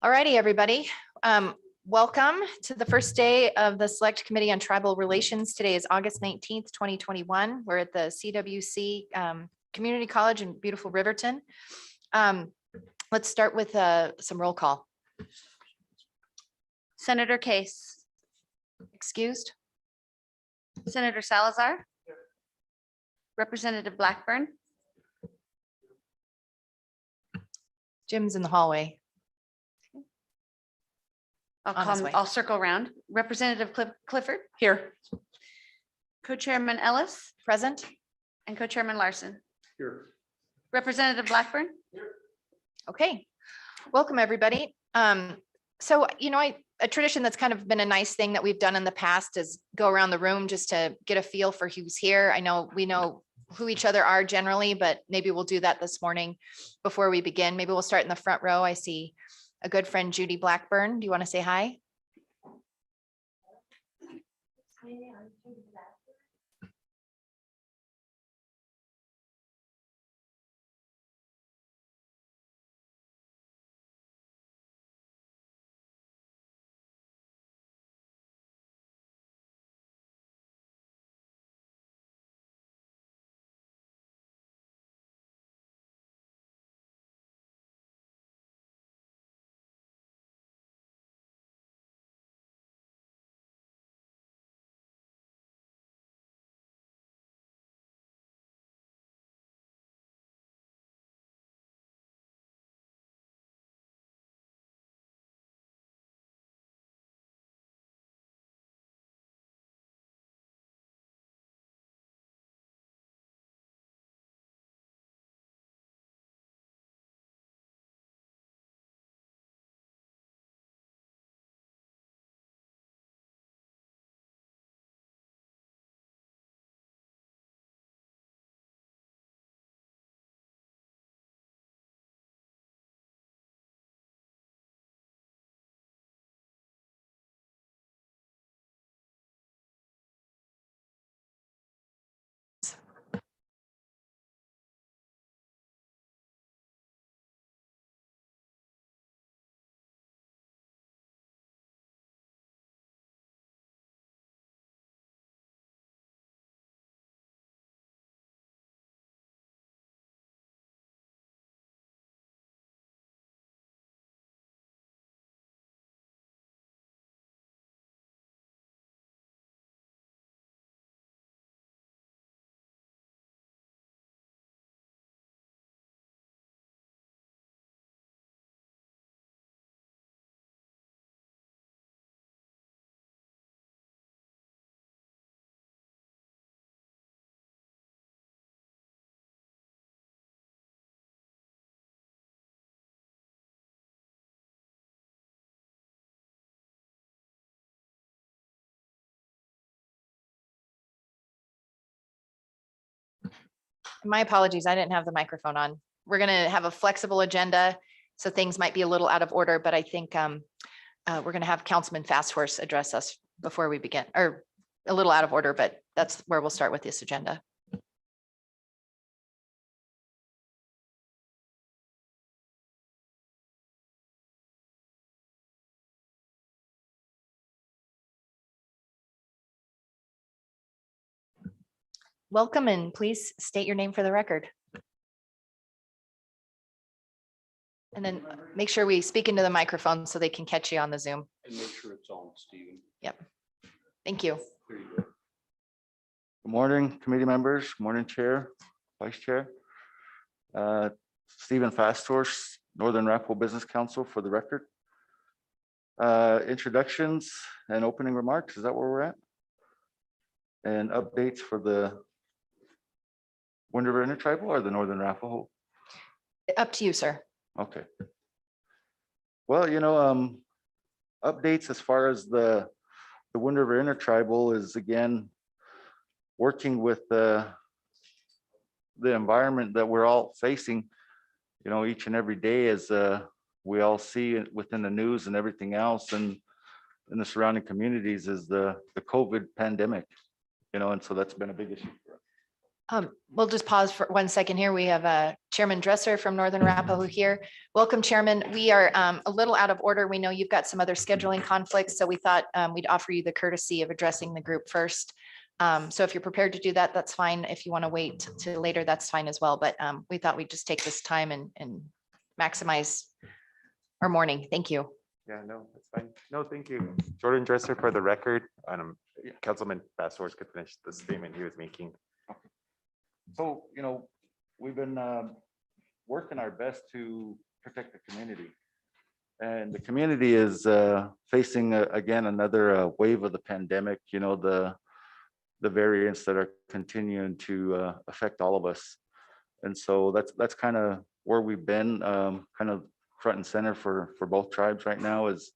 All righty, everybody. Welcome to the first day of the Select Committee on Tribal Relations. Today is August 19th, 2021. We're at the CWC Community College in beautiful Riverton. Let's start with some roll call. Senator Case, Excused? Senator Salazar, Representative Blackburn, Jim's in the hallway. On his way. I'll circle around. Representative Clifford, Here. Co-Chairman Ellis, Present? and Co-Chairman Larson. Here. Representative Blackburn. Okay, welcome, everybody. So, a tradition that's kind of been a nice thing that we've done in the past is go around the room just to get a feel for who's here. I know we know who each other are generally, but maybe we'll do that this morning before we begin. Maybe we'll start in the front row. I see a good friend, Judy Blackburn. Do you want to say hi? My apologies, I didn't have the microphone on. We're going to have a flexible agenda, so things might be a little out of order, but I think we're going to have Councilman Fasthorse address us before we begin, or a little out of order, but that's where we'll start with this agenda. Welcome, and please state your name for the record. And then make sure we speak into the microphone so they can catch you on the Zoom. And make sure it's on, Stephen. Yep. Thank you. There you go. Good morning, committee members. Good morning, Chair, Vice Chair. Stephen Fasthorse, Northern Arapahoe Business Council for the record. Introductions and opening remarks, is that where we're at? And updates for the Wind River Intertribal or the Northern Arapahoe? Up to you, sir. Okay. Well, updates as far as the Wind River Intertribal is, again, working with the environment that we're all facing, you know, each and every day as we all see it within the news and everything else and in the surrounding communities is the COVID pandemic, you know, and so that's been a big issue for us. We'll just pause for 1 second here. We have Chairman Dresser from Northern Arapahoe here. Welcome, Chairman. We are a little out of order. We know you've got some other scheduling conflicts, so we thought we'd offer you the courtesy of addressing the group first. So if you're prepared to do that, that's fine. If you want to wait till later, that's fine as well. But we thought we'd just take this time and maximize our morning. Thank you. Yeah, no, that's fine. No, thank you. Jordan Dresser for the record, and Councilman Bastors could finish the statement he was making. So, you know, we've been working our best to protect the community. And the community is facing again another wave of the pandemic, you know, the variants that are continuing to affect all of us. And so that's kind of where we've been kind of front and center for both tribes right now is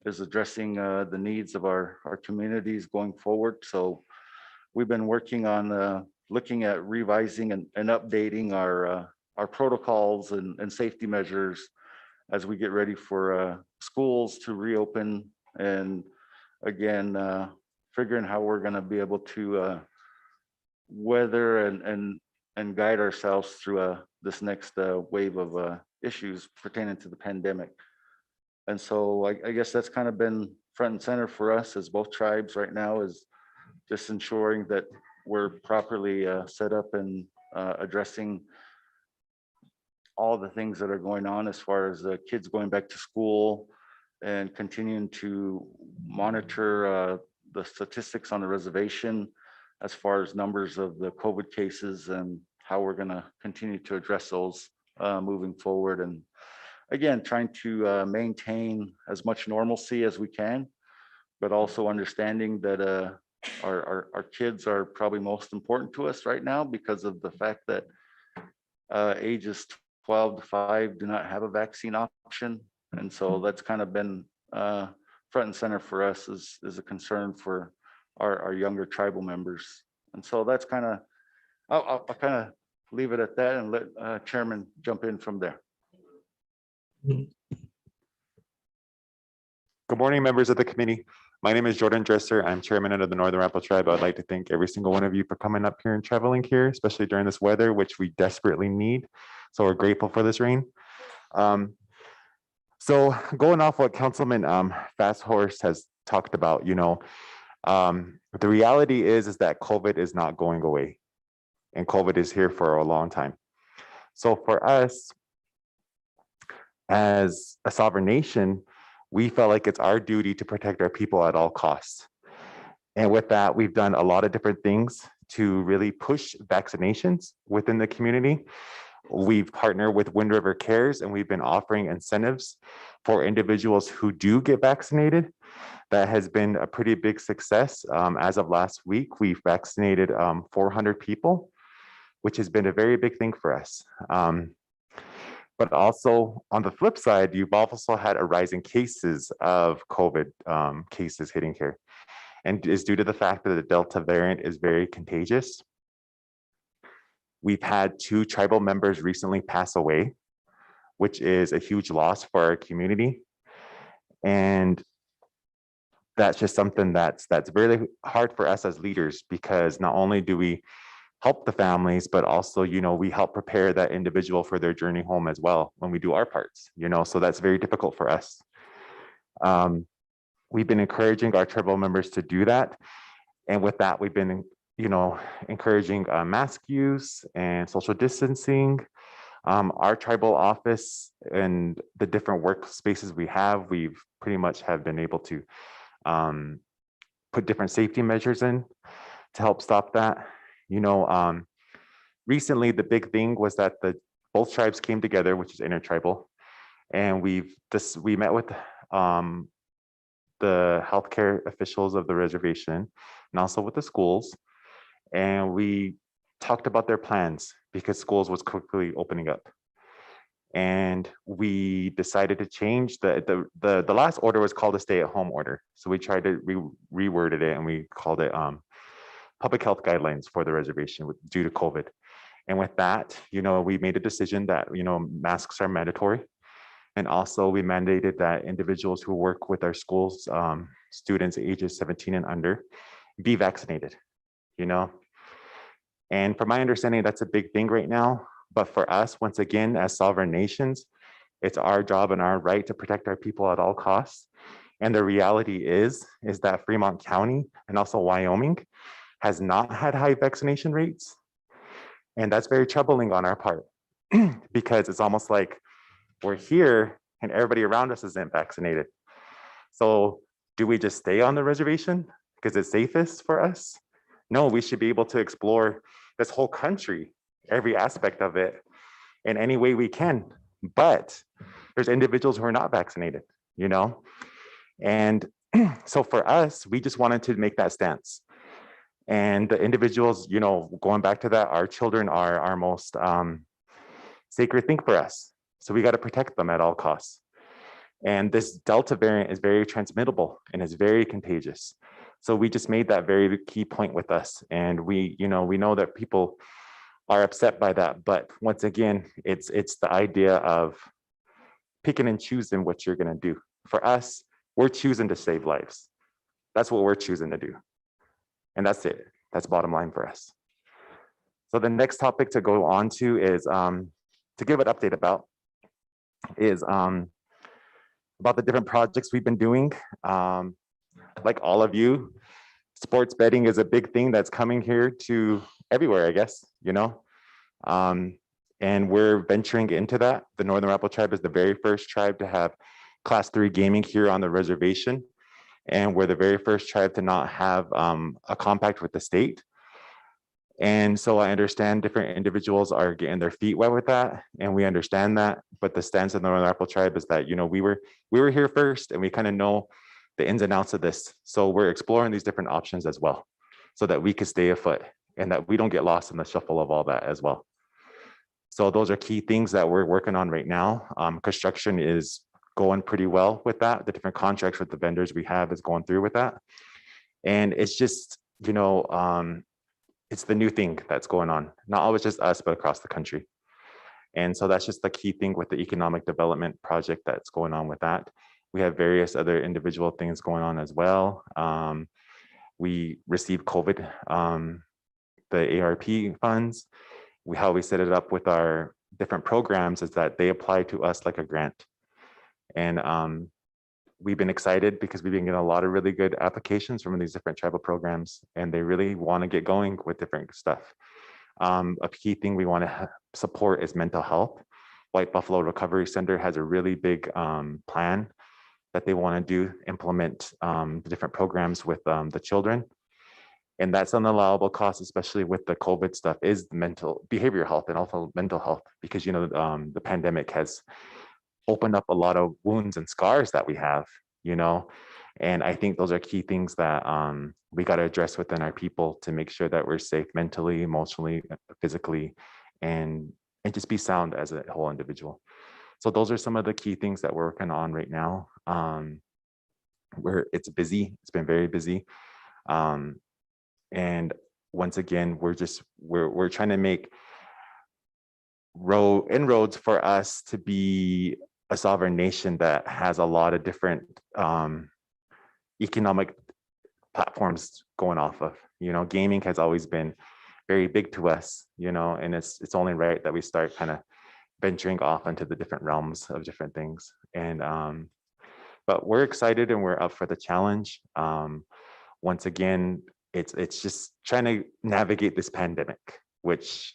addressing the needs of our communities going forward. So we've been working on looking at revising and updating our protocols and safety measures as we get ready for schools to reopen, and again figuring how we're going to be able to weather and guide ourselves through this next wave of issues pertaining to the pandemic. And so I guess that's kind of been front and center for us as both tribes right now, is just ensuring that we're properly set up and addressing all the things that are going on as far as the kids going back to school and continuing to monitor the statistics on the reservation as far as numbers of the COVID cases and how we're going to continue to address those moving forward. And again, trying to maintain as much normalcy as we can, but also understanding that our kids are probably most important to us right now because of the fact that ages 12 to 5 do not have a vaccine option. And so that's kind of been front and center for us is a concern for our younger tribal members. And so that's kind of, I'll kind of leave it at that and let Chairman jump in from there. Good morning, members of the committee. My name is Jordan Dresser. I'm chairman of the Northern Arapahoe Tribe. I'd like to thank every single one of you for coming up here and traveling here, especially during this weather, which we desperately need. So we're grateful for this rain. So going off what Councilman Fast Horse has talked about, you know, the reality is that COVID is not going away, and COVID is here for a long time. So for us, as a sovereign nation, we felt like it's our duty to protect our people at all costs. And with that, we've done a lot of different things to really push vaccinations within the community. We've partnered with Wind River Cares, and we've been offering incentives for individuals who do get vaccinated. That has been a pretty big success. As of last week, we've vaccinated 400 people, which has been a very big thing for us. But also on the flip side, you've also had a rise in cases of COVID cases hitting here. And it's due to the fact that the Delta variant is very contagious. We've had 2 tribal members recently pass away, which is a huge loss for our community. And that's just something that's really hard for us as leaders, because not only do we help the families, but also, you know, we help prepare that individual for their journey home as well when we do our parts, you know, so that's very difficult for us. We've been encouraging our tribal members to do that. And with that, we've been, you know, encouraging mask use and social distancing. Our tribal office and the different workspaces we have, we've pretty much have been able to put different safety measures in to help stop that. You know, recently the big thing was that both tribes came together, which is intertribal, and we met with the healthcare officials of the reservation and also with the schools, and we talked about their plans because schools was quickly opening up. And we decided to change the last order was called a stay-at-home order. So we tried to reworded it and we called it public health guidelines for the reservation due to COVID. And with that, we made a decision that, masks are mandatory. And also we mandated that individuals who work with our schools, students ages 17 and under, be vaccinated, And from my understanding, that's a big thing right now. But for us, once again, as sovereign nations, it's our job and our right to protect our people at all costs. And the reality is that Fremont County and also Wyoming has not had high vaccination rates. And that's very troubling on our part because it's almost like we're here and everybody around us isn't vaccinated. So do we just stay on the reservation because it's safest for us? No, we should be able to explore this whole country, every aspect of it in any way we can. But there's individuals who are not vaccinated, And so for us, we just wanted to make that stance. And the individuals, going back to that, our children are our most sacred thing for us. So we got to protect them at all costs. And this Delta variant is very transmittable and is very contagious. So we just made that very key point with us. And we know that people are upset by that. But once again, it's the idea of picking and choosing what you're going to do. For us, we're choosing to save lives. That's what we're choosing to do. And that's it. That's bottom line for us. So the next topic to go on to is to give an update about the different projects we've been doing. Like all of you, sports betting is a big thing that's coming here to everywhere, I guess, and we're venturing into that. The Northern Arapaho Tribe is the very first tribe to have Class 3 gaming here on the reservation. And we're the very first tribe to not have a compact with the state. And so I understand different individuals are getting their feet wet with that, and we understand that. But the stance of the Northern Arapaho Tribe is that, we were here first, and we kind of know the ins and outs of this. So we're exploring these different options as well, so that we could stay afoot and that we don't get lost in the shuffle of all that as well. So those are key things that we're working on right now. Construction is going pretty well with that. The different contracts with the vendors we have is going through with that. And it's just, it's the new thing that's going on, not always just us, but across the country. And so that's just the key thing with the economic development project that's going on with that. We have various other individual things going on as well. We received COVID, the ARP funds. How we set it up with our different programs is that they apply to us like a grant. And we've been excited because we've been getting a lot of really good applications from these different tribal programs, and they really want to get going with different stuff. A key thing we want to support is mental health. White Buffalo Recovery Center has a really big plan that they want to implement the different programs with the children. And that's an allowable cost, especially with the COVID stuff, is behavioral health and also mental health, because the pandemic has opened up a lot of wounds and scars that we have, and I think those are key things that we got to address within our people to make sure that we're safe mentally, emotionally, physically, and just be sound as a whole individual. So those are some of the key things that we're working on right now. It's busy. It's been very busy. And once again, we're trying to make inroads for us to be a sovereign nation that has a lot of different economic platforms going off of. Gaming has always been very big to us, and it's only right that we start kind of venturing off into the different realms of different things. And but we're excited and we're up for the challenge. Once again, it's just trying to navigate this pandemic, which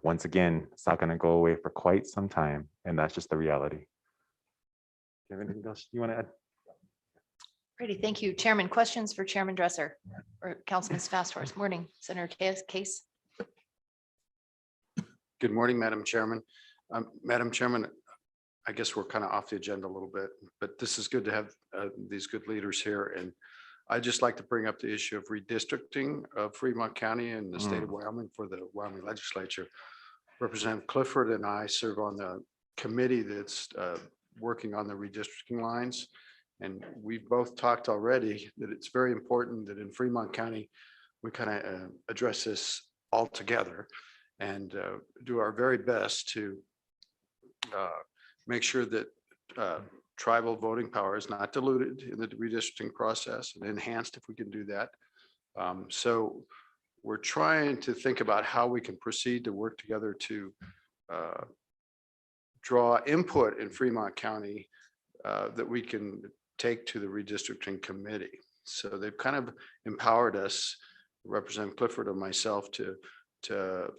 once again, it's not going to go away for quite some time, and that's just the reality. Do you have anything else you want to add? Pretty, thank you. Chairman, questions for Chairman Dresser or Councilman Fast Morning, Senator Case. Good morning, Madam Chairman. Madam Chairman, I guess we're kind of off the agenda a little bit, but this is good to have these good leaders here. And I'd just like to bring up the issue of redistricting of Fremont County and the state of Wyoming for the Wyoming legislature. Representative Clifford and I serve on the committee that's working on the redistricting lines. And we've both talked already that it's very important that in Fremont County, we kind of address this all together and do our very best to make sure that tribal voting power is not diluted in the redistricting process and enhanced if we can do that. So we're trying to think about how we can proceed to work together to draw input in Fremont County that we can take to the redistricting committee. So they've kind of empowered us, Representative Clifford and myself, to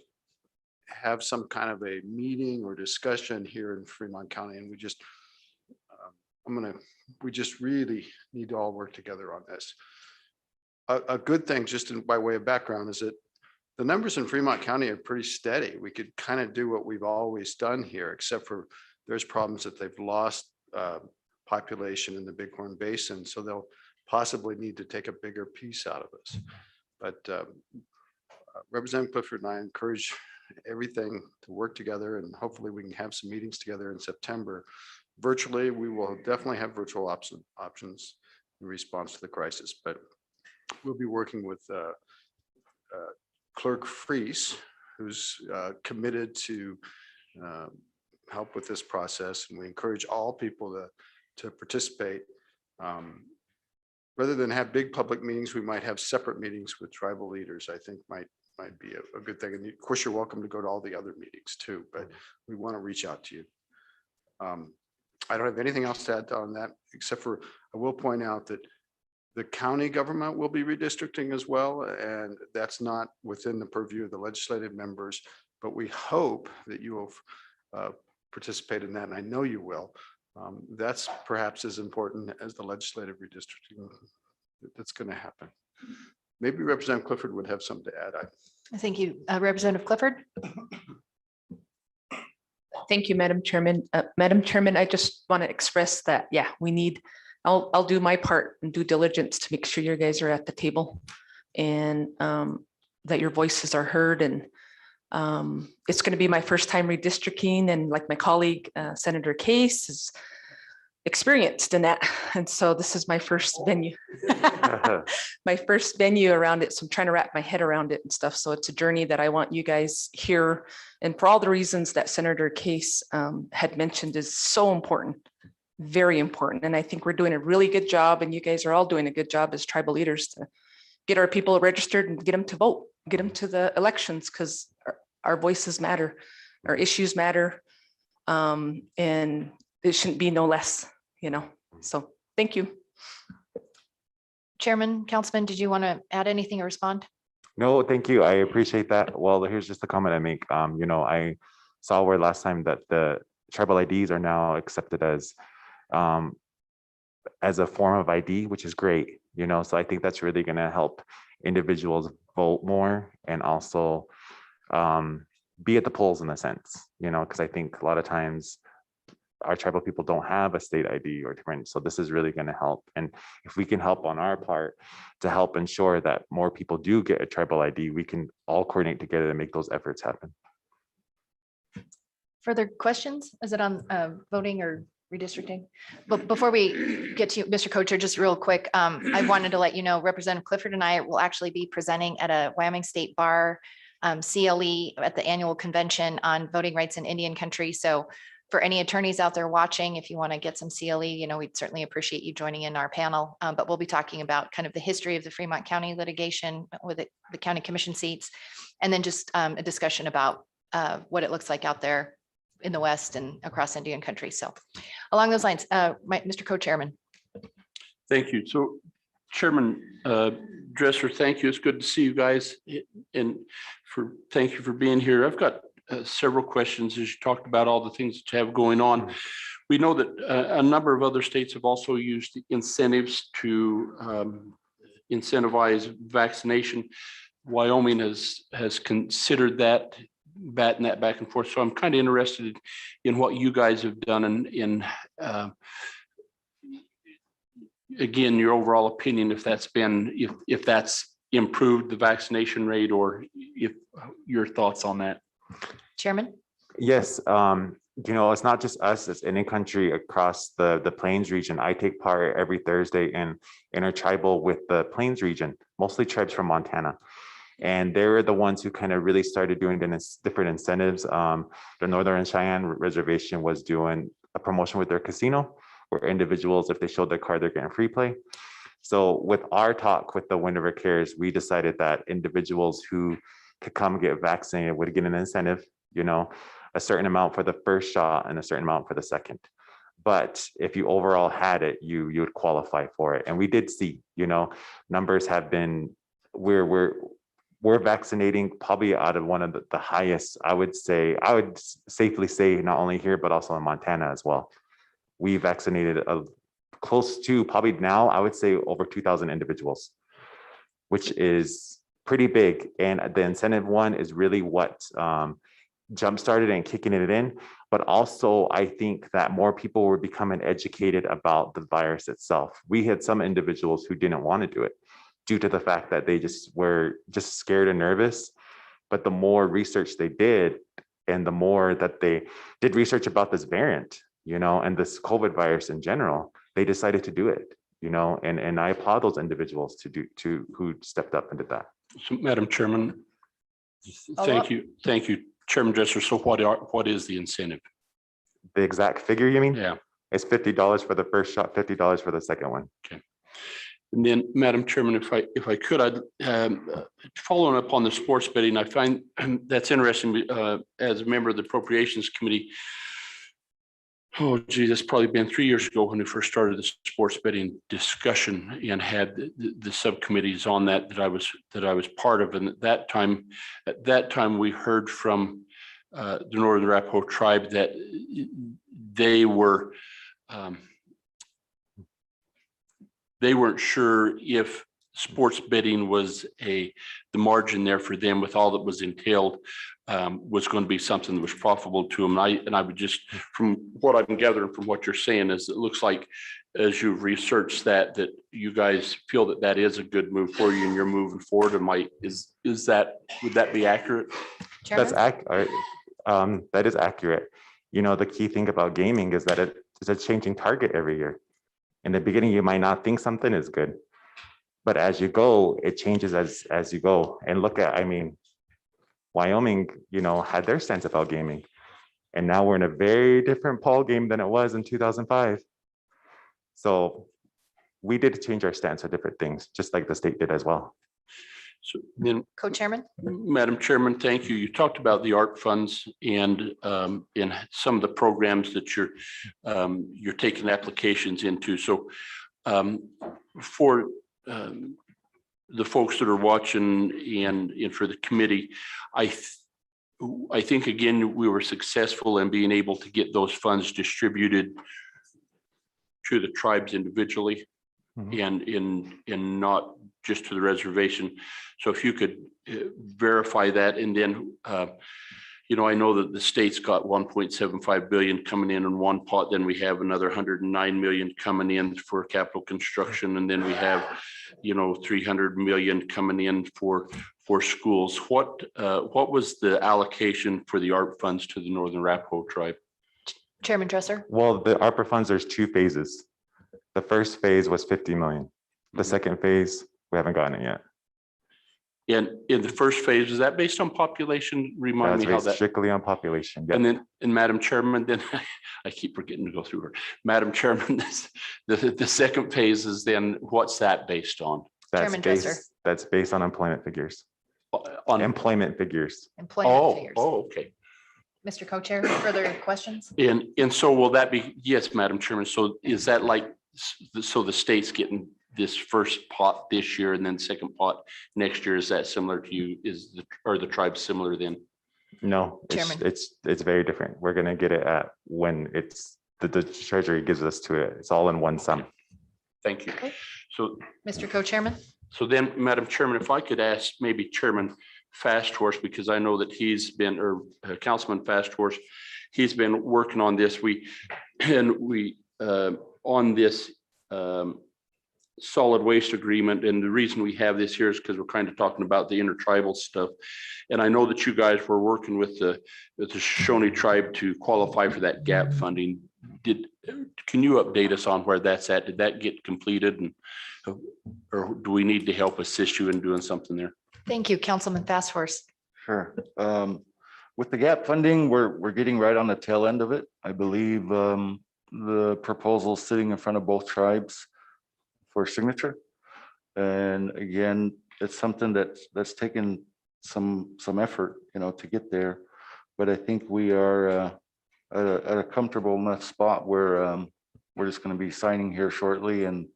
have some kind of a meeting or discussion here in Fremont County. And we just, we just really need to all work together on this. A good thing, just by way of background, is that the numbers in Fremont County are pretty steady. We could kind of do what we've always done here, except for there's problems that they've lost population in the Bighorn Basin. So they'll possibly need to take a bigger piece out of us. But Representative Clifford and I encourage everything to work together, and hopefully we can have some meetings together in September. Virtually, we will definitely have virtual options in response to the crisis, but we'll be working with Clerk Freese, who's committed to help with this process, and we encourage all people to participate. Rather than have big public meetings, we might have separate meetings with tribal leaders. I think might be a good thing. And of course, you're welcome to go to all the other meetings too, but we want to reach out to you. I don't have anything else to add on that, except for I will point out that the county government will be redistricting as well, and that's not within the purview of the legislative members, but we hope that you will participate in that, and I know you will. That's perhaps as important as the legislative redistricting that's going to happen. Maybe Representative Clifford would have something to add. Thank you. Representative Clifford. Thank you, Madam Chairman. Madam Chairman, I just want to express that, yeah, we need, I'll do my part and due diligence to make sure you guys are at the table and that your voices are heard. And it's going to be my first time redistricting, and like my colleague, Senator Case is experienced in that. And so this is my first venue, my first venue around it. So I'm trying to wrap my head around it and stuff. So it's a journey that I want you guys here. And for all the reasons that Senator Case had mentioned is so important, very important. And I think we're doing a really good job, and you guys are all doing a good job as tribal leaders to get our people registered and get them to vote, get them to the elections, because our voices matter, our issues matter. And it shouldn't be no less, you know, so thank you. Chairman, Councilman, did you want to add anything or respond? No, thank you. I appreciate that. Well, here's just a comment I make. You know, I saw where last time that the tribal IDs are now accepted as a form of ID, which is great. You know, so I think that's really going to help individuals vote more and also be at the polls in a sense, you know, because I think a lot of times our tribal people don't have a state ID or different. So this is really going to help. And if we can help on our part to help ensure that more people do get a tribal ID, we can all coordinate together to make those efforts happen. Further questions? Is it on voting or redistricting? But before we get to you, Mr. Co-Chair, just real quick, I wanted to let you know Representative Clifford and I will actually be presenting at a Wyoming State Bar CLE at the annual convention on voting rights in Indian country. So for any attorneys out there watching, if you want to get some CLE, you know, we'd certainly appreciate you joining in our panel. But we'll be talking about kind of the history of the Fremont County litigation with the county commission seats, and then just a discussion about what it looks like out there in the West and across Indian country. So along those lines, Mr. Co-Chairman. Thank you. So Chairman Dresser, thank you. It's good to see you guys, and thank you for being here. I've got several questions as you talked about all the things that you have going on. We know that a number of other states have also used incentives to incentivize vaccination. Wyoming has considered that, batting that back and forth. So I'm kind of interested in what you guys have done in again, your overall opinion, if that's been, if that's improved the vaccination rate, or if your thoughts on that. Chairman. Yes, you know, it's not just us, it's any country across the Plains region. I take part every Thursday in intertribal with the Plains region, mostly tribes from Montana. And they were the ones who kind of really started doing the different incentives. The Northern Cheyenne Reservation was doing a promotion with their casino where individuals, if they showed their card, they're getting free play. So with our talk with the Wind River Cares, we decided that individuals who could come get vaccinated would get an incentive, you know, a certain amount for the first shot and a certain amount for the second. But if you overall had it, you would qualify for it. And we did see, you know, numbers have been, we're vaccinating probably out of one of the highest, I would safely say, not only here, but also in Montana as well. We vaccinated close to probably now, I would say over 2,000 individuals, which is pretty big. And the incentive one is really what jump-started and kicking it in. But also, I think that more people were becoming educated about the virus itself. We had some individuals who didn't want to do it due to the fact that they were scared and nervous. But the more research they did, and the more that they did research about this variant, you know, and this COVID virus in general, they decided to do it, you know, and I applaud those individuals who stepped up and did that. So, Madam Chairman, Follow-up? thank you, Chairman Dresser. So what is the incentive? The exact figure, you mean? Yeah. It's $50 for the first shot, $50 for the second one. And then, Madam Chairman, if I could, I'd following up on the sports betting, I find that's interesting as a member of the Appropriations Committee. Oh, gee, that's probably been 3 years ago when we first started the sports betting discussion and had the subcommittees on that I was part of. And at that time, we heard from the Northern Arapaho tribe that they weren't sure if sports betting was the margin there for them with all that was entailed was going to be something that was profitable to them. And I would just, from what I'm gathering from what you're saying, is it looks like as you've researched that you guys feel that is a good move for you and you're moving forward. Would that be accurate? That's Chairman? accurate. That is accurate. You know, the key thing about gaming is that it is a changing target every year. In the beginning, you might not think something is good, but as you go, it changes as you go. And look at, I mean, Wyoming, you know, had their sense about gaming, and now we're in a very different ball game than it was in 2005. So we did change our stance on different things, just like the state did as well. So then, Co-chairman? Madam Chairman, thank you. You talked about the ARP funds and in some of the programs that you're taking applications into. So for the folks that are watching and for the committee, I think again we were successful in being able to get those funds distributed to the tribes individually and not just to the reservation. So if you could verify that, and then you know, I know that the state's got 1.75 billion coming in one pot, then we have another 109 million coming in for capital construction, and then we have, you know, 300 million coming in for schools. What was the allocation for the ARP funds to the Northern Arapaho tribe? Chairman Dresser? Well, the ARPA funds, there's two phases. The first phase was 50 million. The second phase, we haven't gotten it yet. And in the first phase, is that based on population? Remind That's me how based that. strictly on population. And Yep. then, and Madam Chairman, then I keep forgetting to go through her. Madam Chairman, the second phase is then what's that based on? Chairman Dresser. That's based on employment figures. On Employment figures. Employment figures. okay. Mr. Co-chair, further questions? And so will that be, yes, Madam Chairman, so is that like, so the state's getting this first pot this year and then second pot next year? Is that similar to you? Are the tribes similar then? No, Chairman. it's very different. We're gonna get it at when it's the treasury gives us to it. It's all in one sum. Thank you. Okay. So Mr. Co-chairman? So then, Madam Chairman, if I could ask maybe Chairman Fast Horse, because I know that he's been, or Councilman Fast Horse, he's been working on this. On this solid waste agreement, and the reason we have this here is because we're kind of talking about the intertribal stuff. And I know that you guys were working with the Shoshone tribe to qualify for that gap funding. Can you update us on where that's at? Did that get completed, and or do we need to help assist you in doing something there? Thank you, Councilman Fast Horse. Sure. With the gap funding, we're getting right on the tail end of it. I believe the proposal is sitting in front of both tribes for signature. And again, it's something that's taken some effort, to get there. But I think we are at a comfortable enough spot where we're just going to be signing here shortly and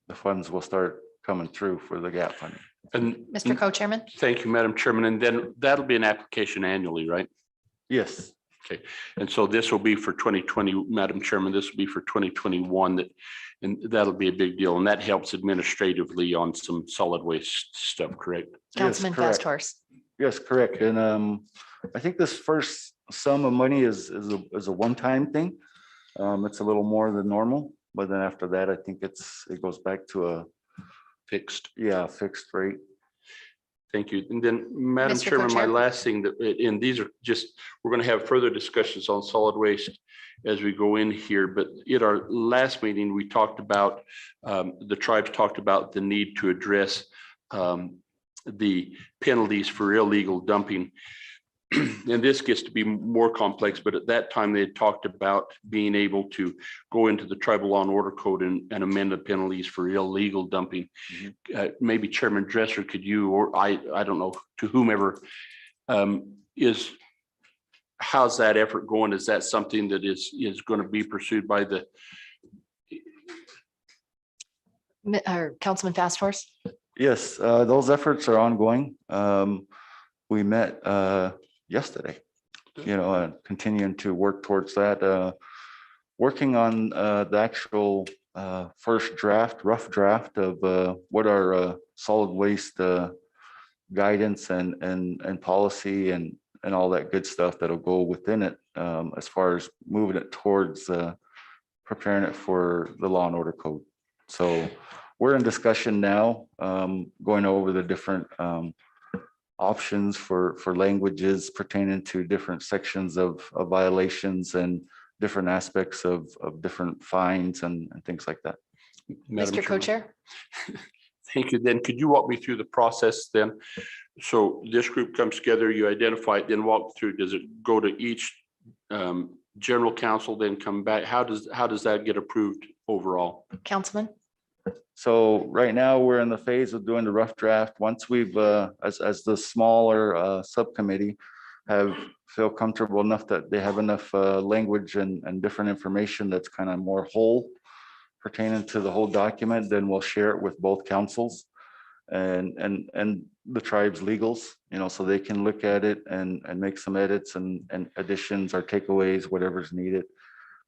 the funds will start coming through for the gap funding. And Mr. Co-Chairman? thank you, Madam Chairman. And then that'll be an application annually, right? Yes, And so this will be for 2020, Madam Chairman, this will be for 2021, and that'll be a big deal. And that helps administratively on some solid waste stuff, correct? Councilman correct. Fast Horse. yes, correct. And I think this first sum of money is a one-time thing. It's a little more than normal, but then after that, I think it goes back to a Fixed. fixed rate. Thank you. And then, Madam Mr. Chairman, my Co-Chair. last thing and these are just, we're going to have further discussions on solid waste as we go in here. But at our last meeting, we talked about, the tribes talked about the need to address the penalties for illegal dumping. And this gets to be more complex, but at that time they had talked about being able to go into the tribal law and order code and amend the penalties for illegal dumping. Maybe Chairman Dresser, could you, or I don't know, to whomever, how's that effort going? Is that something that is going to be pursued by the? Or Councilman Fast Horse? Yes, those efforts are ongoing. We met yesterday, and continuing to work towards that. Working on the actual first draft, rough draft of what our solid waste guidance and policy and all that good stuff that'll go within it, as far as moving it towards preparing it for the law and order code. So we're in discussion now, going over the different options for languages pertaining to different sections of violations and different aspects of different fines and things like that. Madam Mr. Chairman. Co-Chair? Thank you. Then could you walk me through the process then? So this group comes together, you identify it, then walk through, does it go to each general counsel, then come back? How does that get approved overall? Councilman? So right now, we're in the phase of doing the rough draft. Once we've, as the smaller subcommittee feel comfortable enough that they have enough language and different information that's kind of more whole pertaining to the whole document, then we'll share it with both councils and the tribe's legals, so they can look at it and make some edits and additions or takeaways, whatever's needed.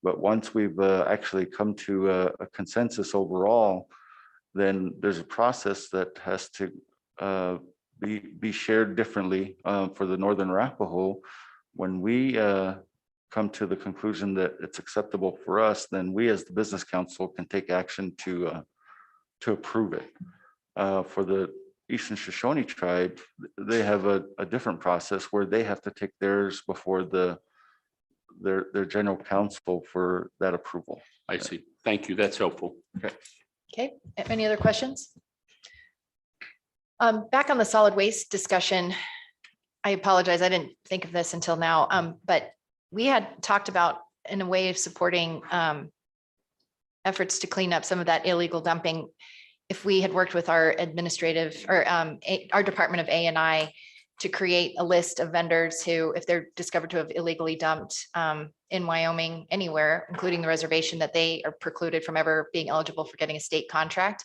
But once we've actually come to a consensus overall, then there's a process that has to be shared differently for the Northern Arapaho. When we come to the conclusion that it's acceptable for us, then we as the business council can take action to approve it. For the Eastern Shoshone tribe, they have a different process where they have to take theirs before their general counsel for that approval. I see. Thank you. That's helpful. Okay, any other questions? Back on the solid waste discussion, I apologize, I didn't think of this until now, but we had talked about in a way of supporting efforts to clean up some of that illegal dumping. If we had worked with our administrative or our Department of A&I to create a list of vendors who, if they're discovered to have illegally dumped in Wyoming, anywhere, including the reservation, that they are precluded from ever being eligible for getting a state contract.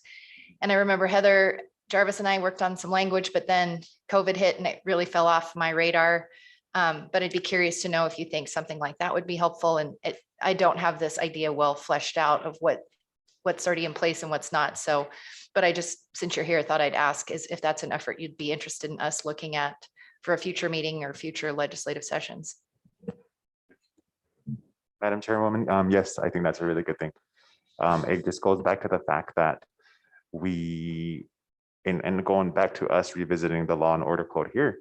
And I remember Heather Jarvis and I worked on some language, but then COVID hit and it really fell off my radar. But I'd be curious to know if you think something like that would be helpful. And I don't have this idea well fleshed out of what's already in place and what's not. So, but I just, since you're here, I thought I'd ask is if that's an effort you'd be interested in us looking at for a future meeting or future legislative sessions. Madam Chairwoman, yes, I think that's a really good thing. It just goes back to the fact that and going back to us revisiting the law and order code here,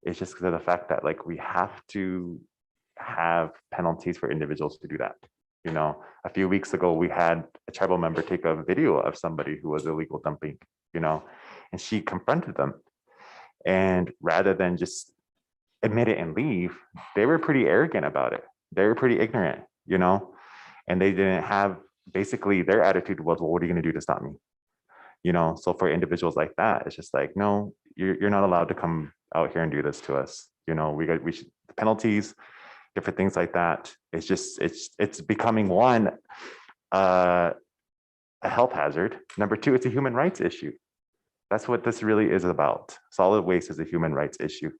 it's just because of the fact that we have to have penalties for individuals to do that. A few weeks ago, we had a tribal member take a video of somebody who was illegal dumping, and she confronted them. And rather than just admit it and leave, they were pretty arrogant about it. They were pretty ignorant, you know, and they didn't have, basically their attitude was, well, what are you going to do to stop me? You know, so for individuals like that, it's just like, no, you're not allowed to come out here and do this to us. You know, we should, penalties, different things like that. It's just, it's becoming one, a health hazard. Number two, it's a human rights issue. That's what this really is about. Solid waste is a human rights issue.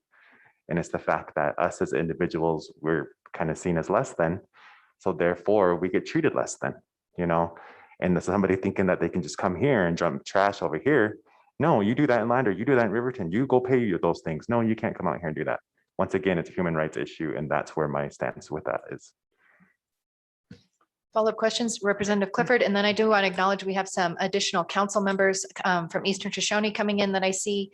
And it's the fact that us as individuals, we're kind of seen as less than. So therefore we get treated less than, you know, and there's somebody thinking that they can just come here and dump trash over here. No, you do that in Lander, you do that in Riverton, you go pay those things. No, you can't come out here and do that. Once again, it's a human rights issue, and that's where my stance with that is. Follow-up questions, Representative Clifford, and then I do want to acknowledge we have some additional council members from Eastern Shoshone coming in that I see.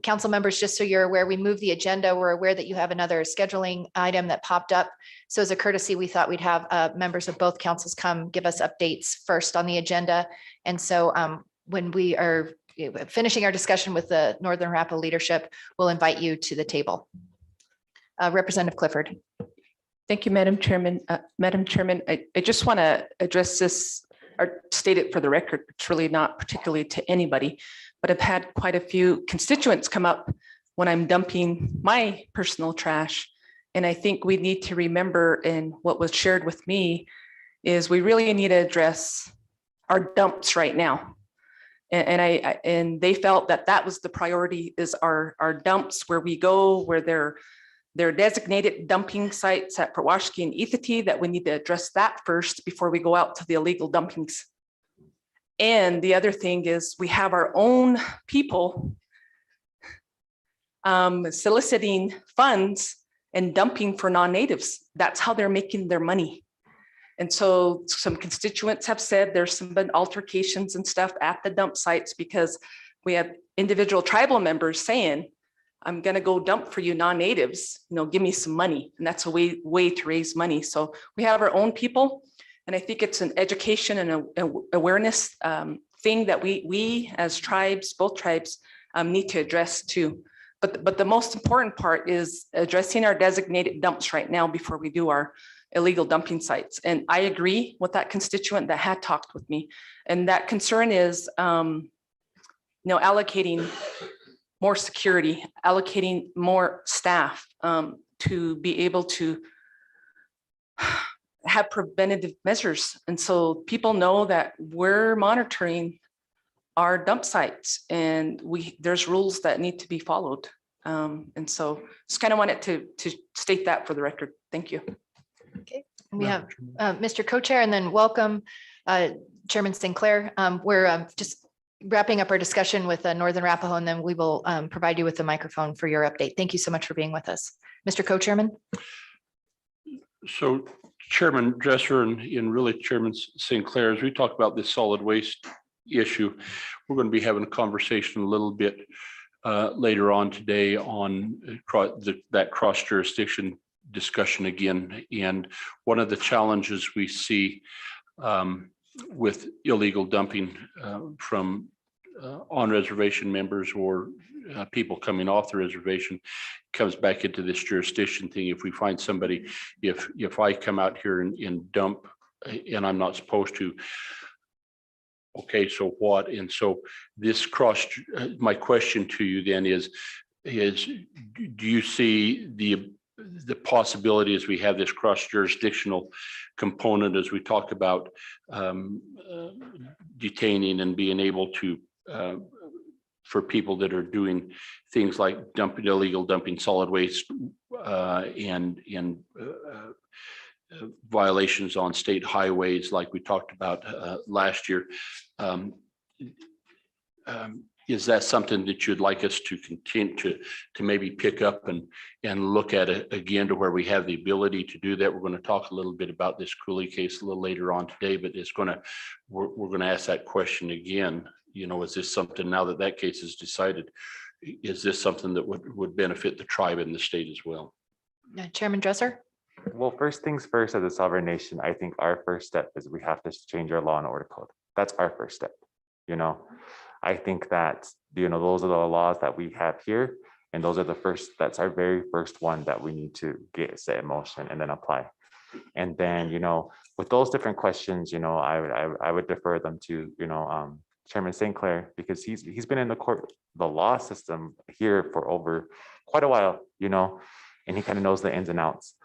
Council members, just so you're aware, we moved the agenda. We're aware that you have another scheduling item that popped up. So as a courtesy, we thought we'd have members of both councils come give us updates first on the agenda. And so when we are finishing our discussion with the Northern Arapaho leadership, we'll invite you to the table. Representative Clifford. Thank you, Madam Chairman. Madam Chairman, I just want to address this or state it for the record. It's really not particularly to anybody, but I've had quite a few constituents come up when I'm dumping my personal trash. And I think we need to remember, and what was shared with me is we really need to address our dumps right now. And they felt that that was the priority, is our dumps where we go, where they're designated dumping sites at Pewaukee and Ethity, that we need to address that first before we go out to the illegal dumpings. And the other thing is we have our own people soliciting funds and dumping for non-natives. That's how they're making their money. And so some constituents have said there's some been altercations and stuff at the dump sites because we have individual tribal members saying, I'm going to go dump for you non-natives, you know, give me some money. And that's a way to raise money. So we have our own people. And I think it's an education and an awareness thing that we as tribes, both tribes, need to address too. But the most important part is addressing our designated dumps right now before we do our illegal dumping sites. And I agree with that constituent that had talked with me. And that concern is, allocating more security, allocating more staff to be able to have preventative measures. And so people know that we're monitoring our dump sites and there's rules that need to be followed. And so just kind of wanted to state that for the record. Thank you. Okay, we have Mr. Co-Chair, and then welcome Chairman Sinclair. We're just wrapping up our discussion with Northern Arapaho, and then we will provide you with the microphone for your update. Thank you so much for being with us. Mr. Co-Chairman. So Chairman Dresser and really Chairman Sinclair, as we talk about this solid waste issue, we're going to be having a conversation a little bit later on today on that cross jurisdiction discussion again. And one of the challenges we see with illegal dumping from on reservation members or people coming off the reservation comes back into this jurisdiction thing. If we find somebody, if I come out here and dump and I'm not supposed to, okay, so what? And so this my question to you then is do you see the possibility as we have this cross-jurisdictional component, as we talk about detaining and being able to, for people that are doing things like illegal dumping solid waste and violations on state highways like we talked about last year. Is that something that you'd like us to continue to maybe pick up and look at it again to where we have the ability to do that? We're going to talk a little bit about this Cooley case a little later on today, but we're going to ask that question again. You know, is this something, now that that case is decided, is this something that would benefit the tribe and the state as well? Chairman Dresser. Well, first things first, as a sovereign nation, I think our first step is we have to change our law and order code. That's our first step, you know. I think that, those are the laws that we have here. And those are that's our very first one that we need to get set in motion and then apply. And then, with those different questions, I would defer them to, Chairman St. Clair, because he's been in the law system here for over quite a while, and he kind of knows the ins and outs.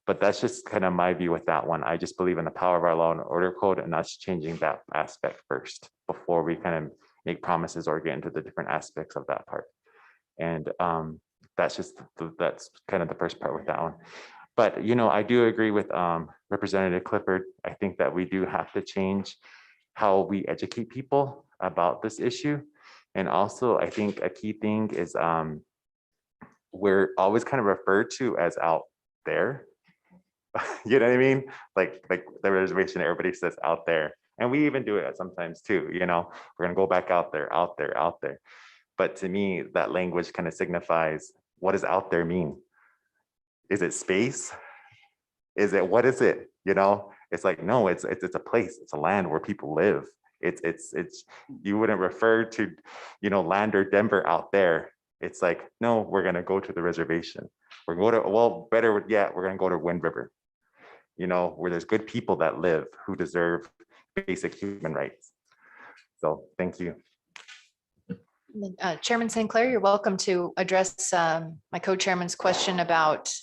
But that's just kind of my view with that one. I just believe in the power of our law and order code, and that's changing that aspect first before we kind of make promises or get into the different aspects of that part. And that's kind of the first part with that one. But, I do agree with Representative Clifford. I think that we do have to change how we educate people about this issue. And also, I think a key thing is we're always kind of referred to as out there. You know what I mean? Like the reservation, everybody says out there. And we even do it sometimes too, we're gonna go back out there, out there, out there. But to me, that language kind of signifies, what does out there mean? Is it space? What is it? It's like, no, it's a place, it's a land where people live. It's you wouldn't refer to, land or Denver out there. It's like, no, we're gonna go to the reservation. We're going to, well, better yet, we're gonna go to Wind River, where there's good people that live who deserve basic human rights. So thank you. Chairman St. Clair, you're welcome to address my co-chairman's question about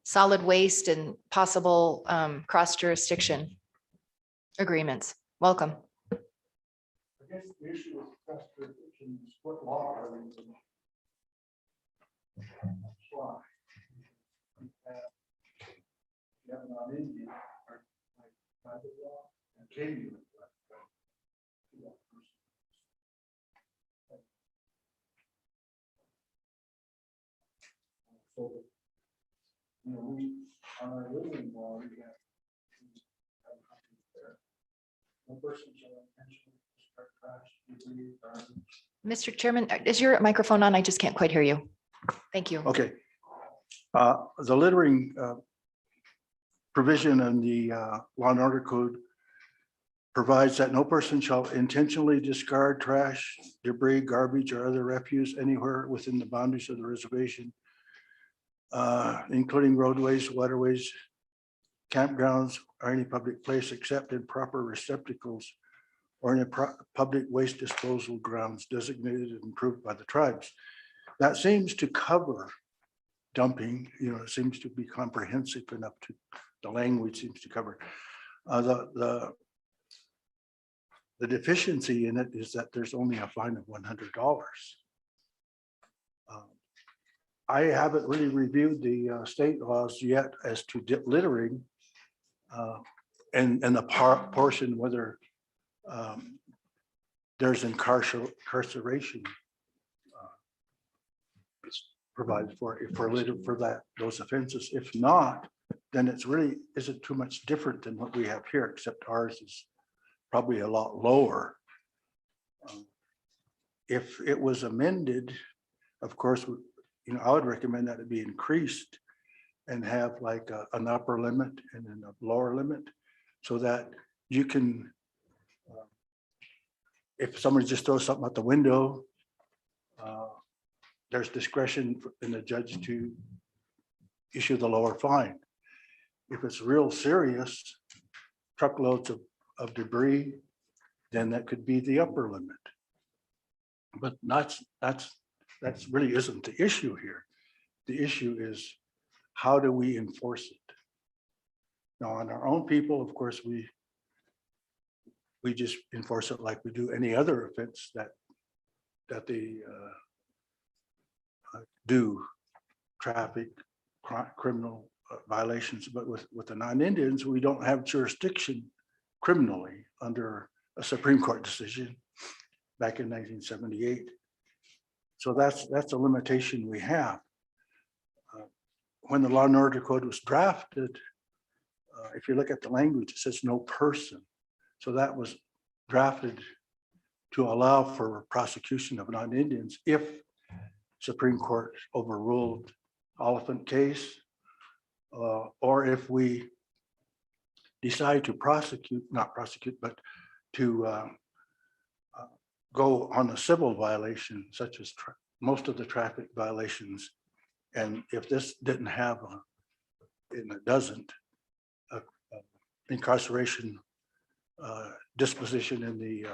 solid waste and possible cross-jurisdiction agreements. Welcome. I guess the issue with cross-jurisdiction is what law are we using? Why? You have an Indian, or like private law, and Canadian. So, we, on our living law, we have. No person shall intentionally discard trash, debris, garbage. Mr. Chairman, is your microphone on? I just can't quite hear you. Thank you. Okay. The littering provision in the Law and Order Code provides that no person shall intentionally discard trash, debris, garbage, or other refuse anywhere within the boundaries of the reservation, including roadways, waterways, campgrounds, or any public place except in proper receptacles or in a public waste disposal grounds designated and approved by the tribes. That seems to cover dumping, it seems to be comprehensive enough to, the language seems to cover. The deficiency in it is that there's only a fine of $100. I haven't really reviewed the state laws yet as to littering and the portion whether there's incarceration provided for those offenses. If not, then it's really isn't too much different than what we have here, except ours is probably a lot lower. If it was amended, of course, I would recommend that it be increased and have like an upper limit and then a lower limit, so that you can, if somebody just throws something out the window, there's discretion in the judge to issue the lower fine. If it's real serious, truckloads of debris, then that could be the upper limit. But that's really isn't the issue here. The issue is, how do we enforce it? Now, on our own people, of course, we just enforce it like we do any other offense that they do, traffic, criminal violations. But with the non-Indians, we don't have jurisdiction criminally under a Supreme Court decision back in 1978. So that's a limitation we have. When the Law and Order Code was drafted, if you look at the language, it says no person. So that was drafted to allow for prosecution of non-Indians if Supreme Court overruled Oliphant case, or if we decide to not prosecute, but to go on a civil violation, such as most of the traffic violations. And if this didn't have and it doesn't, a incarceration disposition in the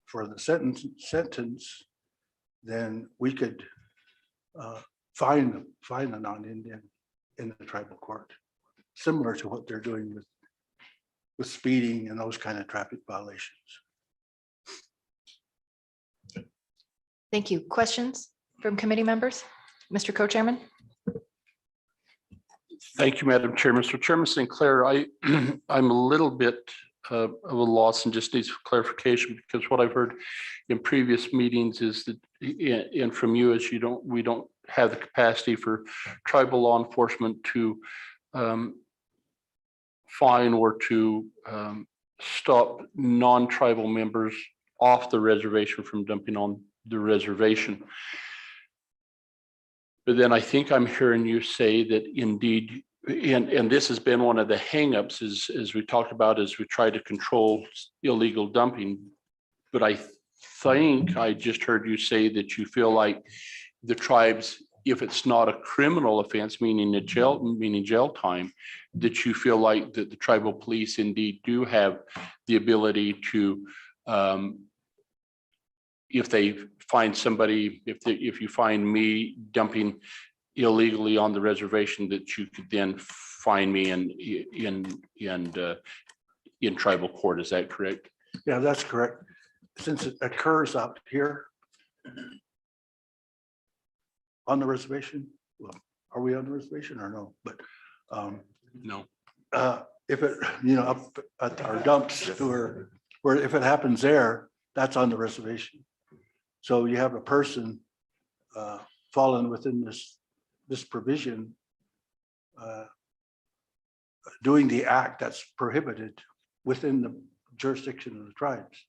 for the sentence, then we could fine a non-Indian in the tribal court, similar to what they're doing with speeding and those kind of traffic violations. Thank you. Questions from committee members? Mr. Co-Chairman? Thank you, Madam Chairman. So Chairman Sinclair, I'm a little bit of a loss and just needs clarification, because what I've heard in previous meetings is that, and from you, is we don't have the capacity for tribal law enforcement to fine or to stop non-tribal members off the reservation from dumping on the reservation. But then I think I'm hearing you say that indeed, and this has been one of the hangups as we talked about, as we try to control illegal dumping. But I think I just heard you say that you feel like the tribes, if it's not a criminal offense, meaning jail time, that you feel like that the tribal police indeed do have the ability to, if they find somebody, if you find me dumping illegally on the reservation, that you could then find me in tribal court. Is that correct? Yeah, that's correct. Since it occurs out here on the reservation, well, are we on the reservation or no? But No. if it, up at our dumps where if it happens there, that's on the reservation. So you have a person fallen within this provision, doing the act that's prohibited within the jurisdiction of the tribes.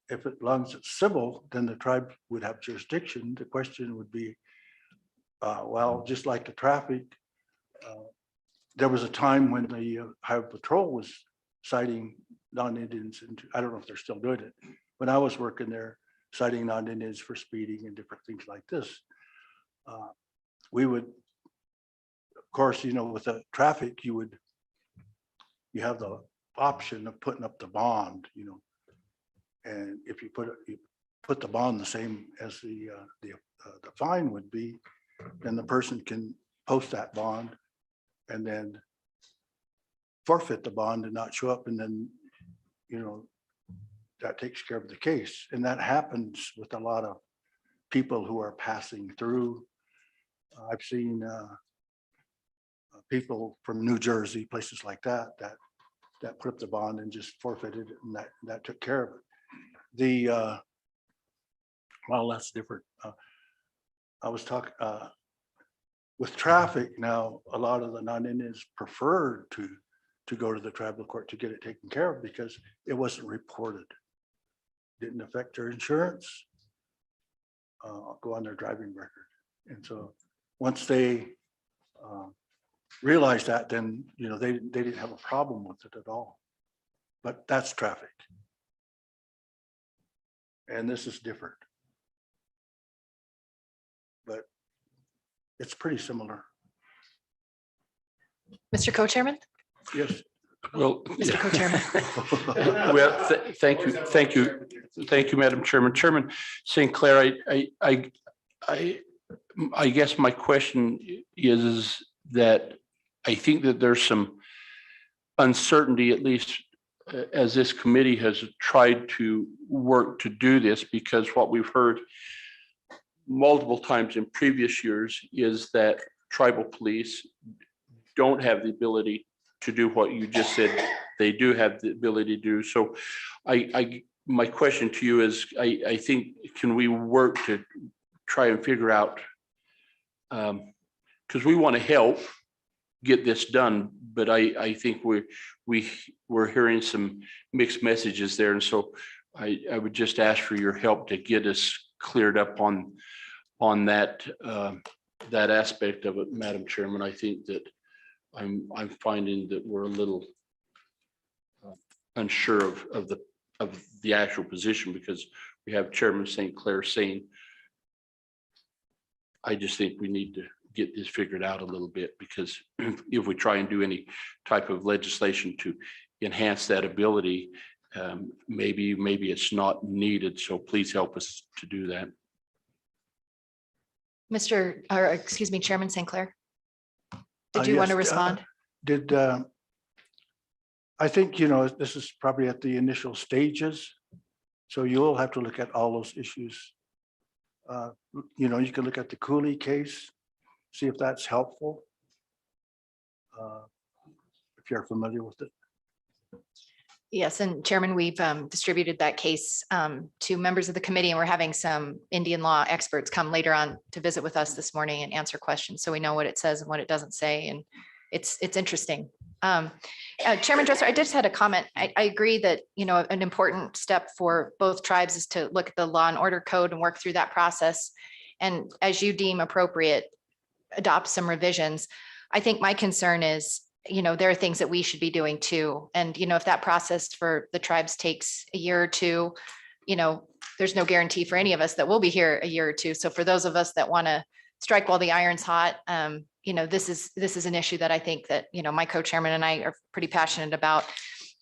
If it belongs to civil, then the tribe would have jurisdiction. The question would be, well, just like the traffic, there was a time when the Highway Patrol was citing non-Indians, and I don't know if they're still doing it. When I was working there, citing non-Indians for speeding and different things like this. We would, of course, with the traffic, you have the option of putting up the bond, and if you put the bond the same as the fine would be, then the person can post that bond and then forfeit the bond and not show up, and then that takes care of the case. And that happens with a lot of people who are passing through. I've seen people from New Jersey, places like that put up the bond and just forfeited it, and that took care of it. Well, that's different. I was talking with traffic now, a lot of the non-Indians preferred to go to the tribal court to get it taken care of because it wasn't reported. Didn't affect their insurance, go on their driving record. And so once they realized that, then they didn't have a problem with it at all. But that's traffic. And this is different. But it's pretty similar. Mr. Co-Chairman? Yes. Well, Mr. Co-Chairman. well, thank you, Madam Chairman. Chairman Sinclair, I guess my question is that I think that there's some uncertainty, at least as this committee has tried to work to do this, because what we've heard multiple times in previous years is that tribal police don't have the ability to do what you just said they do have the ability to do. So my question to you is, I think, can we work to try and figure out, because we want to help get this done, but I think we're hearing some mixed messages there. And so I would just ask for your help to get us cleared up on that aspect of it, Madam Chairman. I think that I'm finding that we're a little unsure of the of the actual position, because we have Chairman St. Clair saying, I just think we need to get this figured out a little bit, because if we try and do any type of legislation to enhance that ability, maybe it's not needed. So please help us to do that. Chairman St. Clair. Did you want to Yes, respond? I think, you know, this is probably at the initial stages. So you'll have to look at all those issues. You know, you can look at the Cooley case, see if that's helpful. If you're familiar with it. Yes, and Chairman, we've distributed that case to members of the committee, and we're having some Indian law experts come later on to visit with us this morning and answer questions. So we know what it says and what it doesn't say, and it's interesting. Chairman Dresser, I just had a comment. I agree that, you know, an important step for both tribes is to look at the law and order code and work through that process. And as you deem appropriate, adopt some revisions. I think my concern is, you know, there are things that we should be doing too. And, you know, if that process for the tribes takes a year or two, you know, there's no guarantee for any of us that we'll be here a year or two. So for those of us that want to strike while the iron's hot, you know, this is an issue that I think that, you know, my co-chairman and I are pretty passionate about.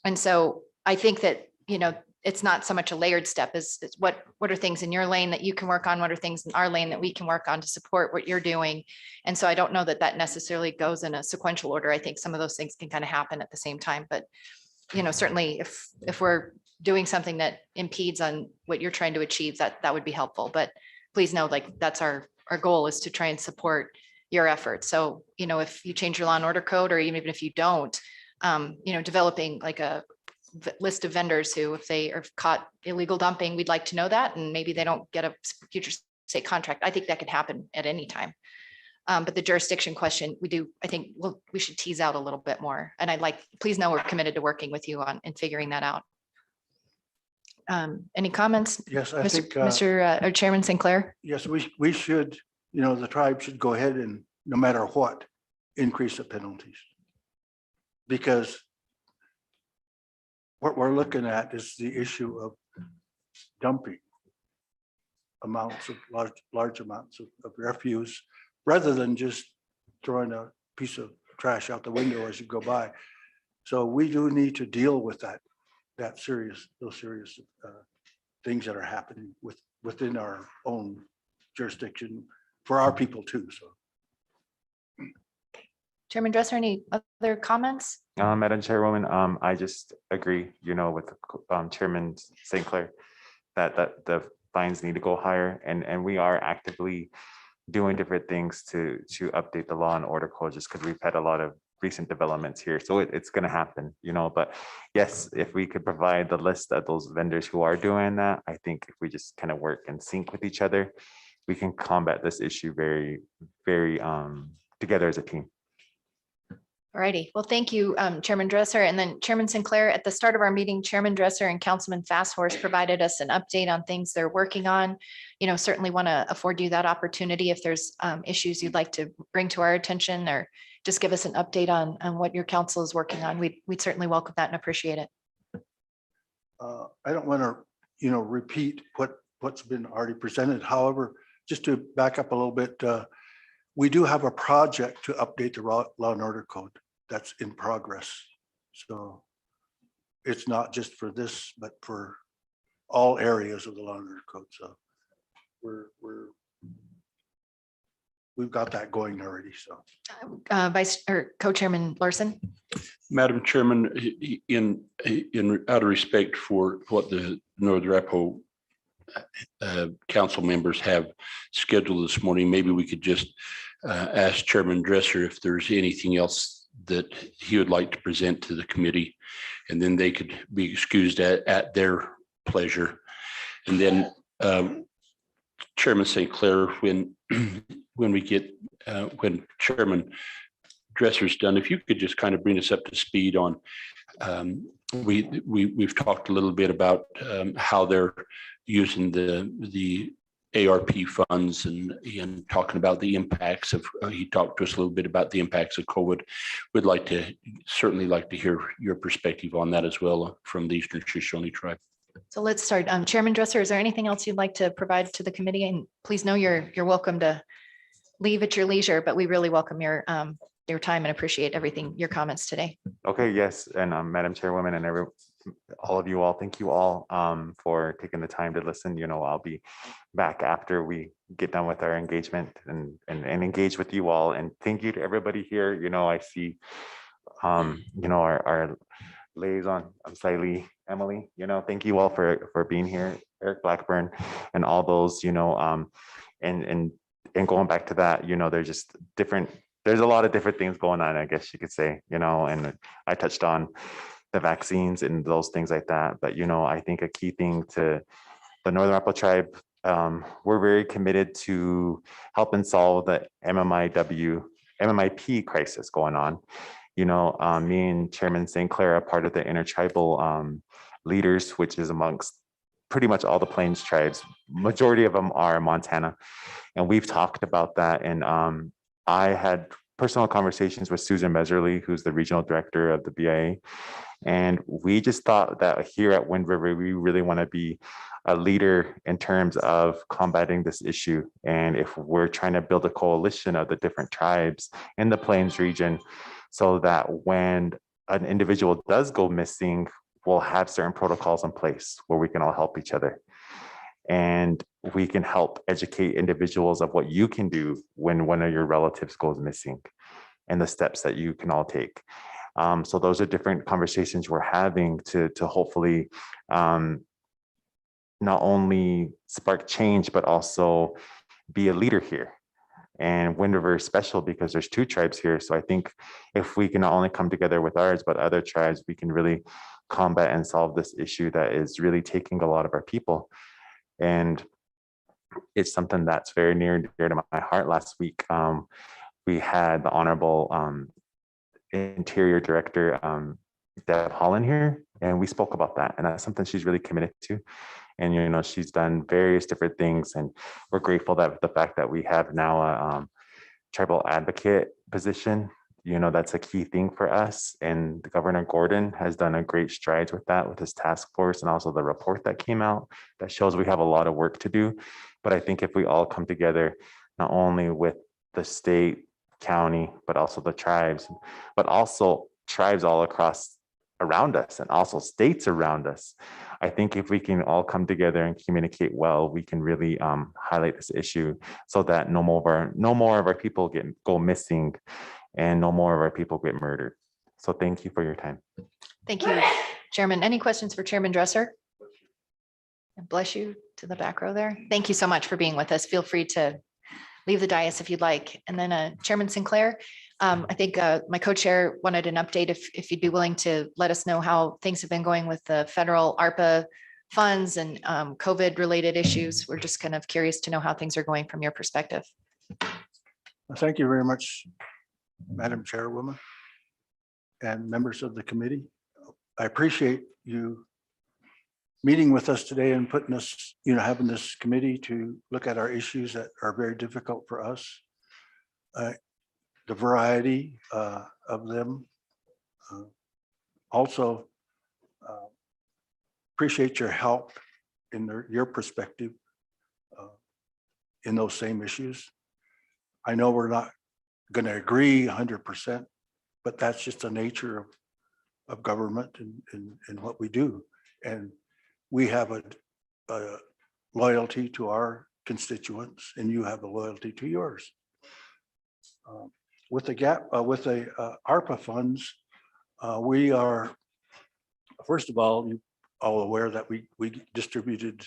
And so I think that, you know, it's not so much a layered step as what are things in your lane that you can work on? What are things in our lane that we can work on to support what you're doing? And so I don't know that that necessarily goes in a sequential order. I think some of those things can kind of happen at the same time, but, you know, certainly if we're doing something that impedes on what you're trying to achieve, that would be helpful. But please know, like, that's our goal, is to try and support your efforts. So, you know, if you change your law and order code, or even if you don't, you know, developing like a list of vendors who, if they are caught illegal dumping, we'd like to know that, and maybe they don't get a future state contract. I think that could happen at any time. But the jurisdiction question, I think we should tease out a little bit more. And please know we're committed to working with you on and figuring that out. Any comments? Yes, I think. Mr. Chairman St. Clair? Yes, we should, you know, the tribe should go ahead and, no matter what, increase the penalties. Because what we're looking at is the issue of dumping amounts of large amounts of refuse, rather than just throwing a piece of trash out the window as you go by. So we do need to deal with those serious things that are happening within our own jurisdiction for our people too. So. Chairman Dresser, any other comments? Madam Chairwoman, I just agree, you know, with Chairman St. Clair that the fines need to go higher, and we are actively doing different things to update the law and order code, just because we've had a lot of recent developments here. So it's going to happen, you know, but yes, if we could provide the list of those vendors who are doing that, I think if we just kind of work in sync with each other, we can combat this issue very, very together as a team. All righty. Well, thank you, Chairman Dresser. And then Chairman St. Clair, at the start of our meeting, Chairman Dresser and Councilman Fasthorse provided us an update on things they're working on. You know, certainly want to afford you that opportunity if there's issues you'd like to bring to our attention, or just give us an update on what your council is working on. We'd certainly welcome that and appreciate it. I don't want to, you know, repeat what's been already presented. However, just to back up a little bit, we do have a project to update the law and order code that's in progress. So it's not just for this, but for all areas of the law and order code. So we've got that going already. So Vice or Co-Chairman Larson. Madam Chairman, out of respect for what the North Arapahoe council members have scheduled this morning, maybe we could just ask Chairman Dresser if there's anything else that he would like to present to the committee, and then they could be excused at their pleasure. And then Chairman St. Clair, when Chairman Dresser's done, if you could just kind of bring us up to speed on, we've talked a little bit about how they're using the ARP funds and talking about the impacts of, he talked to us a little bit about the impacts of COVID. We'd certainly like to hear your perspective on that as well from the Eastern Shoshone Tribe. So let's start. Chairman Dresser, is there anything else you'd like to provide to the committee? And please know you're welcome to leave at your leisure, but we really welcome your time and appreciate everything, your comments today. Okay, yes, and Madam Chairwoman and all of you all, thank you all for taking the time to listen. You know, I'll be back after we get done with our engagement and engage with you all. And thank you to everybody here. You know, I see, you know, our liaison, I'm Siley, Emily, you know, thank you all for being here, Eric Blackburn and all those, you know, and going back to that, you know, there's just there's a lot of different things going on, I guess you could say, you know, and I touched on the vaccines and those things like that. But, you know, I think a key thing to the Northern Arapaho Tribe, we're very committed to helping solve the MMIP crisis going on. You know, me and Chairman St. Clair are part of the intertribal leaders, which is amongst pretty much all the Plains tribes. Majority of them are Montana. And we've talked about that. And I had personal conversations with Susan Meserly, who's the regional director of the BIA. And we just thought that here at Wind River, we really want to be a leader in terms of combating this issue. And if we're trying to build a coalition of the different tribes in the Plains region, so that when an individual does go missing, we'll have certain protocols in place where we can all help each other. And we can help educate individuals of what you can do when one of your relatives goes missing and the steps that you can all take. So those are different conversations we're having to hopefully not only spark change, but also be a leader here. And Wind River is special because there's two tribes here. So I think if we can not only come together with ours, but other tribes, we can really combat and solve this issue that is really taking a lot of our people. And it's something that's very near and dear to my heart. Last week, we had the Honorable Interior Director, Deb Holland here, and we spoke about that. And that's something she's really committed to. And, you know, she's done various different things, and we're grateful that the fact that we have now a tribal advocate position, you know, that's a key thing for us. And Governor Gordon has done a great strides with that, with his task force, and also the report that came out that shows we have a lot of work to do. But I think if we all come together, not only with the state, county, but also the tribes, but also tribes all across around us and also states around us. I think if we can all come together and communicate well, we can really highlight this issue so that no more of our people go missing and no more of our people get murdered. So thank you for your time. Thank you, Chairman. Any questions for Chairman Dresser? And bless you to the back row there. Thank you so much for being with us. Feel free to leave the dais if you'd like. And then Chairman Sinclair, I think my co-chair wanted an update if you'd be willing to let us know how things have been going with the federal ARPA funds and COVID related issues. We're just kind of curious to know how things are going from your perspective. Thank you very much, Madam Chairwoman and members of the committee. I appreciate you meeting with us today and putting us, you know, having this committee to look at our issues that are very difficult for us. The variety of them. Also appreciate your help in your perspective in those same issues. I know we're not going to agree 100%, but that's just the nature of government and what we do. And we have a loyalty to our constituents, and you have a loyalty to yours. With the ARPA funds, we are, first of all, you all aware that we distributed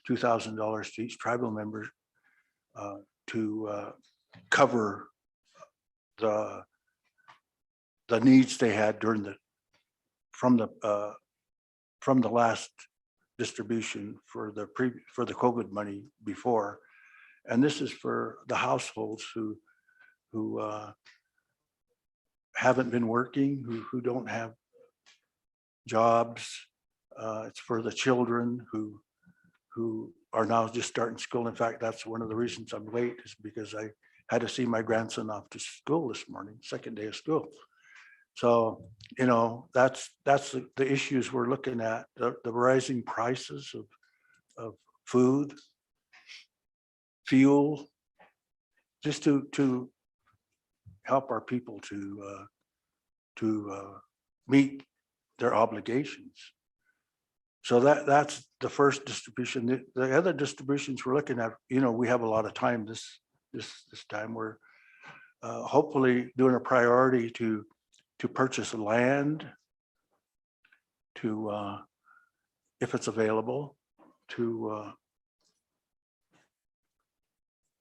$2,000 to each tribal member to cover the needs they had during from the last distribution for the COVID money before. And this is for the households who haven't been working, who don't have jobs. It's for the children who are now just starting school. In fact, that's one of the reasons I'm late, is because I had to see my grandson off to school this morning, second day of school. So, that's the issues we're looking at, the rising prices of food, fuel, just to help our people to meet their obligations. So that's the first distribution. The other distributions we're looking at, we have a lot of time this time. We're hopefully doing a priority to purchase land, to if it's available, to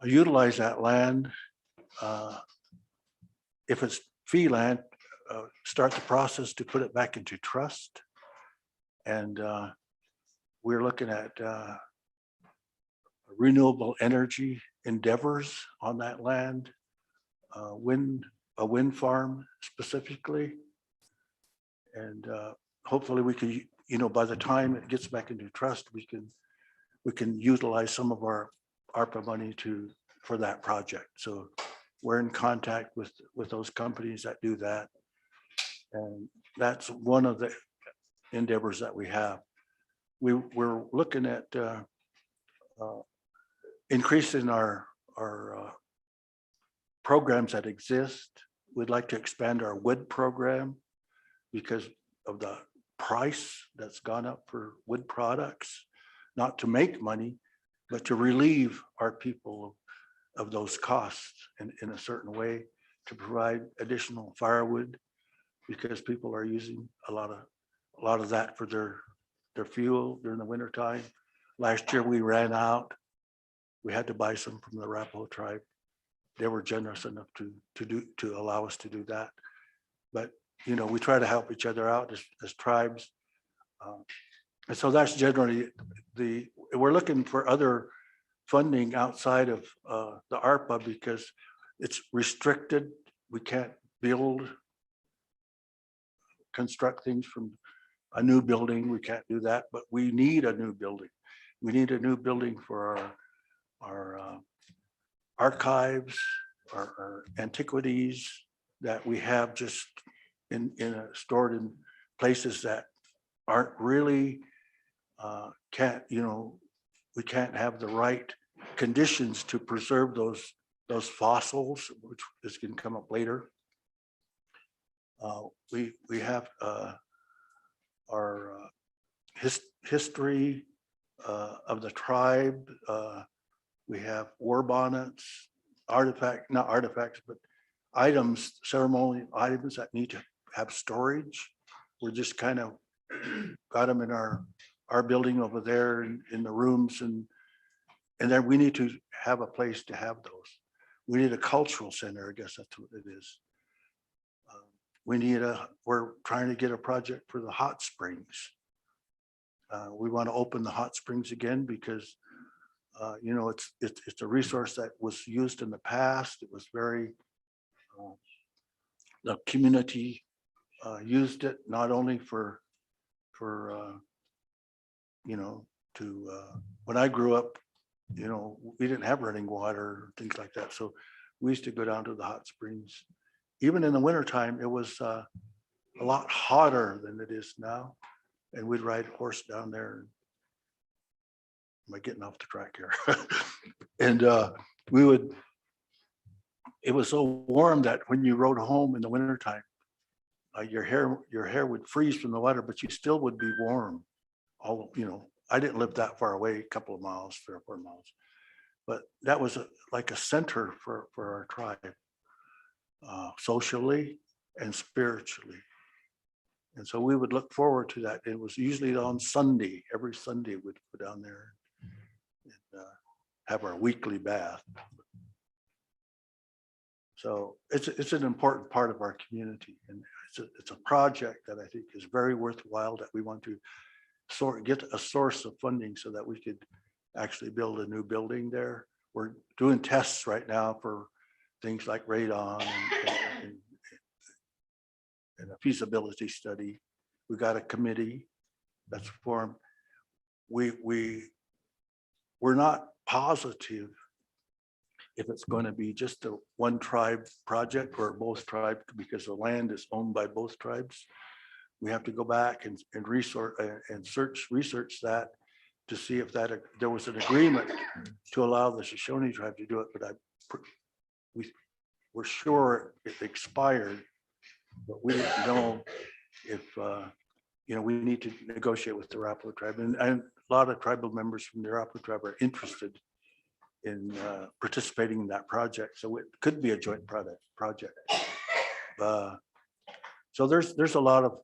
utilize that land. If it's fee land, start the process to put it back into trust. And we're looking at renewable energy endeavors on that land, a wind farm specifically. And hopefully we can, by the time it gets back into trust, we can utilize some of our ARPA money for that project. So we're in contact with those companies that do that. And that's one of the endeavors that we have. We're looking at increasing our programs that exist. We'd like to expand our wood program because of the price that's gone up for wood products, not to make money, but to relieve our people of those costs in a certain way, to provide additional firewood, because people are using a lot of that for their fuel during the winter time. Last year we ran out. We had to buy some from the Arapaho tribe. They were generous enough to allow us to do that. But we try to help each other out as tribes. And so that's generally we're looking for other funding outside of the ARPA because it's restricted. We can't construct things from a new building. We can't do that, but we need a new building. We need a new building for our archives, our antiquities that we have just stored in places that aren't really we can't have the right conditions to preserve those fossils, which is going to come up later. We have our history of the tribe. We have war bonnets, not artifacts, but items, ceremonial items that need to have storage. We're just kind of got them in our building over there in the rooms, and then we need to have a place to have those. We need a cultural center, I guess that's what it is. We're trying to get a project for the hot springs. We want to open the hot springs again because it's a resource that was used in the past. It was very the community used it not only for when I grew up, we didn't have running water, things like that. So we used to go down to the hot springs. Even in the wintertime, it was a lot hotter than it is now. And we'd ride horse down there. Am I getting off the track here? And it was so warm that when you rode home in the wintertime, your hair would freeze from the water, but you still would be warm. I didn't live that far away, a couple of miles, 3 or 4 miles, but that was like a center for our tribe, socially and spiritually. And so we would look forward to that. It was usually on Sunday. Every Sunday we'd go down there and have our weekly bath. So it's an important part of our community, and it's a project that I think is very worthwhile, that we want to get a source of funding so that we could actually build a new building there. We're doing tests right now for things like radon and a feasibility study. We got a committee that's formed. We're not positive if it's going to be just a one tribe project or both tribes, because the land is owned by both tribes. We have to go back and research that to see if there was an agreement to allow the Shoshone tribe to do it, but we're sure it expired, but we don't know if, we need to negotiate with the Arapaho tribe, and a lot of tribal members from the Arapaho tribe are interested in participating in that project, so it could be a joint project. So there's a lot of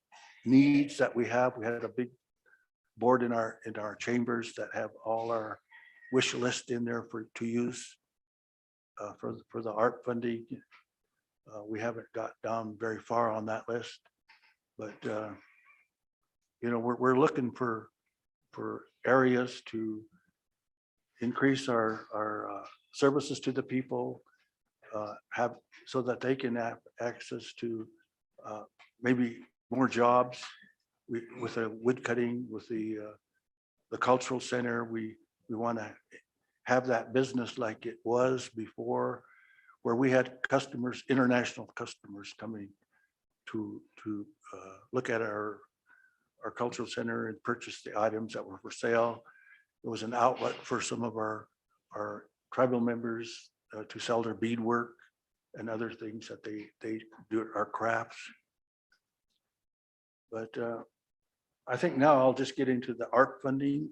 needs that we have. We had a big board in our chambers that have all our wish list in there to use for the art funding. We haven't got down very far on that list, but we're looking for areas to increase our services to the people, have so that they can have access to maybe more jobs. With the wood cutting, with the cultural center, we want to have that business like it was before, where we had customers, international customers coming to look at our cultural center and purchase the items that were for sale. It was an outlet for some of our tribal members to sell their beadwork and other things that they do, our crafts. But I think now I'll just get into the art funding.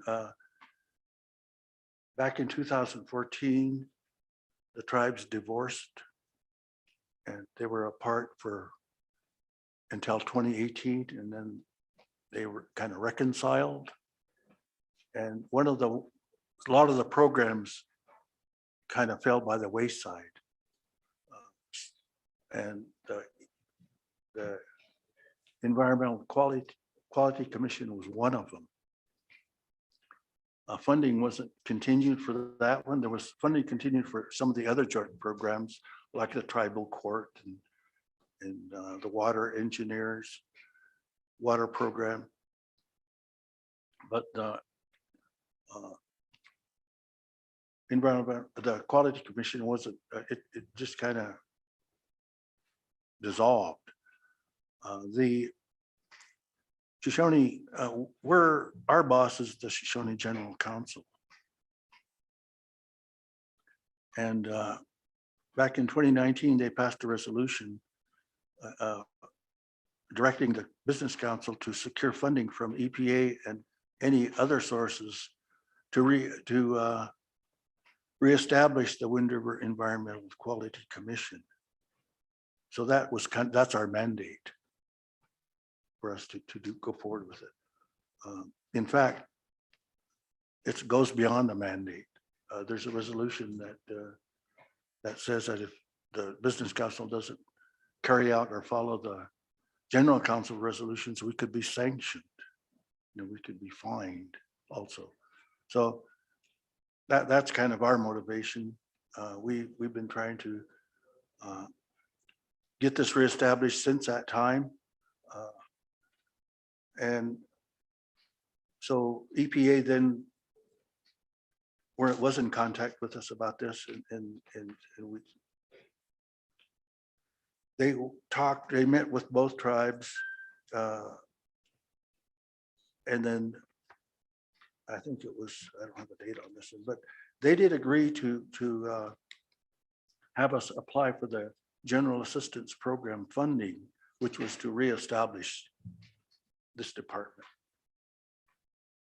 Back in 2014, the tribes divorced, and they were apart until 2018, and then they were kind of reconciled. And a lot of the programs kind of fell by the wayside. And the Environmental Quality Commission was one of them. Funding wasn't continued for that one. There was funding continued for some of the other joint programs, like the tribal court and the water engineers, water program. But the Quality Commission wasn't, it just kind of dissolved. The Shoshone, our boss is the Shoshone General Council. And back in 2019, they passed a resolution directing the Business Council to secure funding from EPA and any other sources to reestablish the Wind River Environmental Quality Commission. So that's our mandate for us to go forward with it. In fact, it goes beyond the mandate. There's a resolution that says that if the Business Council doesn't carry out or follow the General Council resolutions, we could be sanctioned. We could be fined also. So that's kind of our motivation. We've been trying to get this reestablished since that time. And so EPA then, where it was in contact with us about this, and they met with both tribes. And then I think it was, I don't have a date on this one, but they did agree to have us apply for the General Assistance Program funding, which was to reestablish this department.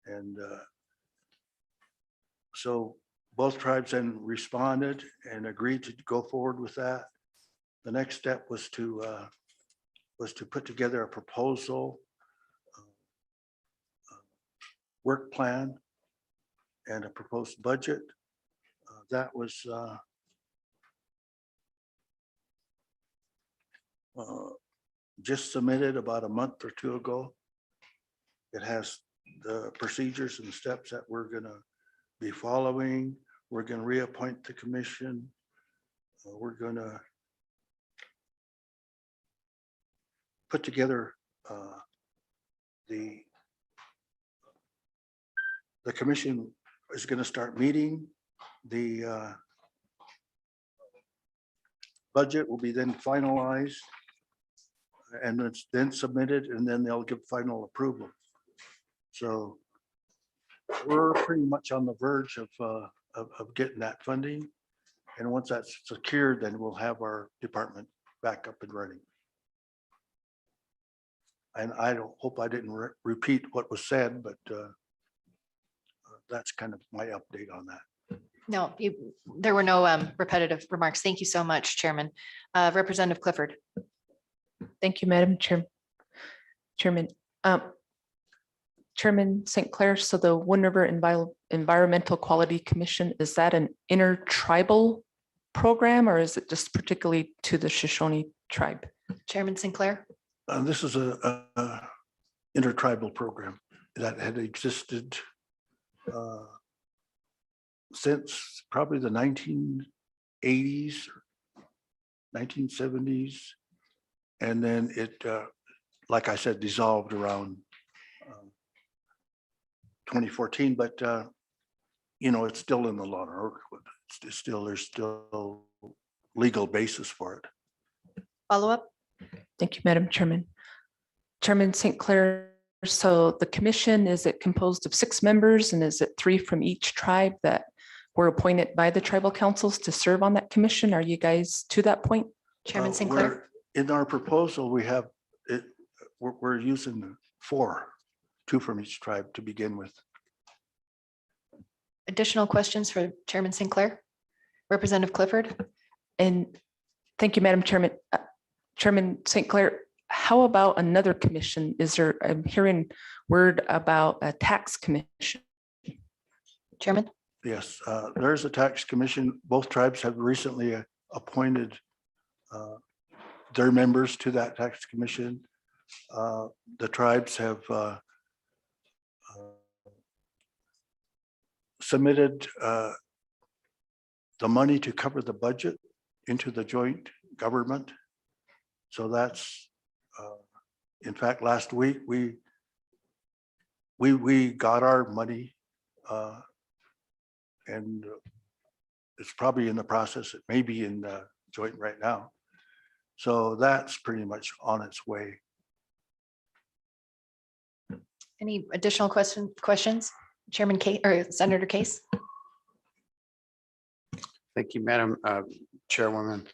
And so both tribes then responded and agreed to go forward with that. The next step was to put together a proposal, work plan, and a proposed budget. That was just submitted about a month or two ago. It has the procedures and steps that we're going to be following. We're going to reappoint the commission. We're going to put together the commission is going to start meeting. The budget will be then finalized. And it's then submitted, and then they'll give final approval. So we're pretty much on the verge of getting that funding. And once that's secured, then we'll have our department back up and running. And I don't hope I didn't repeat what was said, but that's kind of my update on that. No, there were no repetitive remarks. Thank you so much, Chairman. Representative Clifford. Thank you, Madam Chairman. Chairman St. Clair, so the Wind River Environmental Quality Commission, is that an intertribal program or is it just particularly to the Shoshone tribe? Chairman Sinclair. This is a intertribal program that had existed since probably the 1980s, 1970s. And then it, like I said, dissolved around 2014, but it's still in the law. There's still legal basis for it. Follow up. Thank you, Madam Chairman. Chairman St. Clair, so the commission, is it composed of 6 members and is it 3 from each tribe that were appointed by the tribal councils to serve on that commission? Are you guys to that point? Chairman Sinclair. In our proposal, we have it, we're using 4, 2 from each tribe to begin with. Additional questions for Chairman Sinclair? Representative Clifford. And thank you, Madam Chairman. Chairman St. Clair, how about another commission? I'm hearing word about a tax commission. Chairman. Yes, there's a tax commission. Both tribes have recently appointed their members to that tax commission. The tribes have submitted the money to cover the budget into the joint government. So that's, in fact, last week we got our money, and it's probably in the process. It may be in the joint right now. So that's pretty much on its way. Any additional questions? Chairman Case or Senator Case? Thank you, Madam Chairwoman.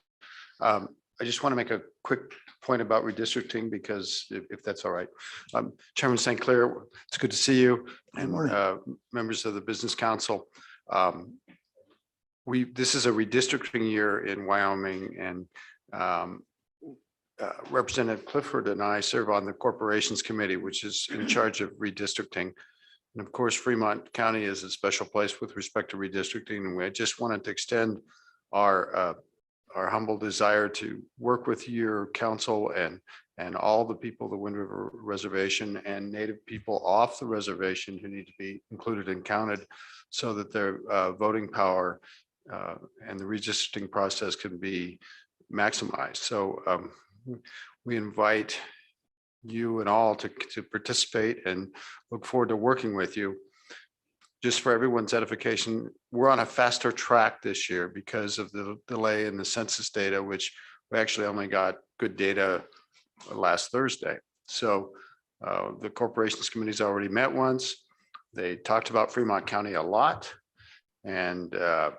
I just want to make a quick point about redistricting because if that's all right. Chairman St. Clair, it's good to see you and members of the Business Council. This is a redistricting year in Wyoming, and Representative Clifford and I serve on the Corporations Committee, which is in charge of redistricting. And of course, Fremont County is a special place with respect to redistricting. And we just wanted to extend our humble desire to work with your council and all the people of the Wind River Reservation and Native people off the reservation who need to be included and counted so that their voting power and the redistricting process can be maximized. So we invite you and all to participate and look forward to working with you. Just for everyone's edification, we're on a faster track this year because of the delay in the census data, which we actually only got good data last Thursday. So the Corporations Committee's already met once. They talked about Fremont County a lot. And the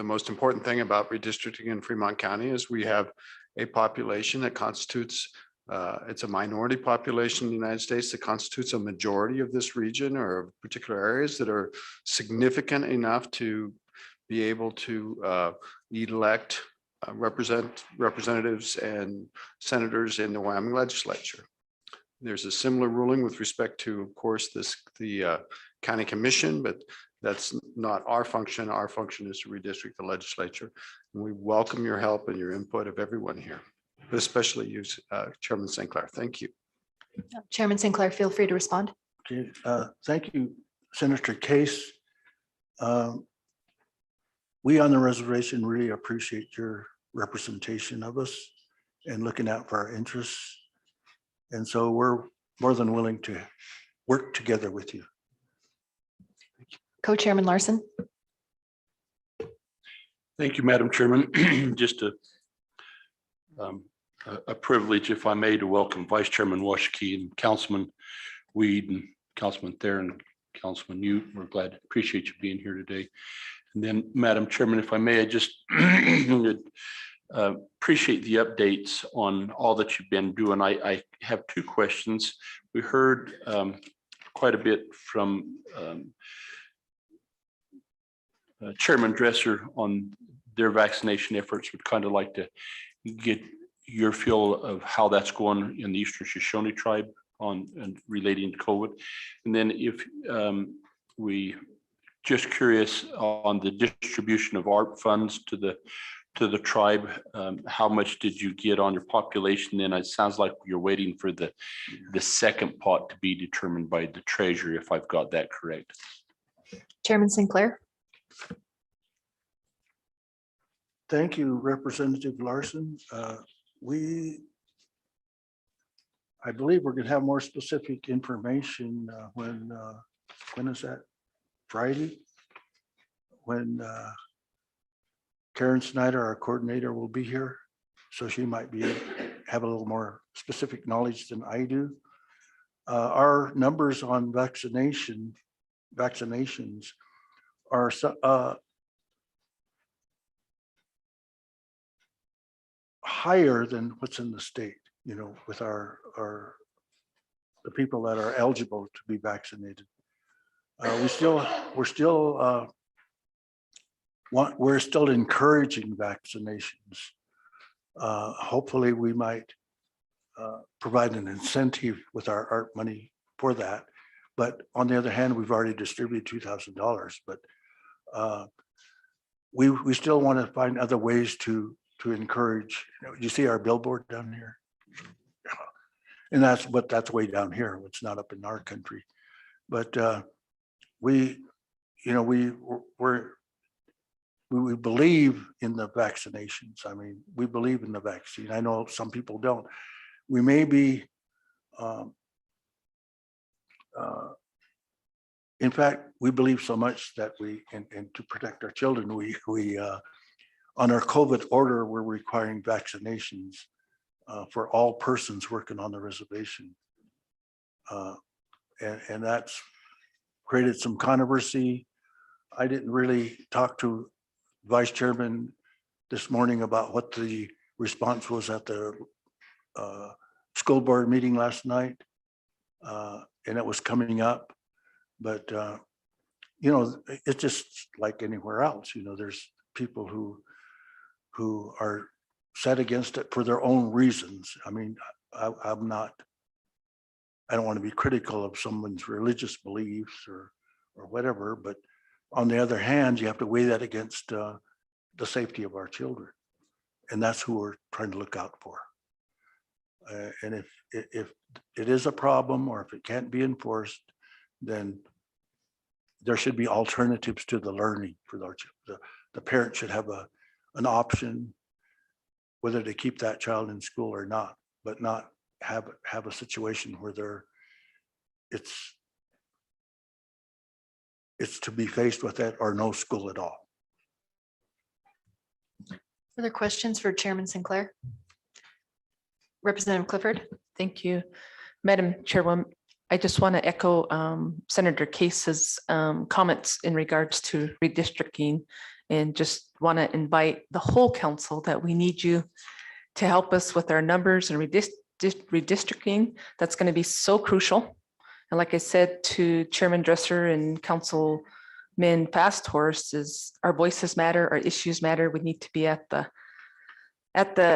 most important thing about redistricting in Fremont County is we have a population that constitutes it's a minority population in the United States that constitutes a majority of this region or particular areas that are significant enough to be able to elect representatives and senators in the Wyoming legislature. There's a similar ruling with respect to, of course, the county commission, but that's not our function. Our function is to redistrict the legislature. And we welcome your help and your input of everyone here, but especially you, Chairman St. Clair. Thank you. Chairman Sinclair, feel free to respond. Okay, thank you, Senator Case. We on the reservation really appreciate your representation of us and looking out for our interests. And so we're more than willing to work together with you. Co-Chairman Larson. Thank you, Madam Chairman. Just a privilege, if I may, to welcome Vice Chairman Washkey and Councilman Weed and Councilman Thayer and Councilman Newt. We're glad, appreciate you being here today. And then, Madam Chairman, if I may, I just appreciate the updates on all that you've been doing. I have two questions. We heard quite a bit from Chairman Dresser on their vaccination efforts. Would kind of like to get your feel of how that's going in the Eastern Shoshone tribe on and relating to COVID. And then if we just curious on the distribution of ARP funds to the tribe, how much did you get on your population? Then it sounds like you're waiting for the second pot to be determined by the treasurer, if I've got that correct. Chairman Sinclair. Thank you, Representative Larson. I believe we're going to have more specific information when is that? Friday? When Karen Snyder, our coordinator, will be here. So she might have a little more specific knowledge than I do. Our numbers on vaccinations are higher than what's in the state, you know, with the people that are eligible to be vaccinated. We're still encouraging vaccinations. Hopefully we might provide an incentive with our ARP money for that. But on the other hand, we've already distributed $2,000, but we still want to find other ways to encourage. You see our billboard down here? And that's way down here. It's not up in our country. But we believe in the vaccinations. I mean, we believe in the vaccine. I know some people don't. We may be, in fact, we believe so much that and to protect our children, we on our COVID order, we're requiring vaccinations for all persons working on the reservation. And that's created some controversy. I didn't really talk to Vice Chairman this morning about what the response was at the school board meeting last night. And it was coming up, but you know, it's just like anywhere else. You know, there's people who are set against it for their own reasons. I mean, I don't want to be critical of someone's religious beliefs or whatever, but on the other hand, you have to weigh that against the safety of our children. And that's who we're trying to look out for. And if it is a problem or if it can't be enforced, then there should be alternatives to the learning for our children. The parent should have an option whether to keep that child in school or not, but not have a situation where it's to be faced with that or no school at all. Further questions for Chairman Sinclair? Representative Clifford. Thank you, Madam Chairwoman. I just want to echo Senator Case's comments in regards to redistricting, and just want to invite the whole council that we need you to help us with our numbers and redistricting. That's going to be so crucial. And like I said to Chairman Dresser and Councilman Fasthorse, is our voices matter, our issues matter. We need to be at the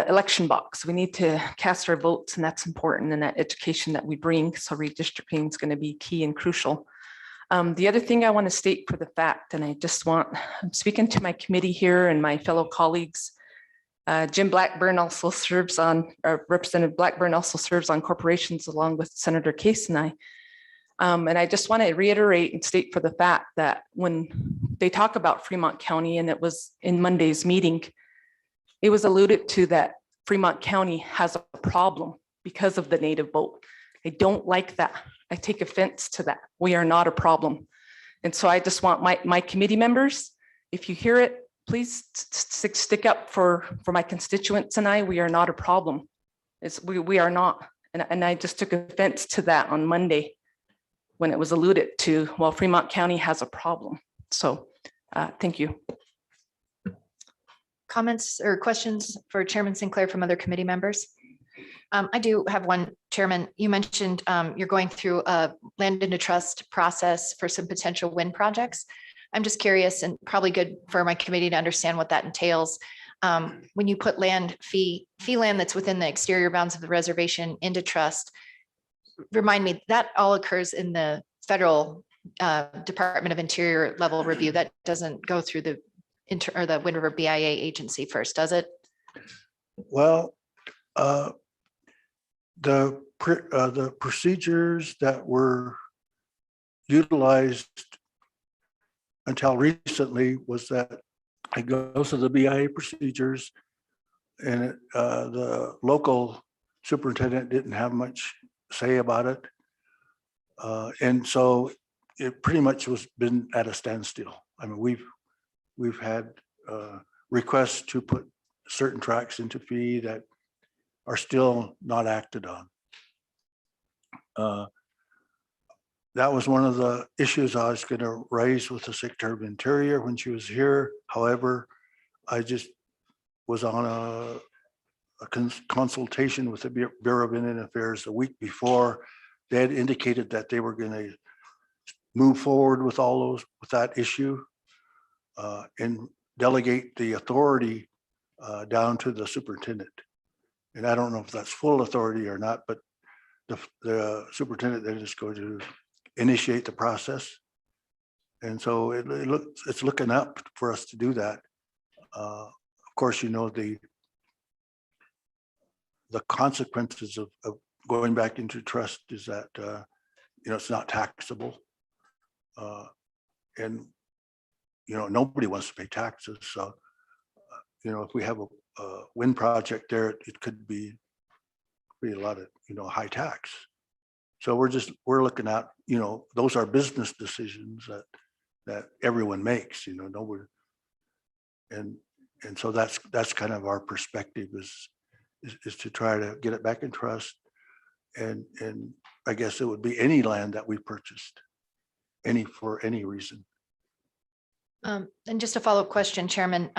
election box. We need to cast our votes, and that's important in that education that we bring. So redistricting is going to be key and crucial. The other thing I want to state for the fact, and I'm speaking to my committee here and my fellow colleagues, Jim Blackburn also serves on, Representative Blackburn also serves on corporations along with Senator Case and I. And I just want to reiterate and state for the fact that when they talk about Fremont County, and it was in Monday's meeting, it was alluded to that Fremont County has a problem because of the native vote. I don't like that. I take offense to that. We are not a problem. And so I just want my committee members, if you hear it, please stick up for my constituents and I. We are not a problem. We are not. And I just took offense to that on Monday when it was alluded to, well, Fremont County has a problem. So thank you. Comments or questions for Chairman Sinclair from other committee members? I do have one, Chairman. You mentioned you're going through a land into trust process for some potential wind projects. I'm just curious, and probably good for my committee to understand what that entails. When you put fee land that's within the exterior bounds of the reservation into trust, remind me, that all occurs in the federal Department of Interior level review. That doesn't go through the Wind River BIA agency first, does it? Well, the procedures that were utilized until recently was that it goes to the BIA procedures, and the local superintendent didn't have much say about it. And so it pretty much was been at a standstill. I mean, we've had requests to put certain tracks into fee that are still not acted on. That was one of the issues I was going to raise with the Secretary of Interior when she was here. However, I just was on a consultation with the Bureau of Indian Affairs the week before. They had indicated that they were going to move forward with that issue and delegate the authority down to the superintendent. And I don't know if that's full authority or not, but the superintendent then is going to initiate the process. And so it's looking up for us to do that. Of course, you know, the consequences of going back into trust is that, you know, it's not taxable. And, you know, nobody wants to pay taxes. So, you know, if we have a wind project there, it could be a lot of, you know, high tax. So we're looking at, you know, those are business decisions that everyone makes, you know, nobody. And so that's kind of our perspective is to try to get it back in trust. And I guess it would be any land that we purchased, for any reason. And just a follow-up question, Chairman,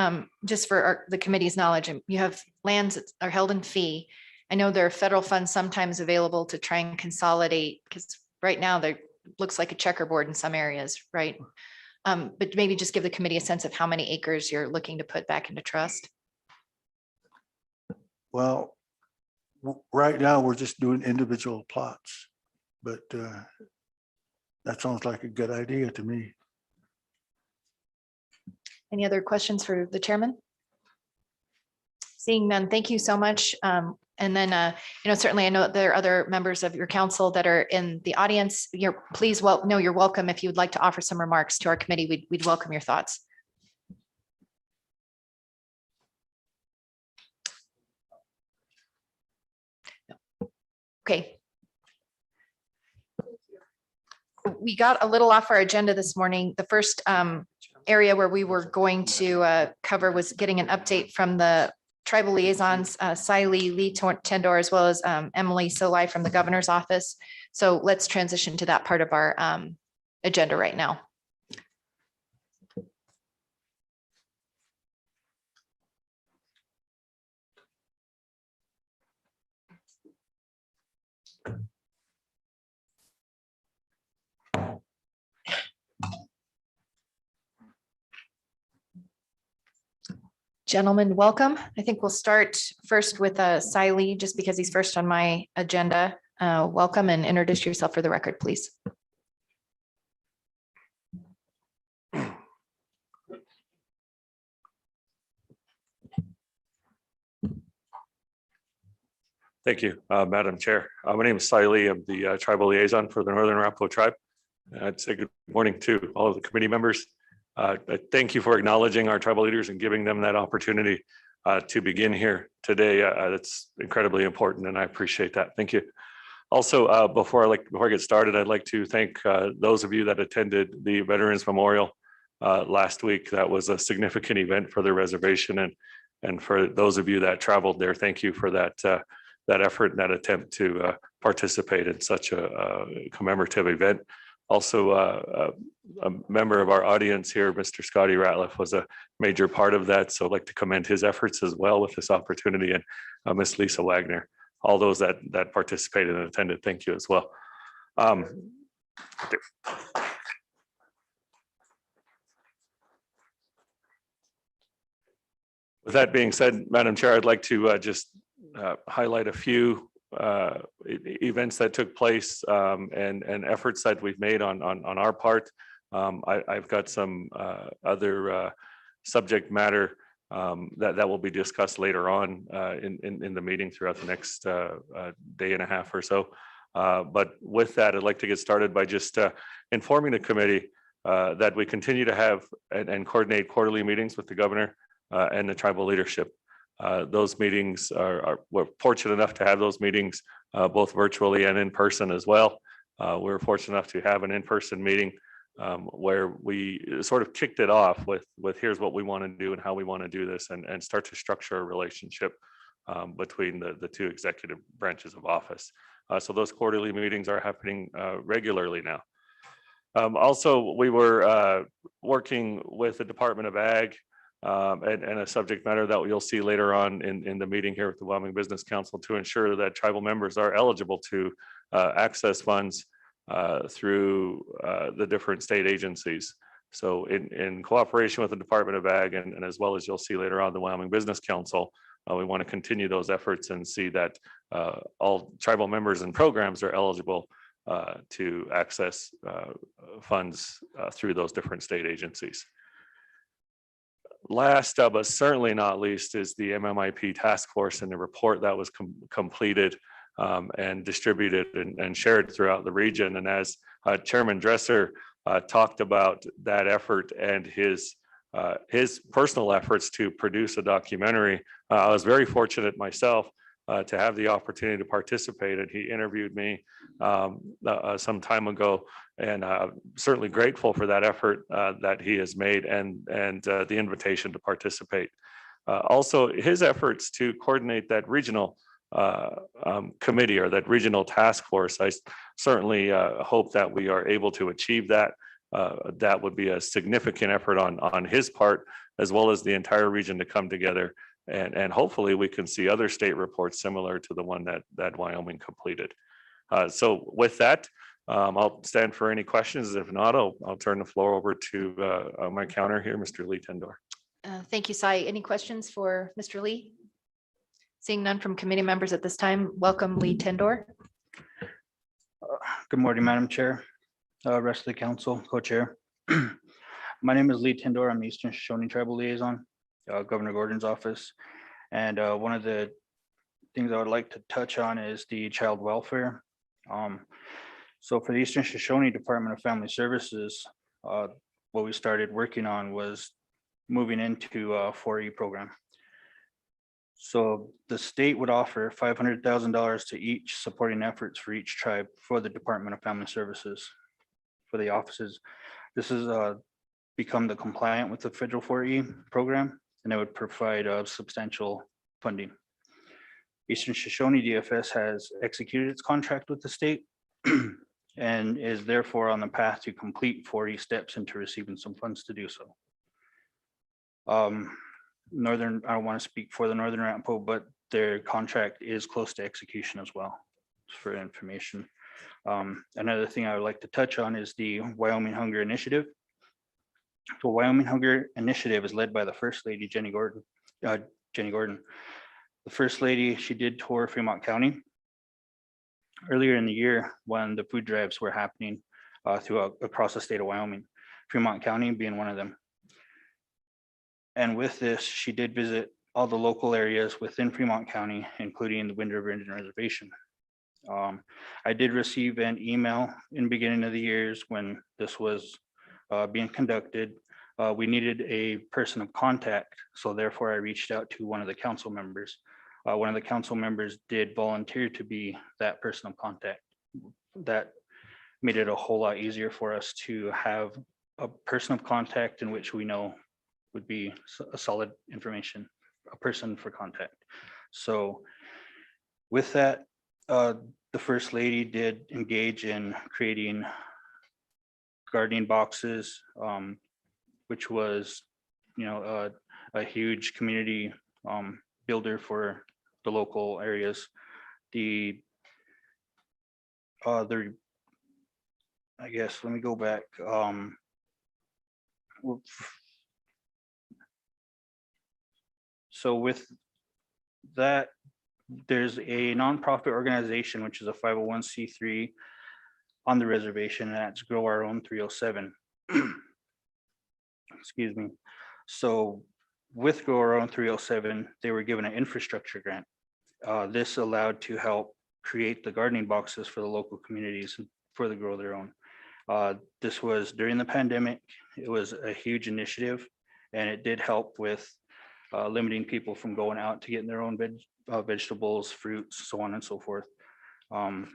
just for the committee's knowledge, you have lands that are held in fee. I know there are federal funds sometimes available to try and consolidate, because right now there looks like a checkerboard in some areas, right? But maybe just give the committee a sense of how many acres you're looking to put back into trust. Well, right now we're just doing individual plots, but that sounds like a good idea to me. Any other questions for the chairman? Seeing none, thank you so much. And then, you know, certainly I know there are other members of your council that are in the audience. Please know you're welcome. If you'd like to offer some remarks to our committee, we'd welcome your thoughts. Okay. We got a little off our agenda this morning. The first area where we were going to cover was getting an update from the tribal liaisons, Siley Lee Tendor, as well as Emily Solai from the governor's office. So let's transition to that part of our agenda right now. Gentlemen, welcome. I think we'll start first with Siley, just because he's first on my agenda. Welcome, and introduce yourself for the record, please. Thank you, Madam Chair. My name is Siley. I'm the tribal liaison for the Northern Arapaho Tribe. I'd say good morning to all of the committee members. Thank you for acknowledging our tribal leaders and giving them that opportunity to begin here today. That's incredibly important, and I appreciate that. Thank you. Also, before I get started, I'd like to thank those of you that attended the Veterans Memorial last week. That was a significant event for the reservation, and for those of you that traveled there, thank you for that effort and that attempt to participate in such a commemorative event. Also, a member of our audience here, Mr. Scotty Ratliff, was a major part of that. So I'd like to commend his efforts as well with this opportunity, and Miss Lisa Wagner, all those that participated and attended. Thank you as well. With that being said, Madam Chair, I'd like to just highlight a few events that took place and efforts that we've made on our part. I've got some other subject matter that will be discussed later on in the meeting throughout the next day and a half or so. But with that, I'd like to get started by just informing the committee that we continue to have and coordinate quarterly meetings with the governor and the tribal leadership. Those meetings we're fortunate enough to have those meetings both virtually and in person as well. We're fortunate enough to have an in-person meeting where we sort of kicked it off with here's what we want to do and how we want to do this, and start to structure a relationship between the two executive branches of office. So those quarterly meetings are happening regularly now. Also, we were working with the Department of Ag and a subject matter that you'll see later on in the meeting here with the Wyoming Business Council to ensure that tribal members are eligible to access funds through the different state agencies. So in cooperation with the Department of Ag and as well as you'll see later on the Wyoming Business Council, we want to continue those efforts and see that all tribal members and programs are eligible to access funds through those different state agencies. Last but certainly not least is the MMIP task force and the report that was completed and distributed and shared throughout the region. And as Chairman Dresser talked about that effort and his personal efforts to produce a documentary, I was very fortunate myself to have the opportunity to participate, and he interviewed me some time ago, and certainly grateful for that effort that he has made and the invitation to participate. Also, his efforts to coordinate that regional committee or that regional task force, I certainly hope that we are able to achieve that. That would be a significant effort on his part, as well as the entire region to come together. And hopefully we can see other state reports similar to the one that Wyoming completed. So with that, I'll stand for any questions. If not, I'll turn the floor over to my counter here, Mr. Lee Tendor. Thank you, Sai. Any questions for Mr. Lee? Seeing none from committee members at this time, welcome Lee Tendor. Good morning, Madam Chair, rest of the council, co-chair. My name is Lee Tendor. I'm the Eastern Shoshone Tribal Liaison, Governor Gordon's office. And one of the things I would like to touch on is the child welfare. So for the Eastern Shoshone Department of Family Services, what we started working on was moving into a 4E program. So the state would offer $500,000 to each supporting efforts for each tribe for the Department of Family Services for the offices. This is become the compliant with the federal 4E program, and it would provide substantial funding. Eastern Shoshone DFS has executed its contract with the state and is therefore on the path to complete 4E steps into receiving some funds to do so. Northern, I don't want to speak for the Northern Arapaho, but their contract is close to execution as well, for information. Another thing I would like to touch on is the Wyoming Hunger Initiative. The Wyoming Hunger Initiative is led by the First Lady, Jenny Gordon. The First Lady, she did tour Fremont County earlier in the year when the food drives were happening across the state of Wyoming, Fremont County being one of them. And with this, she did visit all the local areas within Fremont County, including the Wind River Indian Reservation. I did receive an email in the beginning of the years when this was being conducted. We needed a person of contact, so therefore I reached out to one of the council members. One of the council members did volunteer to be that person of contact. That made it a whole lot easier for us to have a person of contact in which we know would be a solid information, a person for contact. So with that, the First Lady did engage in creating gardening boxes, which was, a huge community builder for the local areas. I guess, let me go back. So with that, there's a nonprofit organization, which is a 501c3 on the reservation, and that's Grow Our Own 307. Excuse me. So with Grow Our Own 307, they were given an infrastructure grant. This allowed to help create the gardening boxes for the local communities for the Grow Their Own. This was during the pandemic. It was a huge initiative, and it did help with limiting people from going out to getting their own vegetables, fruits, so on and so forth. Grow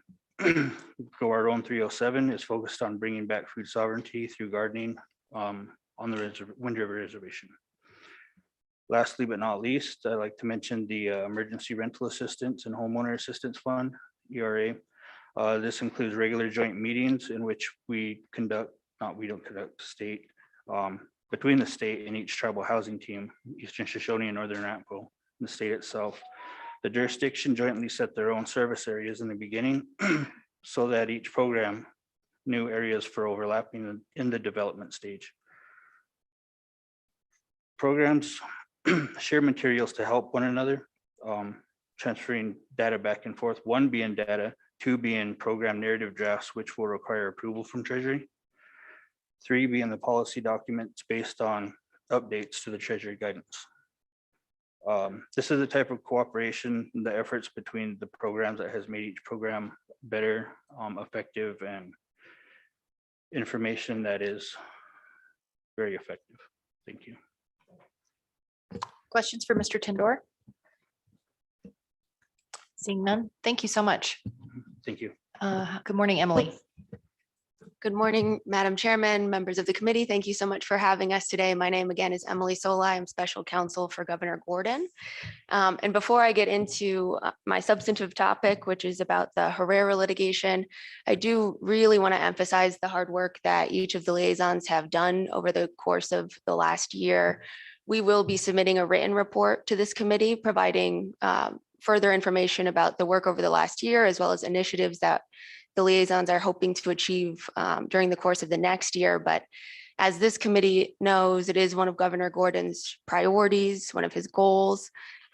Our Own 307 is focused on bringing back food sovereignty through gardening on the Wind River Reservation. Lastly, but not least, I'd like to mention the Emergency Rental Assistance and Homeowner Assistance Fund, ERA. This includes regular joint meetings in which we conduct, we don't conduct state, between the state and each tribal housing team, Eastern Shoshone and Northern Arapaho, and the state itself. The jurisdiction jointly set their own service areas in the beginning so that each program knew areas for overlapping in the development stage. Programs share materials to help one another, transferring data back and forth, one being data, two being program narrative drafts, which will require approval from Treasury, three being the policy documents based on updates to the Treasury guidance. This is the type of cooperation, the efforts between the programs that has made each program better, effective, and information that is very effective. Thank you. Questions for Mr. Tindor? Seeing none. Thank you so much. Thank you. Good morning, Emily. Good morning, Madam Chairman, members of the committee. Thank you so much for having us today. My name again is Emily Sola. I'm special counsel for Governor Gordon. And before I get into my substantive topic, which is about the Herrera litigation, I do really want to emphasize the hard work that each of the liaisons have done over the course of the last year. We will be submitting a written report to this committee, providing further information about the work over the last year, as well as initiatives that the liaisons are hoping to achieve during the course of the next year. But as this committee knows, it is one of Governor Gordon's priorities, one of his goals,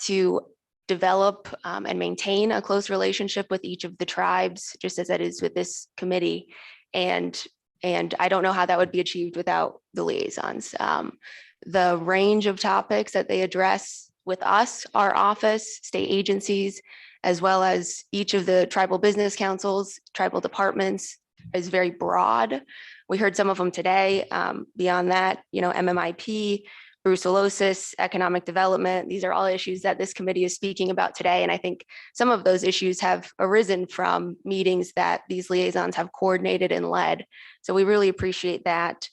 to develop and maintain a close relationship with each of the tribes, just as it is with this committee. And I don't know how that would be achieved without the liaisons. The range of topics that they address with us, our office, state agencies, as well as each of the tribal business councils, tribal departments, is very broad. We heard some of them today. Beyond that, MMIP, brucellosis, economic development, these are all issues that this committee is speaking about today. And I think some of those issues have arisen from meetings that these liaisons have coordinated and led. So we really appreciate that.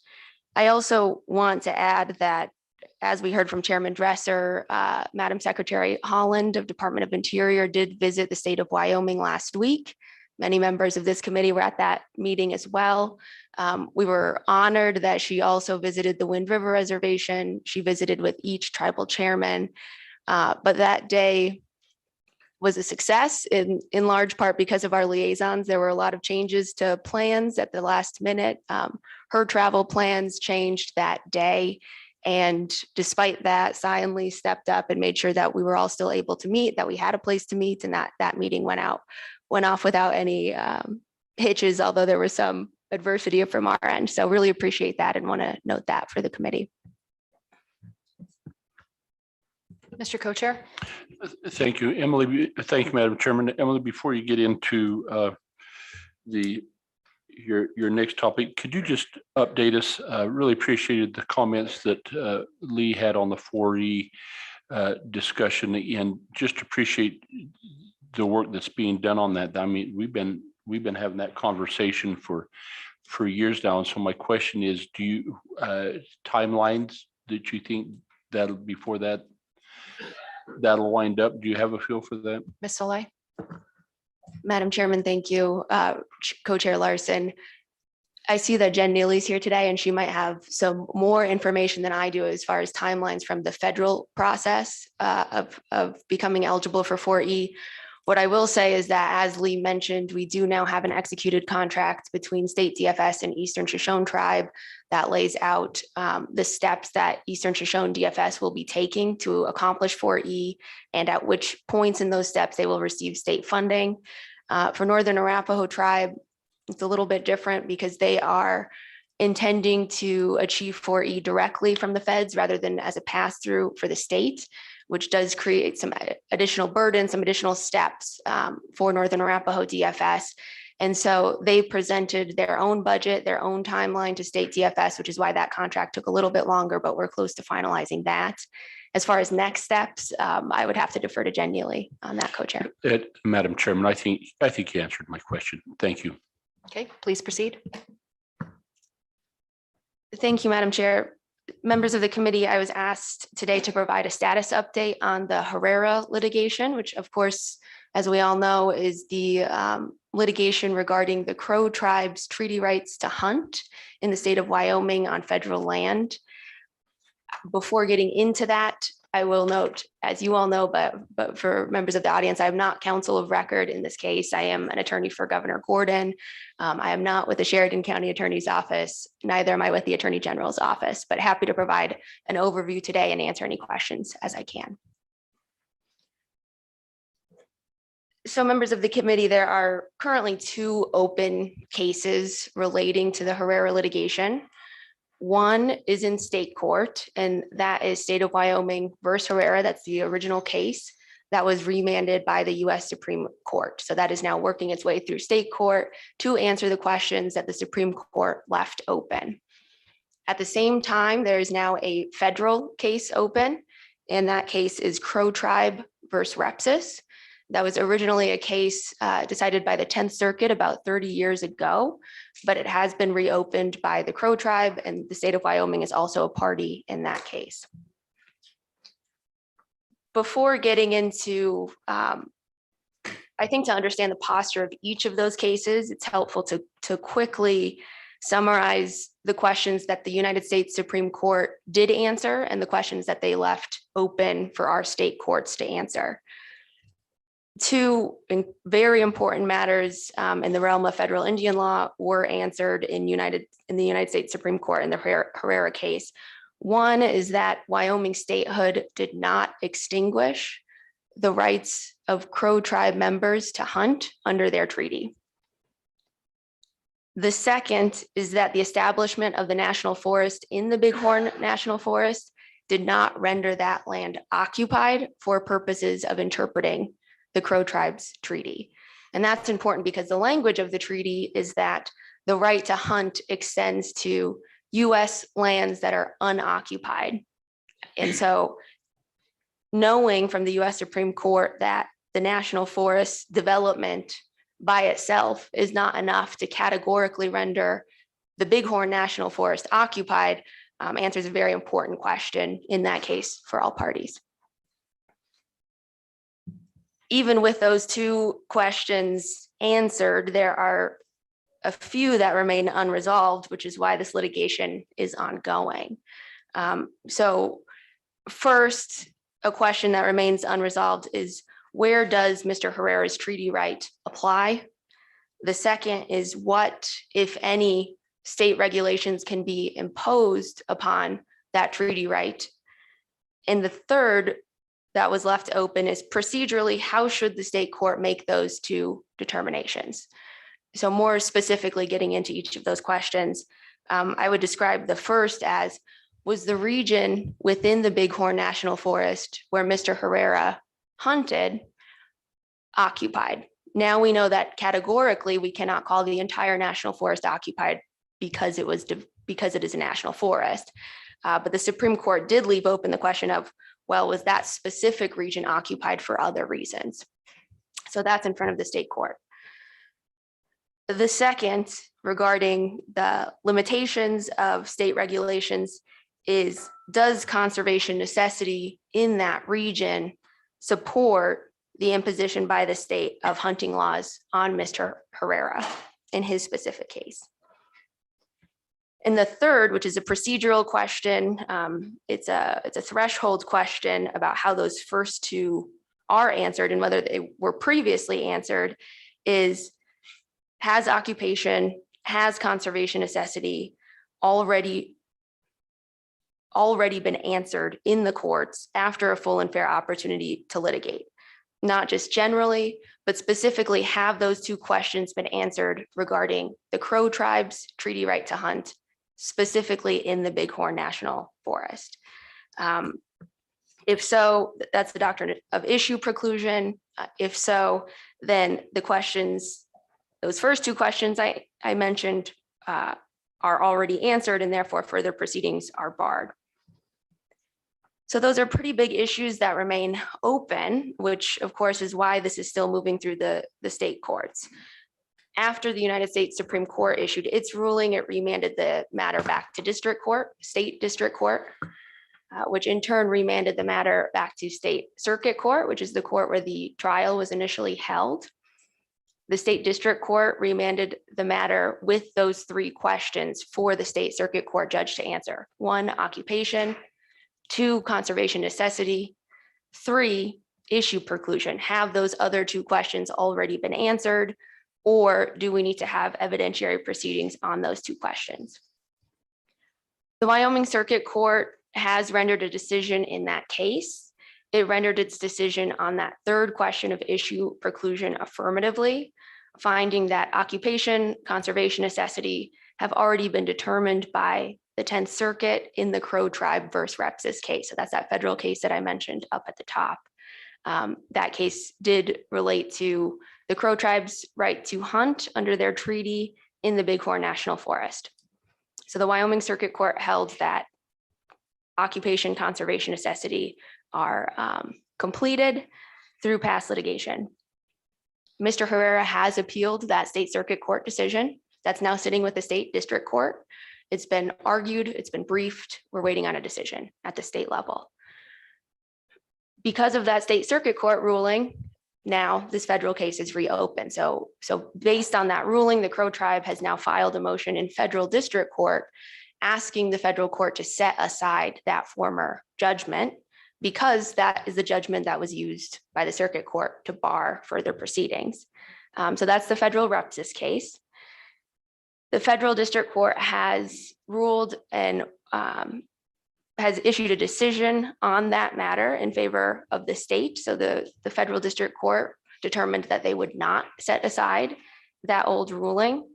I also want to add that, as we heard from Chairman Dresser, Madam Secretary Holland of Department of Interior did visit the state of Wyoming last week. Many members of this committee were at that meeting as well. We were honored that she also visited the Wind River Reservation. She visited with each tribal chairman, but that day was a success in large part because of our liaisons. There were a lot of changes to plans at the last minute. Her travel plans changed that day. And despite that, Cy Lee stepped up and made sure that we were all still able to meet, that we had a place to meet, and that meeting went off without any hitches, although there was some adversity from our end. So really appreciate that and want to note that for the committee. Mr. Co-Chair. Thank you, Emily. Thank you, Madam Chairman. Emily, before you get into your next topic, could you just update us? Really appreciated the comments that Lee had on the 4E discussion, and just appreciate the work that's being done on that. I mean, we've been having that conversation for for years now. And so my question is, do you, timelines that you think that'll, before that'll wind up? Do you have a feel for that? Ms. Solai? Madam Chairman, thank you. Co-Chair Larson. I see that Jen Neely's here today and she might have some more information than I do as far as timelines from the federal process of becoming eligible for 4E. What I will say is that, as Lee mentioned, we do now have an executed contract between State DFS and Eastern Shoshone Tribe that lays out the steps that Eastern Shoshone DFS will be taking to accomplish 4E and at which points in those steps they will receive state funding. For Northern Arapaho Tribe, it's a little bit different because they are intending to achieve 4E directly from the feds rather than as a pass-through for the state, which does create some additional burden, some additional steps for Northern Arapaho DFS. And so they presented their own budget, their own timeline to state DFS, which is why that contract took a little bit longer, but we're close to finalizing that. As far as next steps, I would have to defer to Jen Neely on that, Co-Chair. Madam Chairman, I think you answered my question. Thank you. Okay, please proceed. Thank you, Madam Chair. Members of the committee, I was asked today to provide a status update on the Herrera litigation, which of course, as we all know, is the litigation regarding the Crow tribe's treaty rights to hunt in the state of Wyoming on federal land. Before getting into that, I will note, as you all know, but for members of the audience, I am not counsel of record in this case. I am an attorney for Governor Gordon. I am not with the Sheridan County Attorney's Office, neither am I with the Attorney General's office, but happy to provide an overview today and answer any questions as I can. So members of the committee, there are currently 2 open cases relating to the Herrera litigation. One is in state court, and that is State of Wyoming versus Herrera. That's the original case that was remanded by the U.S. Supreme Court. So that is now working its way through state court to answer the questions that the Supreme Court left open. At the same time, there is now a federal case open, and that case is Crow Tribe versus Repsis. That was originally a case decided by the 10th Circuit about 30 years ago, but it has been reopened by the Crow Tribe, and the state of Wyoming is also a party in that case. Before getting into, I think to understand the posture of each of those cases, it's helpful to quickly summarize the questions that the United States Supreme Court did answer and the questions that they left open for our state courts to answer. 2 very important matters in the realm of federal Indian law were answered in the United States Supreme Court in the Herrera case. One is that Wyoming statehood did not extinguish the rights of Crow Tribe members to hunt under their treaty. The second is that the establishment of the national forest in the Bighorn National Forest did not render that land occupied for purposes of interpreting the Crow Tribe's treaty. And that's important because the language of the treaty is that the right to hunt extends to US lands that are unoccupied. And so knowing from the US Supreme Court that the national forest development by itself is not enough to categorically render the Bighorn National Forest occupied answers a very important question in that case for all parties. Even with those 2 questions answered, there are a few that remain unresolved, which is why this litigation is ongoing. So first, a question that remains unresolved is, where does Mr. Herrera's treaty right apply? The second is, what, if any, state regulations can be imposed upon that treaty right? And the third that was left open is, procedurally, how should the state court make those 2 determinations? So more specifically getting into each of those questions, I would describe the first as, was the region within the Bighorn National Forest where Mr. Herrera hunted occupied? Now we know that categorically we cannot call the entire national forest occupied because it is a national forest. But the Supreme Court did leave open the question of, well, was that specific region occupied for other reasons? So that's in front of the state court. The second, regarding the limitations of state regulations, is does conservation necessity in that region support the imposition by the state of hunting laws on Mr. Herrera in his specific case? And the third, which is a procedural question, it's a threshold question about how those first two are answered and whether they were previously answered, is has occupation, has conservation necessity already been answered in the courts after a full and fair opportunity to litigate? Not just generally, but specifically, have those two questions been answered regarding the Crow tribe's treaty right to hunt, specifically in the Bighorn National Forest? If so, that's the doctrine of issue preclusion. If so, then the questions, those first two questions I mentioned are already answered, and therefore further proceedings are barred. So those are pretty big issues that remain open, which of course is why this is still moving through the state courts. After the United States Supreme Court issued its ruling, it remanded the matter back to district court, state district court, which in turn remanded the matter back to state circuit court, which is the court where the trial was initially held. The state district court remanded the matter with those three questions for the state circuit court judge to answer. 1, occupation; 2, conservation necessity; 3, issue preclusion. Have those other two questions already been answered, or do we need to have evidentiary proceedings on those two questions? The Wyoming Circuit Court has rendered a decision in that case. It rendered its decision on that third question of issue preclusion affirmatively, finding that occupation, conservation necessity have already been determined by the 10th Circuit in the Crow Tribe versus Repsis case. So that's that federal case that I mentioned up at the top. That case did relate to the Crow Tribe's right to hunt under their treaty in the Bighorn National Forest. So the Wyoming Circuit Court held that occupation, conservation necessity are completed through past litigation. Mr. Herrera has appealed that state circuit court decision. That's now sitting with the state district court. It's been argued, it's been briefed. We're waiting on a decision at the state level. Because of that state circuit court ruling, now this federal case is reopened. So based on that ruling, the Crow Tribe has now filed a motion in federal district court asking the federal court to set aside that former judgment, because that is the judgment that was used by the circuit court to bar further proceedings. So that's the federal Repsis case. The federal district court has ruled and has issued a decision on that matter in favor of the state. So the federal district court determined that they would not set aside that old ruling.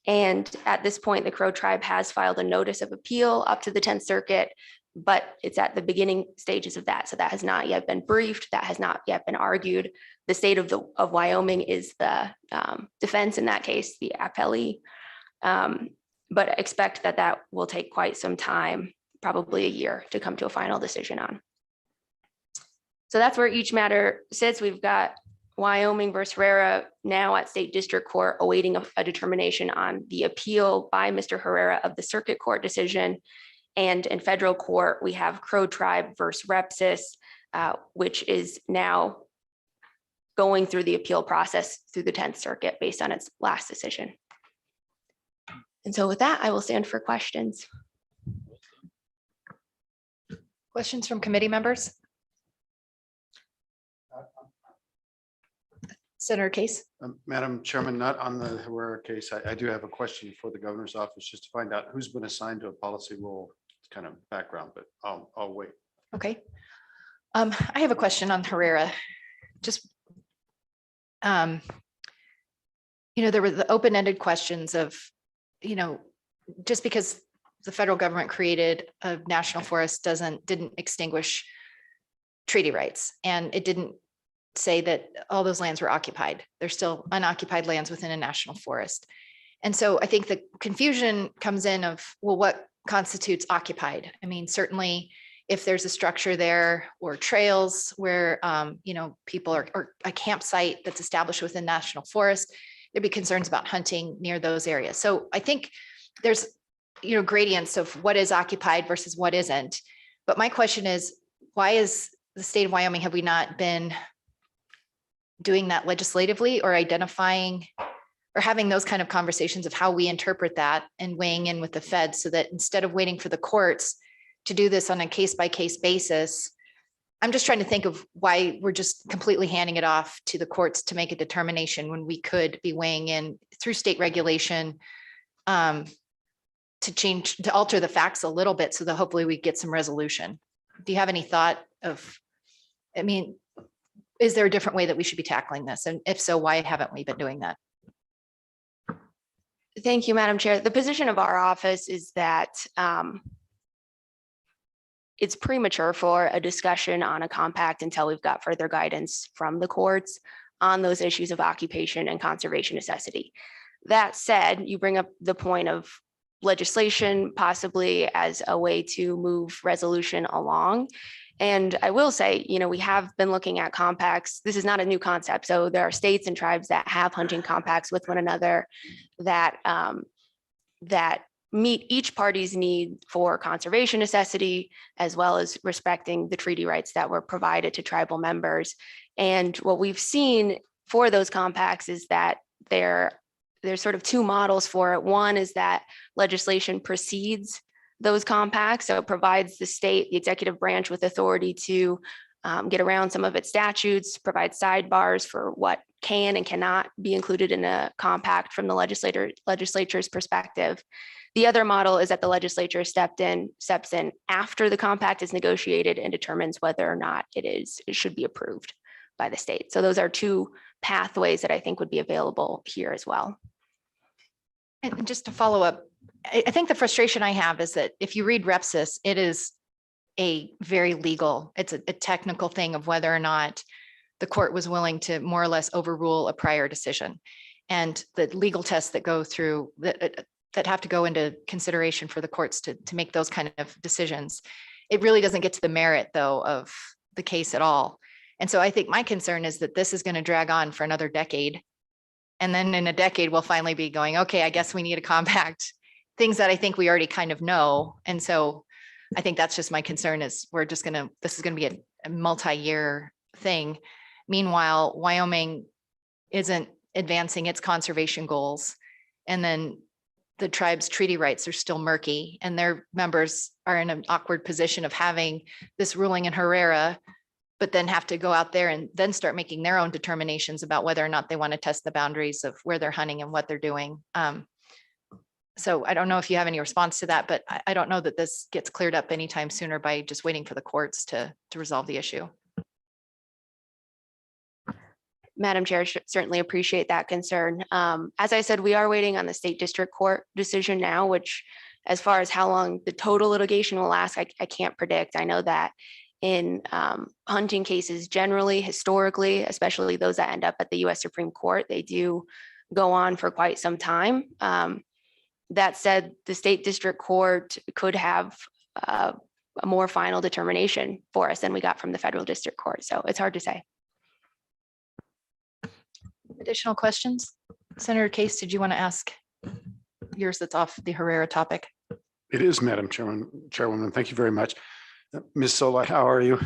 And at this point, the Crow Tribe has filed a notice of appeal up to the 10th Circuit, but it's at the beginning stages of that. So that has not yet been briefed. That has not yet been argued. The state of Wyoming is the defense in that case, the appellee. But expect that will take quite some time, probably a year, to come to a final decision on. So that's where each matter sits. We've got Wyoming versus Herrera now at state district court awaiting a determination on the appeal by Mr. Herrera of the circuit court decision. And in federal court, we have Crow Tribe versus Repsis, which is now going through the appeal process through the 10th Circuit based on its last decision. And so with that, I will stand for questions. Questions from committee members? Senator Case. Madam Chairman, not on the Herrera case. I do have a question for the governor's office just to find out who's been assigned to a policy role. It's kind of background, but I'll wait. Okay. I have a question on Herrera. Just, there were the open-ended questions of, just because the federal government created a national forest didn't extinguish treaty rights, and it didn't say that all those lands were occupied. There's still unoccupied lands within a national forest. And so I think the confusion comes in of, well, what constitutes occupied? I mean, certainly if there's a structure there or trails where, people are, or a campsite that's established within national forest, there'd be concerns about hunting near those areas. So I think there's, gradients of what is occupied versus what isn't. But my question is, why is the state of Wyoming, have we not been doing that legislatively or identifying or having those kind of conversations of how we interpret that and weighing in with the Fed so that instead of waiting for the courts to do this on a case by case basis, I'm just trying to think of why we're just completely handing it off to the courts to make a determination when we could be weighing in through state regulation to alter the facts a little bit so that hopefully we get some resolution. Do you have any thought of, is there a different way that we should be tackling this? And if so, why haven't we been doing that? Thank you, Madam Chair. The position of our office is that it's premature for a discussion on a compact until we've got further guidance from the courts on those issues of occupation and conservation necessity. That said, you bring up the point of legislation possibly as a way to move resolution along. And I will say, we have been looking at compacts. This is not a new concept. So there are states and tribes that have hunting compacts with one another that meet each party's need for conservation necessity, as well as respecting the treaty rights that were provided to tribal members. And what we've seen for those compacts is that there's sort of two models for it. One is that legislation precedes those compacts. So it provides the state, the executive branch, with authority to get around some of its statutes, provide sidebars for what can and cannot be included in a compact from the legislature's perspective. The other model is that the legislature steps in after the compact is negotiated and determines whether or not it should be approved by the state. So those are two pathways that I think would be available here as well. And just to follow up, I think the frustration I have is that if you read Repsis, it is a very legal, it's a technical thing of whether or not the court was willing to more or less overrule a prior decision. And the legal tests that go through that have to go into consideration for the courts to make those kind of decisions. It really doesn't get to the merit though of the case at all. And so I think my concern is that this is going to drag on for another decade. And then in a decade, we'll finally be going, okay, I guess we need a compact, things that I think we already kind of know. And so I think that's just my concern is this is going to be a multi-year thing. Meanwhile, Wyoming isn't advancing its conservation goals. And then the tribe's treaty rights are still murky and their members are in an awkward position of having this ruling in Herrera, but then have to go out there and then start making their own determinations about whether or not they want to test the boundaries of where they're hunting and what they're doing. So I don't know if you have any response to that, but I don't know that this gets cleared up anytime sooner by just waiting for the courts to resolve the issue. Madam Chair, certainly appreciate that concern. As I said, we are waiting on the state district court decision now, which as far as how long the total litigation will last, I can't predict. I know that in hunting cases generally, historically, especially those that end up at the US Supreme Court, they do go on for quite some time. That said, the state district court could have a more final determination for us than we got from the federal district court. So it's hard to say. Additional questions? Senator Case, did you want to ask yours that's off the Herrera topic? It is, Madam Chairwoman. Thank you very much. Ms. Sola, how are you?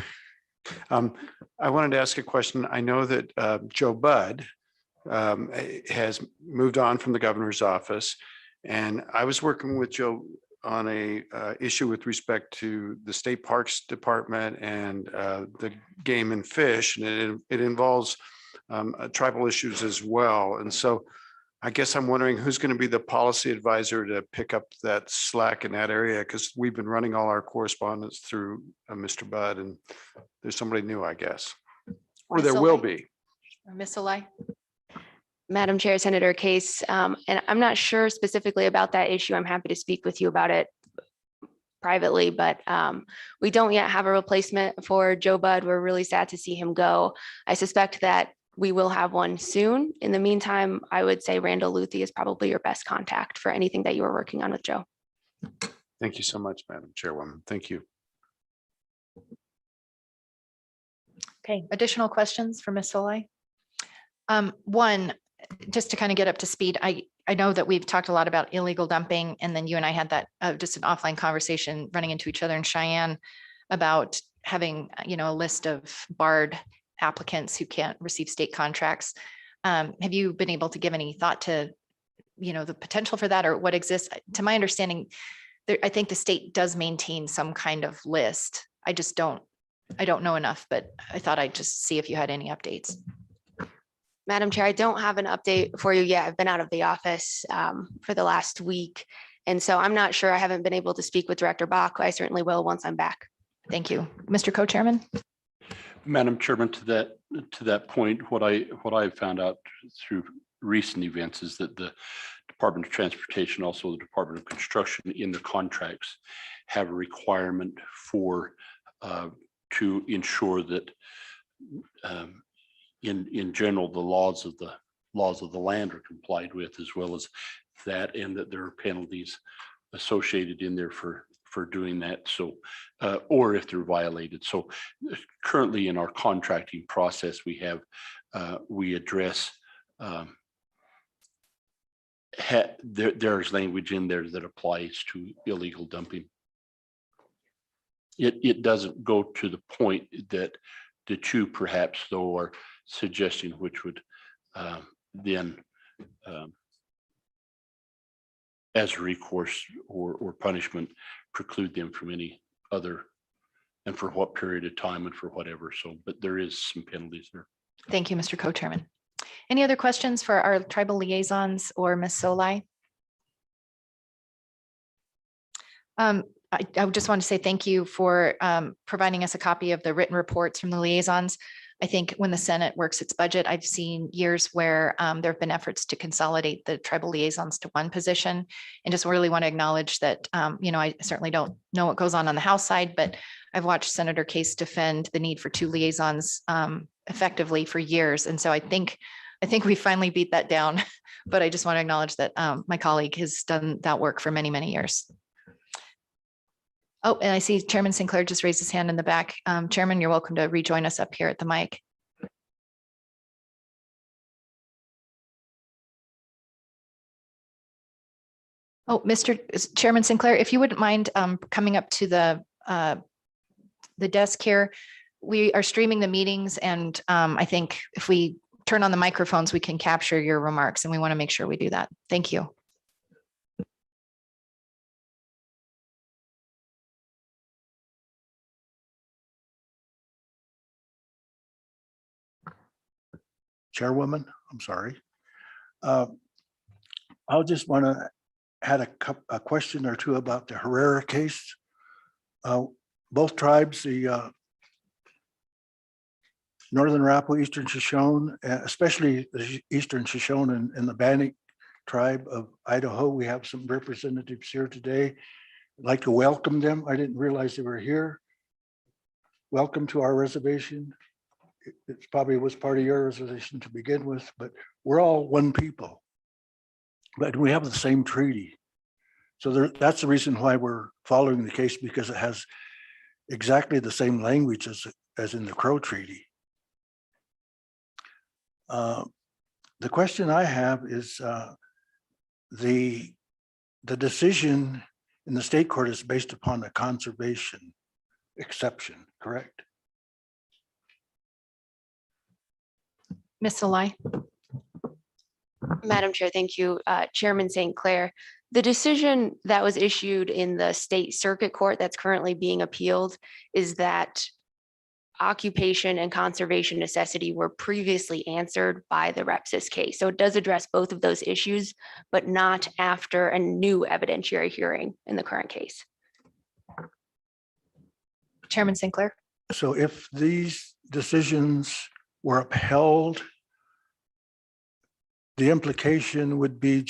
I wanted to ask a question. I know that Joe Budd has moved on from the governor's office, and I was working with Joe on a issue with respect to the State Parks Department and the game and fish, and it involves tribal issues as well. And so I guess I'm wondering who's going to be the policy advisor to pick up that slack in that area, because we've been running all our correspondence through Mr. Budd, and there's somebody new, I guess, or there will be. Ms. Solai? Madam Chair, Senator Case, and I'm not sure specifically about that issue. I'm happy to speak with you about it privately, but we don't yet have a replacement for Joe Budd. We're really sad to see him go. I suspect that we will have one soon. In the meantime, I would say Randall Luthi is probably your best contact for anything that you are working on with Joe. Thank you so much, Madam Chairwoman. Thank you. Okay, additional questions for Ms. Solai? One, just to kind of get up to speed, I know that we've talked a lot about illegal dumping, and then you and I had that just an offline conversation running into each other in Cheyenne about having, a list of barred applicants who can't receive state contracts. Have you been able to give any thought to, the potential for that, or what exists? To my understanding, I think the state does maintain some kind of list. I don't know enough, but I thought I'd just see if you had any updates. Madam Chair, I don't have an update for you yet. I've been out of the office for the last week. And so I'm not sure. I haven't been able to speak with Director Bach. I certainly will once I'm back. Thank you. Mr. Co-Chairman? Madam Chairman, to that point, what I found out through recent events is that the Department of Transportation, also the Department of Construction, in the contracts have a requirement for to ensure that in general, the laws of the land are complied with, as well as that, and that there are penalties associated in there for doing that. So, or if they're violated. So currently in our contracting process, we address there's language in there that applies to illegal dumping. It doesn't go to the point that the two perhaps though are suggesting, which would then as a recourse or punishment preclude them from any other, and for what period of time and for whatever. So, but there is some penalties there. Thank you, Mr. Co-Chairman. Any other questions for our tribal liaisons or Ms. Solai? I just want to say thank you for providing us a copy of the written reports from the liaisons. I think when the Senate works its budget, I've seen years where there have been efforts to consolidate the tribal liaisons to one position, and just really want to acknowledge that, I certainly don't know what goes on the House side, but I've watched Senator Case defend the need for two liaisons effectively for years. And so I think we finally beat that down, but I just want to acknowledge that my colleague has done that work for many, many years. Oh, and I see Chairman Sinclair just raised his hand in the back. Chairman, you're welcome to rejoin us up here at the mic. Oh, Mr. Chairman Sinclair, if you wouldn't mind coming up to the desk here. We are streaming the meetings, and I think if we turn on the microphones, we can capture your remarks, and we want to make sure we do that. Thank you. Chairwoman, I'm sorry. I'll just want to add a question or two about the Herrera case. Both tribes, the Northern Arapaho, Eastern Shoshone, especially the Eastern Shoshone and the Bannock tribe of Idaho. We have some representatives here today. I'd like to welcome them. I didn't realize they were here. Welcome to our reservation. It probably was part of your reservation to begin with, but we're all one people. But we have the same treaty. So that's the reason why we're following the case, because it has exactly the same language as in the Crow Treaty. The question I have is the decision in the state court is based upon a conservation exception, correct? Ms. Solai. Madam Chair, thank you. Chairman St. Clair, the decision that was issued in the state circuit court that's currently being appealed is that occupation and conservation necessity were previously answered by the Repsis case. So it does address both of those issues, but not after a new evidentiary hearing in the current case. Chairman Sinclair. So if these decisions were upheld, the implication would be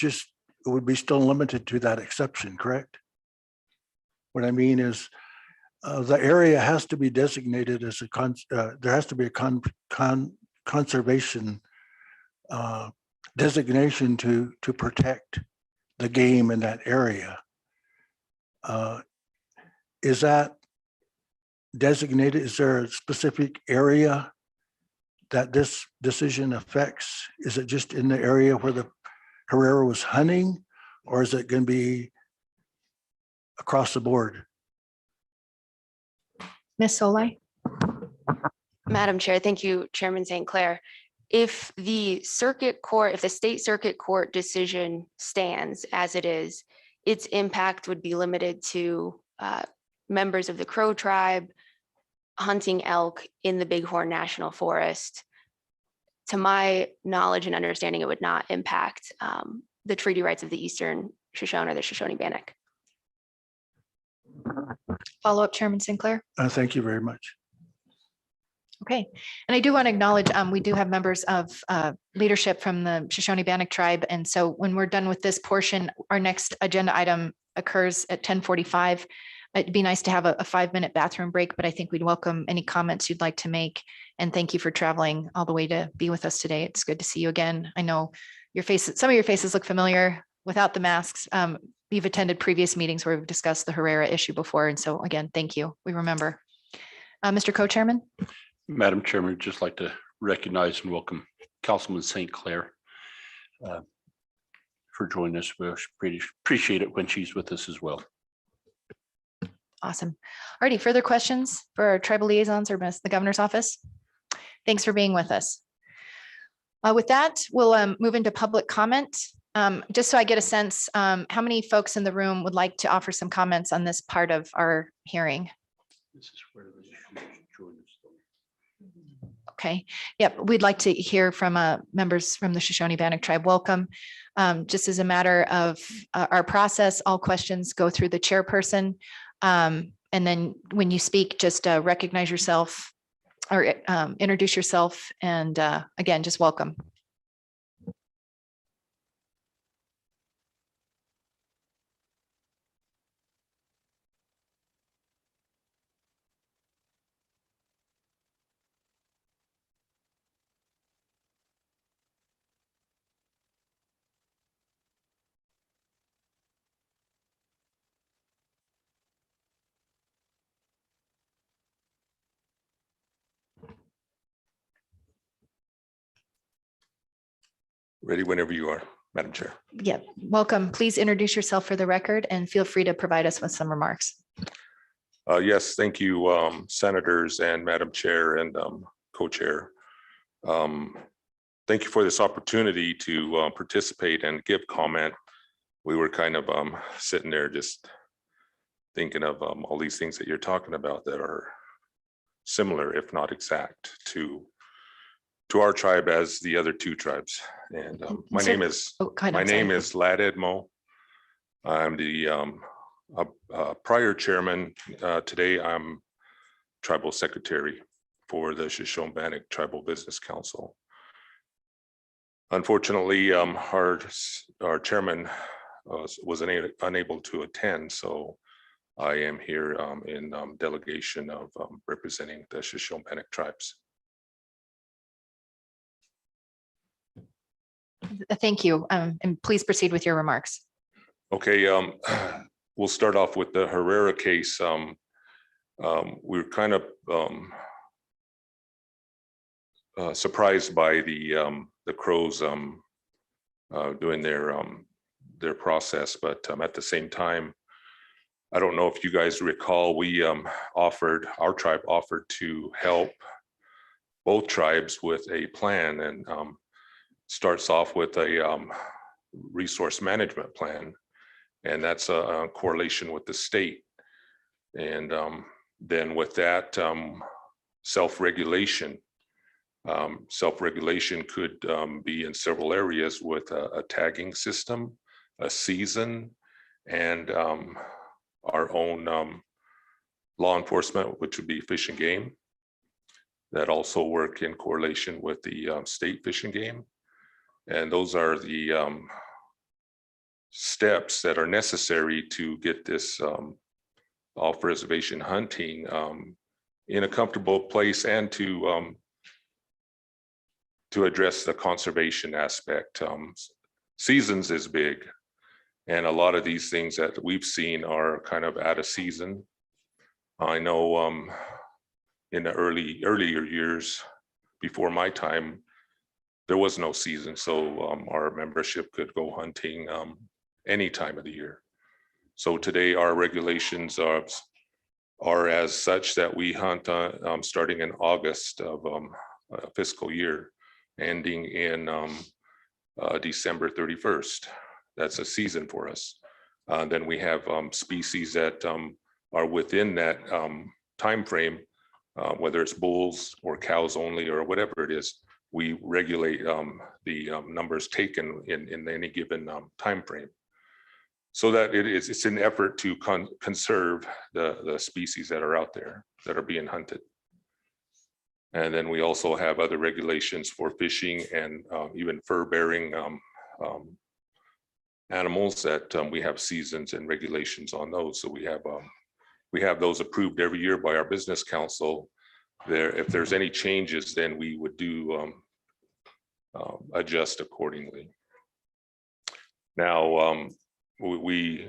still limited to that exception, correct? What I mean is the area has to be designated as there has to be a conservation designation to protect the game in that area. Is that designated? Is there a specific area that this decision affects? Is it just in the area where the Herrera was hunting, or is it going to be across the board? Ms. Solai? Madam Chair, thank you, Chairman St. Clair. If the circuit court, if the state circuit court decision stands as it is, its impact would be limited to members of the Crow tribe hunting elk in the Bighorn National Forest. To my knowledge and understanding, it would not impact the treaty rights of the Eastern Shoshone or the Shoshone-Bannock. Follow up, Chairman Sinclair? Thank you very much. Okay, and I do want to acknowledge, we do have members of leadership from the Shoshone-Bannock tribe. And so when we're done with this portion, our next agenda item occurs at 10:45. It'd be nice to have a 5-minute bathroom break, but I think we'd welcome any comments you'd like to make. And thank you for traveling all the way to be with us today. It's good to see you again. I know your faces, some of your faces look familiar without the masks. You've attended previous meetings where we've discussed the Herrera issue before. And so again, thank you. We remember. Mr. Co-Chairman? Madam Chairman, I'd just like to recognize and welcome Councilman St. Clair for joining us. We appreciate it when she's with us as well. Awesome. Alrighty, further questions for our tribal liaisons or the governor's office? Thanks for being with us. With that, we'll move into public comment. Just so I get a sense, how many folks in the room would like to offer some comments on this part of our hearing? This is where they join us. Okay, yep, we'd like to hear from members from the Shoshone-Bannock tribe. Welcome. Just as a matter of our process, all questions go through the chairperson. And then when you speak, just recognize yourself or introduce yourself. And again, just welcome. Ready whenever you are, Madam Chair. Yeah, welcome. Please introduce yourself for the record and feel free to provide us with some remarks. Yes, thank you, senators and Madam Chair and co-chair. Thank you for this opportunity to participate and give comment. We were kind of sitting there just thinking of all these things that you're talking about that are similar, if not exact, to our tribe as the other two tribes. And my name is Lad Edmo. I'm the prior chairman. Today I'm tribal secretary for the Shoshone-Bannock Tribal Business Council. Unfortunately, our chairman was unable to attend, so I am here in delegation of representing the Shoshone-Bannock tribes. Thank you. And please proceed with your remarks. Okay, we'll start off with the Herrera case. We're kind of surprised by the Crows doing their process, but at the same time, I don't know if you guys recall, we our tribe offered to help both tribes with a plan, and starts off with a resource management plan, and that's a correlation with the state. And then with that, self-regulation. Self-regulation could be in several areas with a tagging system, a season, and our own law enforcement, which would be Fish and Game, that also work in correlation with the state Fish and Game. And those are the steps that are necessary to get this off-reservation hunting in a comfortable place, and to address the conservation aspect. Seasons is big, and a lot of these things that we've seen are kind of out of season. I know in the earlier years, before my time, there was no season, so our membership could go hunting any time of the year. So today our regulations are as such that we hunt starting in August of fiscal year, ending in December 31st. That's a season for us. Then we have species that are within that time frame, whether it's bulls or cows only or whatever it is. We regulate the numbers taken in any given time frame, so that it's an effort to conserve the species that are out there that are being hunted. And then we also have other regulations for fishing and even fur-bearing animals that we have seasons and regulations on those. So we have those approved every year by our business council. If there's any changes, then we would do adjust accordingly. Now, we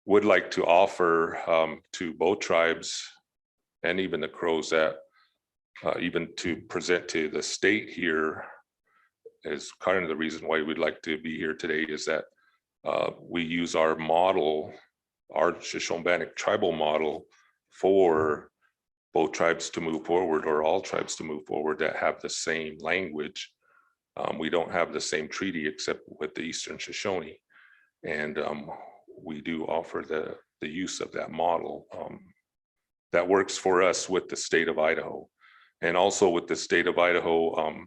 would like to offer to both tribes and even the Crows that even to present to the state here is kind of the reason why we'd like to be here today, is that we use our model, our Shoshone-Bannock tribal model, for both tribes to move forward, or all tribes to move forward, that have the same language. We don't have the same treaty except with the Eastern Shoshone. And we do offer the use of that model that works for us with the state of Idaho. And also with the state of Idaho,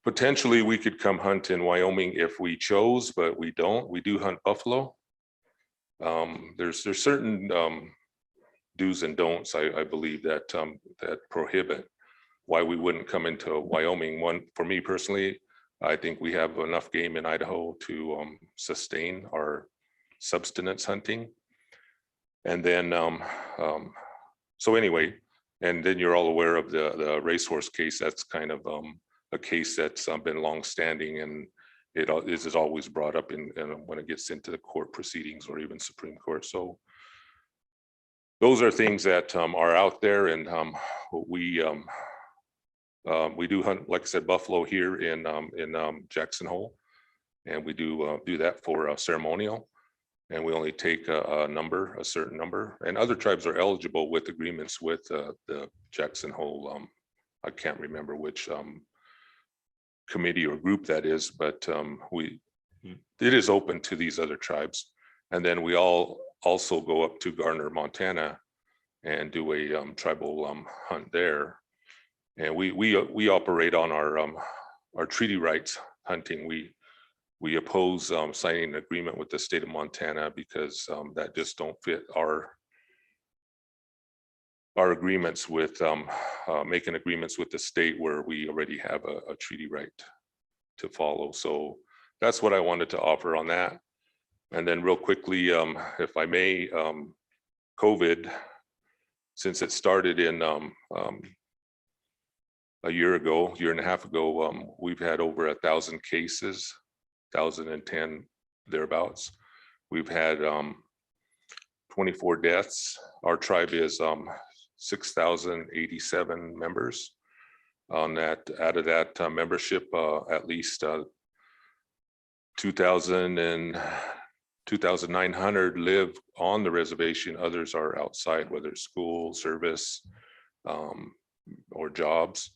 potentially we could come hunt in Wyoming if we chose, but we don't. We do hunt buffalo. There's certain do's and don'ts, I believe, that that prohibit why we wouldn't come into Wyoming. One, for me personally, I think we have enough game in Idaho to sustain our subsistence hunting. And then, so anyway, and then you're all aware of the racehorse case. That's kind of a case that's been longstanding, and it is always brought up in when it gets into the court proceedings or even Supreme Court. So those are things that are out there, and we do hunt, like I said, buffalo here in Jackson Hole, and we do that for ceremonial, and we only take a certain number, and other tribes are eligible with agreements with the Jackson Hole. I can't remember which committee or group that is, but it is open to these other tribes. And then we also go up to Garner, Montana, and do a tribal hunt there. And we operate on our treaty rights hunting. We oppose signing an agreement with the state of Montana because that just don't fit our agreements with making agreements with the state where we already have a treaty right to follow. So that's what I wanted to offer on that. And then real quickly, if I may, COVID, since it started in a year and a half ago, we've had over 1,000 cases, 1,010 thereabouts. We've had 24 deaths. Our tribe is 6,087 members. On that, out of that membership, at least 2,900 live on the reservation. Others are outside, whether it's school, service, or jobs.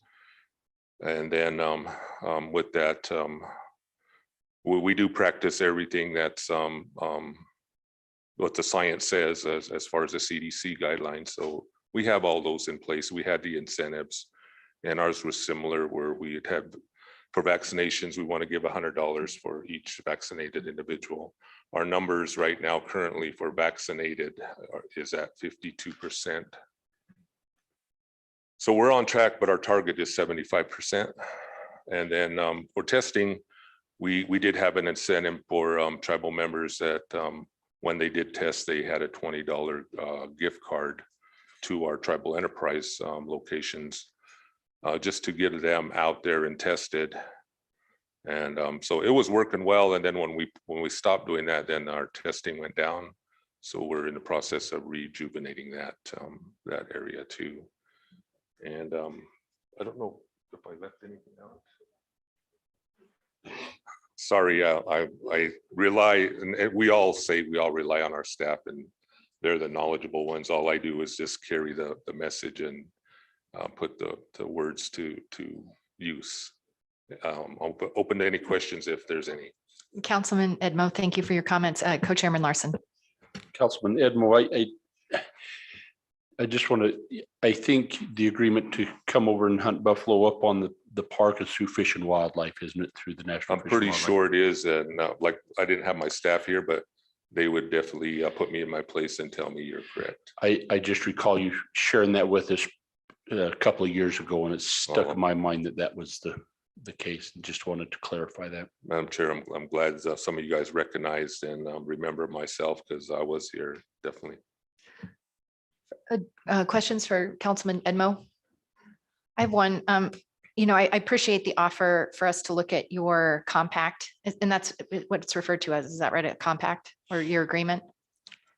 And then with that, we do practice everything that's what the science says as far as the CDC guidelines. So we have all those in place. We had the incentives, and ours was similar, where we had, for vaccinations, we want to give $100 for each vaccinated individual. Our numbers right now currently for vaccinated is at 52%. So we're on track, but our target is 75%. And then for testing, we did have an incentive for tribal members that when they did test, they had a $20 gift card to our tribal enterprise locations, just to get them out there and tested. And so it was working well. And then when we stopped doing that, then our testing went down. So we're in the process of rejuvenating that area too. And I don't know if I left anything out. Sorry, I rely, and we all say we all rely on our staff, and they're the knowledgeable ones. All I do is just carry the message and put the words to use. Open to any questions if there's any. Councilman Edmo, thank you for your comments. Co-Chairman Larson. Councilman Edmo, I just want to, I think the agreement to come over and hunt buffalo up on the park is through Fish and Wildlife, isn't it? Through the National. I'm Fish and pretty Wildlife? sure it is, and like, I didn't have my staff here, but they would definitely put me in my place and tell me you're correct. I just recall you sharing that with us a couple of years ago, and it's stuck Oh. in my mind that was the case. And just wanted to clarify that. Madam Chair, I'm glad some of you guys recognized and remember myself, because I was here, definitely. Questions for Councilman Edmo? I have one. You know, I appreciate the offer for us to look at your compact, and that's what it's referred to as. Is that right? A compact or your agreement?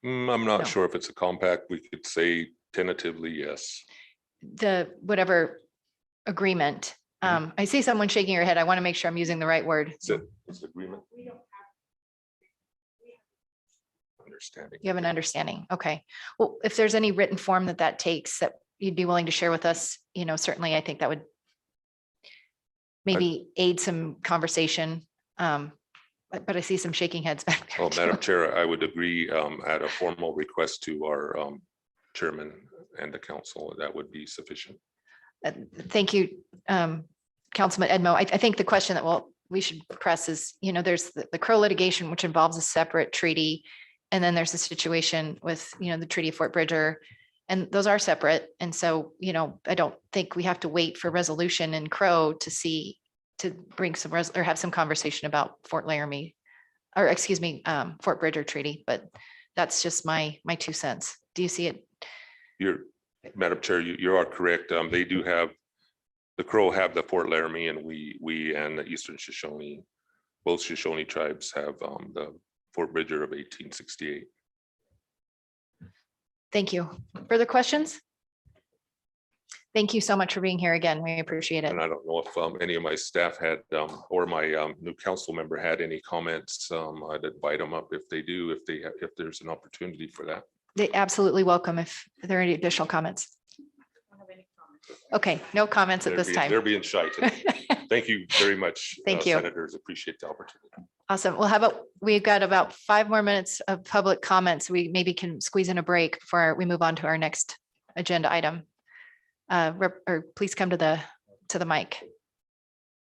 I'm No. not sure if it's a compact. We could say tentatively, yes. The whatever agreement. I see someone shaking your head. I want to make sure I'm using the right word. It's agreement. Understanding. You have an understanding. Okay. Well, if there's any written form that takes that you'd be willing to share with us, you know, certainly I think that would maybe aid some conversation. But I see some shaking heads back there. Oh, Madam too. Chair, I would agree, at a formal request to our chairman and the council, that would be sufficient. Thank you, Councilman Edmo. I think the question that we should press is, you know, there's the Crow litigation, which involves a separate treaty. And then there's a situation with, you know, the Treaty of Fort Bridger, and those are separate. And so, you know, I don't think we have to wait for resolution in Crow to bring some or have some conversation about Fort Laramie, or excuse me, Fort Bridger Treaty, but that's just my 2 cents. Do you see it? Madam Chair, you are correct. They do have, the Crow have the Fort Laramie, and we and the Eastern Shoshone, both Shoshone tribes have the Fort Bridger of 1868. Thank you. Further questions? Thank you so much for being here again. We appreciate it. And I don't know if any of my staff had, or my new council member had any comments. I'd invite them up if they do, if there's an opportunity for that. They absolutely welcome if there are any additional comments. Okay, no comments at this They're time. being shy today. Thank you very much. Thank you. Senators, appreciate the opportunity. Awesome. Well, we've got about 5 more minutes of public comments. We maybe can squeeze in a break before we move on to our next agenda item. Or please come to the mic.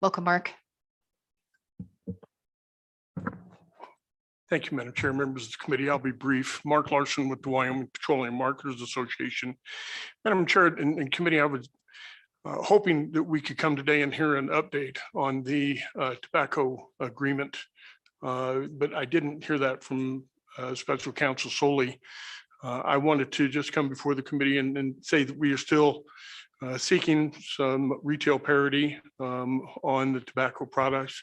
Welcome, Mark. Thank you, Madam Chair, members of the committee. I'll be brief. Mark Larson with the Wyoming Petroleum Marketers Association. Madam Chair and committee, I was hoping that we could come today and hear an update on the tobacco agreement. But I didn't hear that from Special Counsel Solely. I wanted to just come before the committee and say that we are still seeking some retail parity on the tobacco products.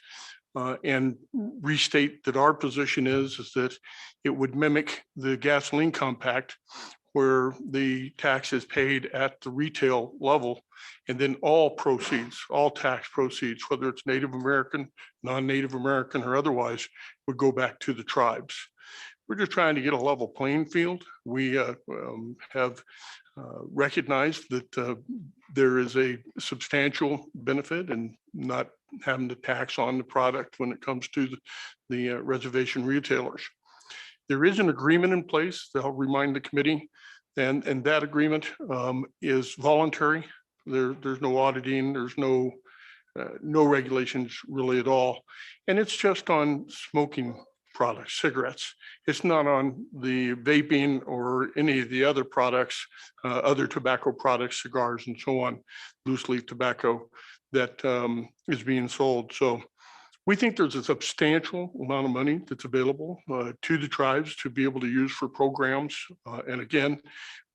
And restate that our position is that it would mimic the gasoline compact, where the tax is paid at the retail level, and then all proceeds, all tax proceeds, whether it's Native American, non-Native American, or otherwise, would go back to the tribes. We're just trying to get a level playing field. We have recognized that there is a substantial benefit in not having to tax on the product when it comes to the reservation retailers. There is an agreement in place that I'll remind the committee, and that agreement is voluntary. There's no auditing, there's no regulations really at all. And it's just on smoking products, cigarettes. It's not on the vaping or any of the other products, other tobacco products, cigars and so on, loose leaf tobacco that is being sold. So we think there's a substantial amount of money that's available to the tribes to be able to use for programs. And again,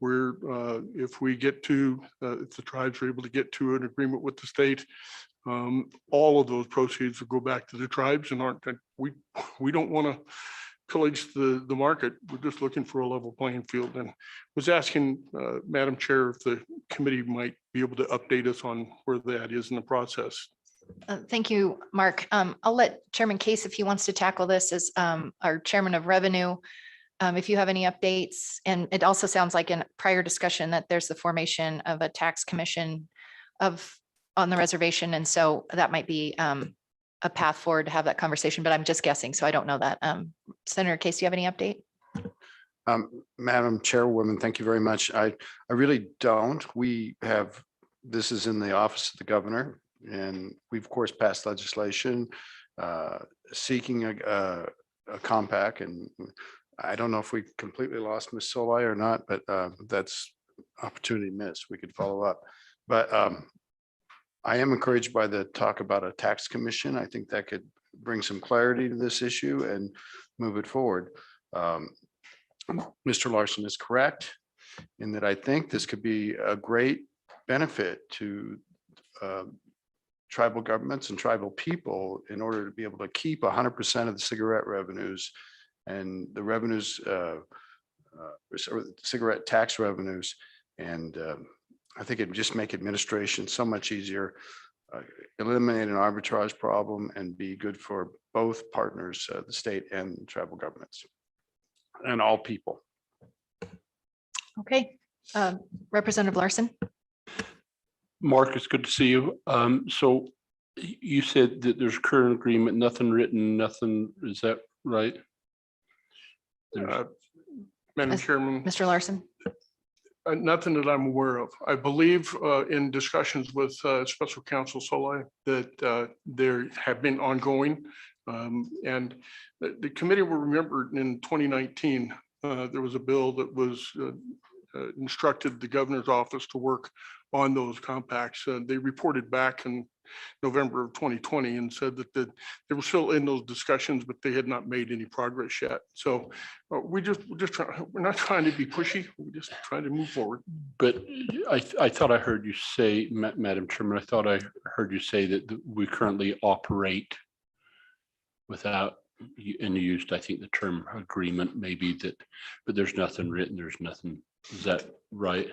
if we get to, if the tribes are able to get to an agreement with the state, all of those proceeds will go back to the tribes and we don't want to pillage the market. We're just looking for a level playing field, and was asking Madam Chair if the committee might be able to update us on where that is in the process. Thank you, Mark. I'll let Chairman Case, if he wants to tackle this as our Chairman of Revenue. If you have any updates, and it also sounds like in prior discussion that there's the formation of a tax commission on the reservation. And so that might be a path forward to have that conversation, but I'm just guessing. So I don't know that. Senator Case, do you have any update? Madam Chairwoman, thank you very much. I really don't. This is in the office of the governor, and we've of course passed legislation seeking a compact, and I don't know if we completely lost Ms. Solai or not, but that's opportunity missed. We could follow up. But I am encouraged by the talk about a tax commission. I think that could bring some clarity to this issue and move it forward. Mr. Larson is correct in that I think this could be a great benefit to tribal governments and tribal people in order to be able to keep 100% of the cigarette revenues and the revenues, or cigarette tax revenues. And I think it'd just make administration so much easier, eliminate an arbitrage problem, and be good for both partners, the state and tribal governments, and all people. Okay, Representative Larson. Mark, it's good to see you. So you said that there's current agreement, nothing written, nothing, is that right? Madam Chairman. Mr. Larson. Nothing that I'm aware of. I believe in discussions with Special Counsel Solai that there have been ongoing. And the committee will remember in 2019, there was a bill that was instructed the governor's office to work on those compacts. They reported back in November of 2020 and said that they were still in those discussions, but they had not made any progress yet. So we're not trying to be pushy. We're just trying to move forward. But I thought I heard you say, Madam Chairman, I thought I heard you say that we currently operate without, and you used, I think, the term agreement, maybe that, but there's nothing written, there's nothing, is that right?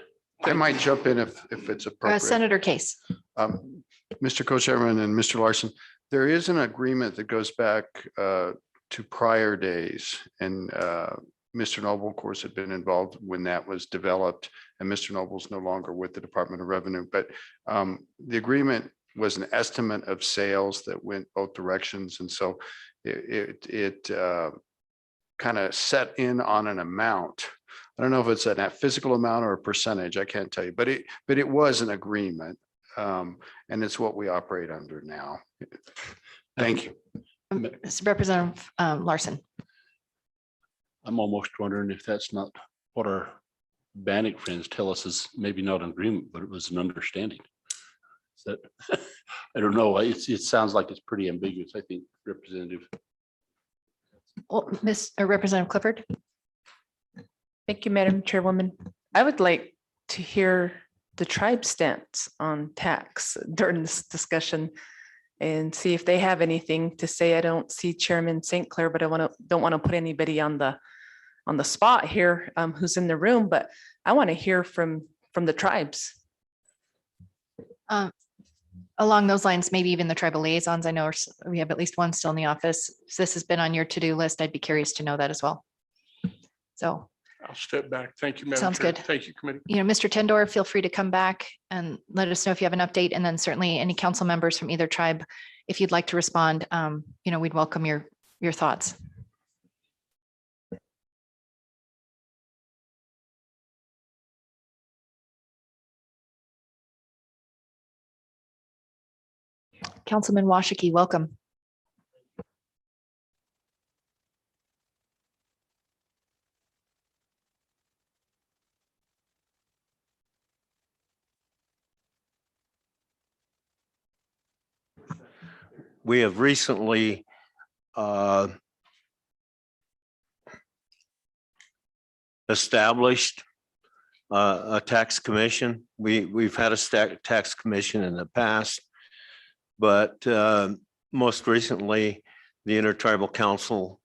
I might jump in if it's appropriate. Senator Case. Mr. Co-Chairman and Mr. Larson, there is an agreement that goes back to prior days, and Mr. Noble, of course, had been involved when that was developed, and Mr. Noble's no longer with the Department of Revenue. But the agreement was an estimate of sales that went both directions, and so it kind of set in on an amount. I don't know if it's a physical amount or a percentage. I can't tell you, but it was an agreement. And it's what we operate under now. Thank you. Representative Larson. I'm almost wondering if that's not what our Bannock friends tell us is maybe not an agreement, but it was an understanding. Is that, I don't know. It sounds like it's pretty ambiguous, I think, Representative. Well, Representative Clifford. Thank you, Madam Chairwoman. I would like to hear the tribe stance on tax during this discussion and see if they have anything to say. I don't see Chairman St. Clair, but I don't want to put anybody on the spot here who's in the room, but I want to hear from the tribes. Along those lines, maybe even the tribal liaisons. I know we have at least one still in the office. So this has been on your to-do list. I'd be curious to know that as well. So I'll step back. Thank you, Madam sounds Chair. good. Thank you, committee. You know, Mr. Tendor, feel free to come back and let us know if you have an update, and then certainly any council members from either tribe, if you'd like to respond, you know, we'd welcome your thoughts. Councilman Washakie, welcome. We have recently established a tax commission. We've had a tax commission in the past, but most recently, the Intertribal Council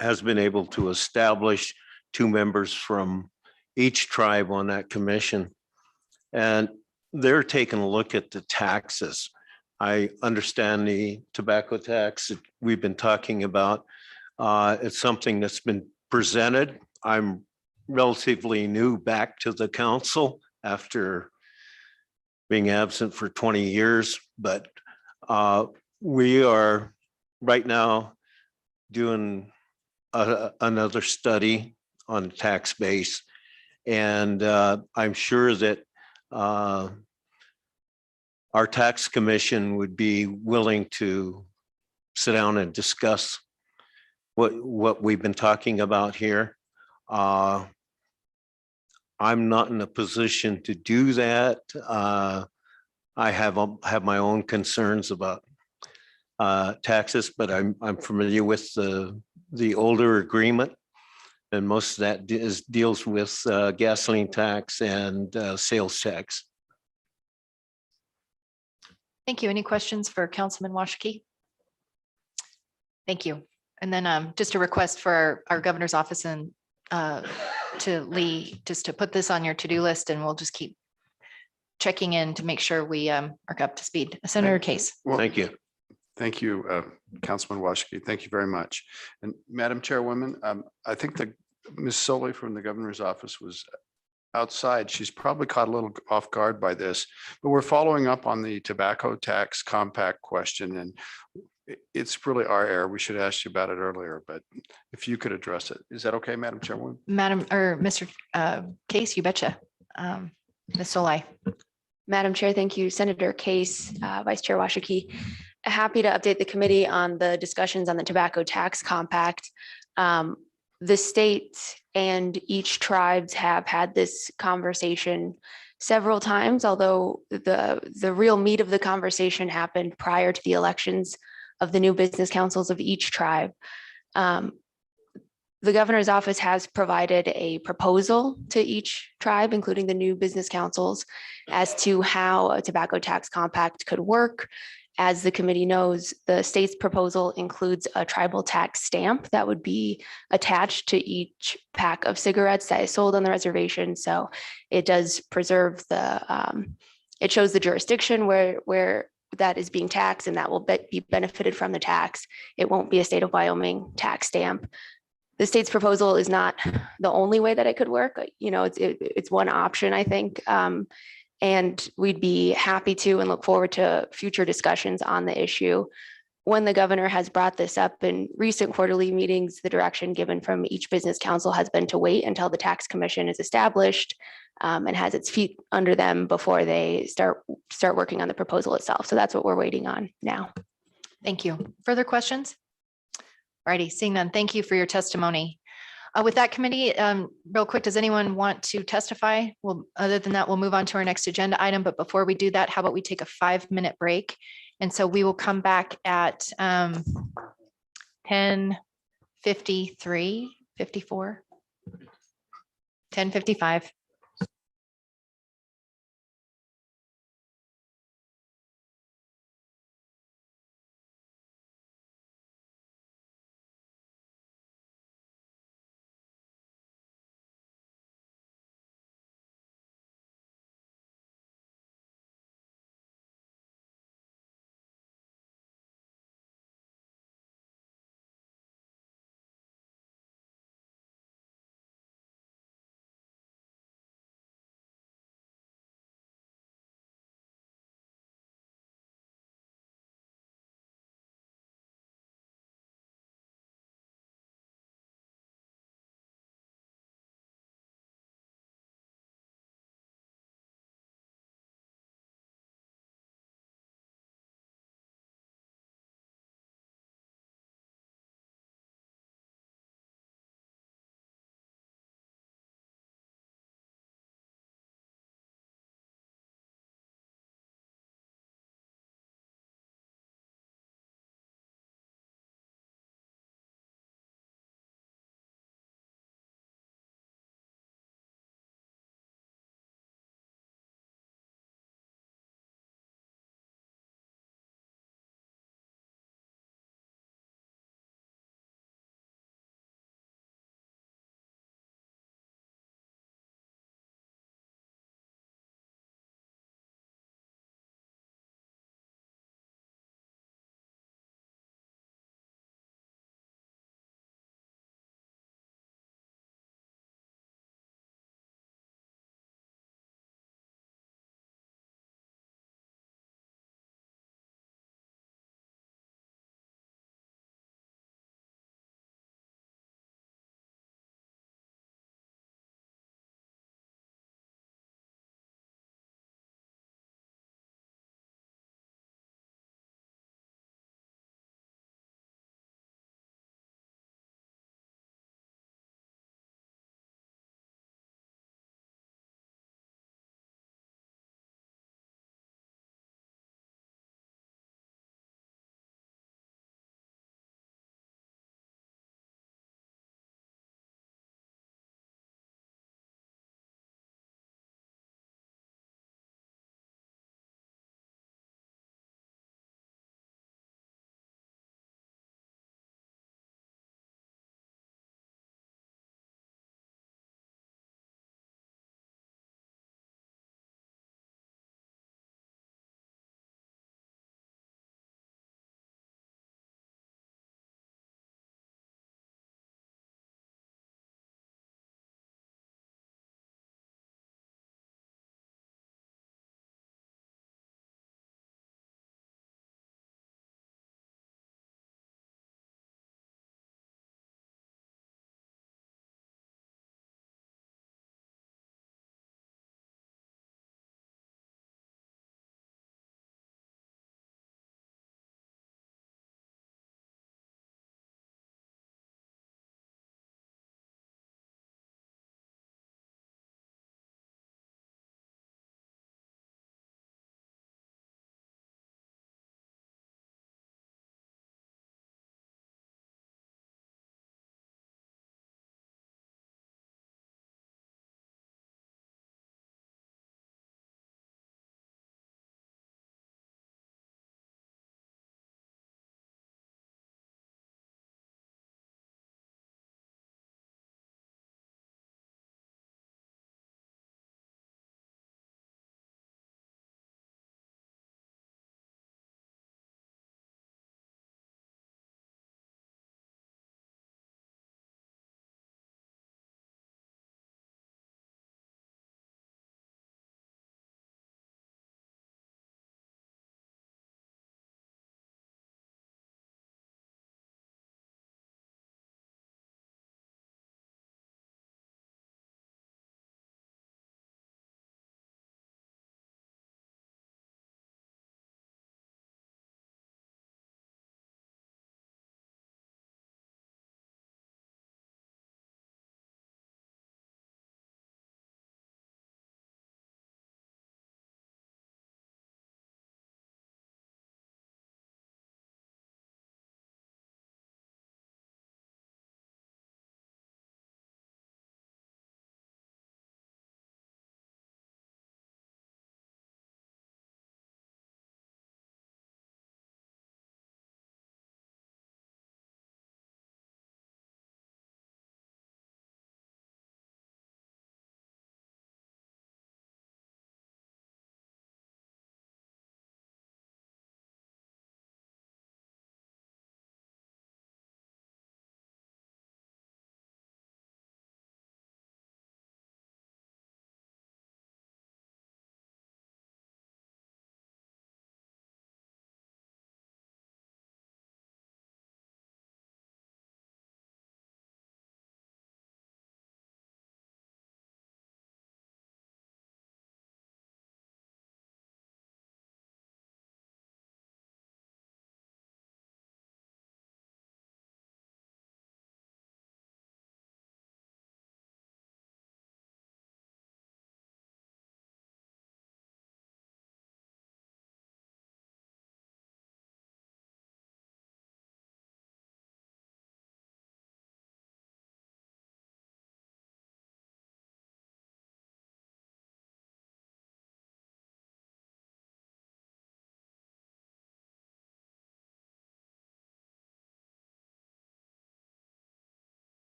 has been able to establish 2 members from each tribe on that commission. And they're taking a look at the taxes. I understand the tobacco tax that we've been talking about. It's something that's been presented. I'm relatively new back to the council after being absent for 20 years, but we are right now doing another study on tax base. And I'm sure that our tax commission would be willing to sit down and discuss what we've been talking about here. I'm not in a position to do that. I have my own concerns about taxes, but I'm familiar with the older agreement. And most of that deals with gasoline tax and sales tax. Thank you. Any questions for Councilman Washakie? Thank you. And then just a request for our governor's office and to Lee, just to put this on your to-do list, and we'll just keep checking in to make sure we are up to speed. Senator Case. Well, Thank you. Thank you, Councilman Washakie. Thank you very much. And Madam Chairwoman, I think that Ms. Soley from the governor's office was outside. She's probably caught a little off guard by this, but we're following up on the tobacco tax compact question, and it's really our error. We should have asked you about it earlier, but if you could address it. Is that okay, Madam Chairwoman? Madam or Mr. Case, you betcha. Ms. Solai. Madam Chair, thank you. Senator Case, Vice Chair Washakie. Happy to update the committee on the discussions on the tobacco tax compact. The state and each tribes have had this conversation several times, although the real meat of the conversation happened prior to the elections of the new business councils of each tribe. The governor's office has provided a proposal to each tribe, including the new business councils, as to how a tobacco tax compact could work. As the committee knows, the state's proposal includes a tribal tax stamp that would be attached to each pack of cigarettes that is sold on the reservation. So it does preserve it shows the jurisdiction where that is being taxed, and that will be benefited from the tax. It won't be a state of Wyoming tax stamp. The state's proposal is not the only way that it could work. It's one option, I think. And we'd be happy to and look forward to future discussions on the issue. When the governor has brought this up in recent quarterly meetings, the direction given from each business council has been to wait until the tax commission is established and has its feet under them before they start working on the proposal itself. So that's what we're waiting on now. Thank you. Further questions? Alrighty, seeing none. Thank you for your testimony. With that committee, real quick, does anyone want to testify? Well, other than that, we'll move on to our next agenda item. But before we do that, how about we take a 5-minute break? And so we will come back at 10:53, 54, 10:55.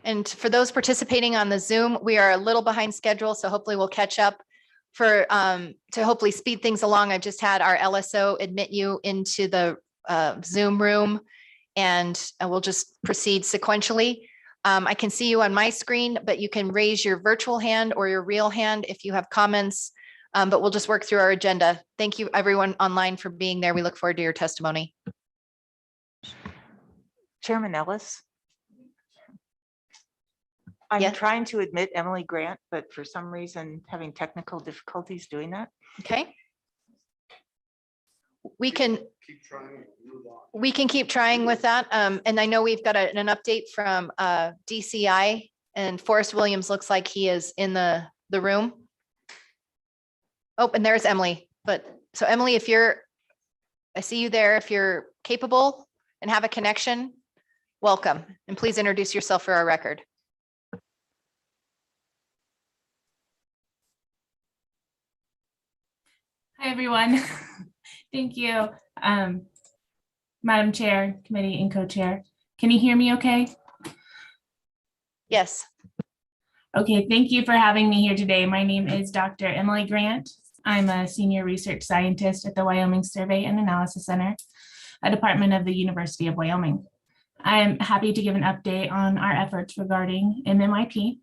And for those participating on the Zoom, we are a little behind schedule, so hopefully we'll catch up for, to hopefully speed things along. I've just had our LSO admit you into the Zoom room, and we'll just proceed sequentially. I can see you on my screen, but you can raise your virtual hand or your real hand if you have comments. But we'll just work through our agenda. Thank you, everyone online, for being there. We look forward to your testimony. Chairman Ellis. I'm Yes. trying to admit Emily Grant, but for some reason having technical difficulties doing that. Okay. We can keep trying with that. And I know we've got an update from DCI, and Forrest Williams looks like he is in the room. Oh, and there's Emily. But so Emily, I see you there. If you're capable and have a connection, welcome. And please introduce yourself for our record. Hi, everyone. Thank you. Madam Chair, Committee and Co-Chair. Can you hear me okay? Yes. Okay, thank you for having me here today. My name is Dr. Emily Grant. I'm a senior research scientist at the Wyoming Survey and Analysis Center, a department of the University of Wyoming. I'm happy to give an update on our efforts regarding MMIP.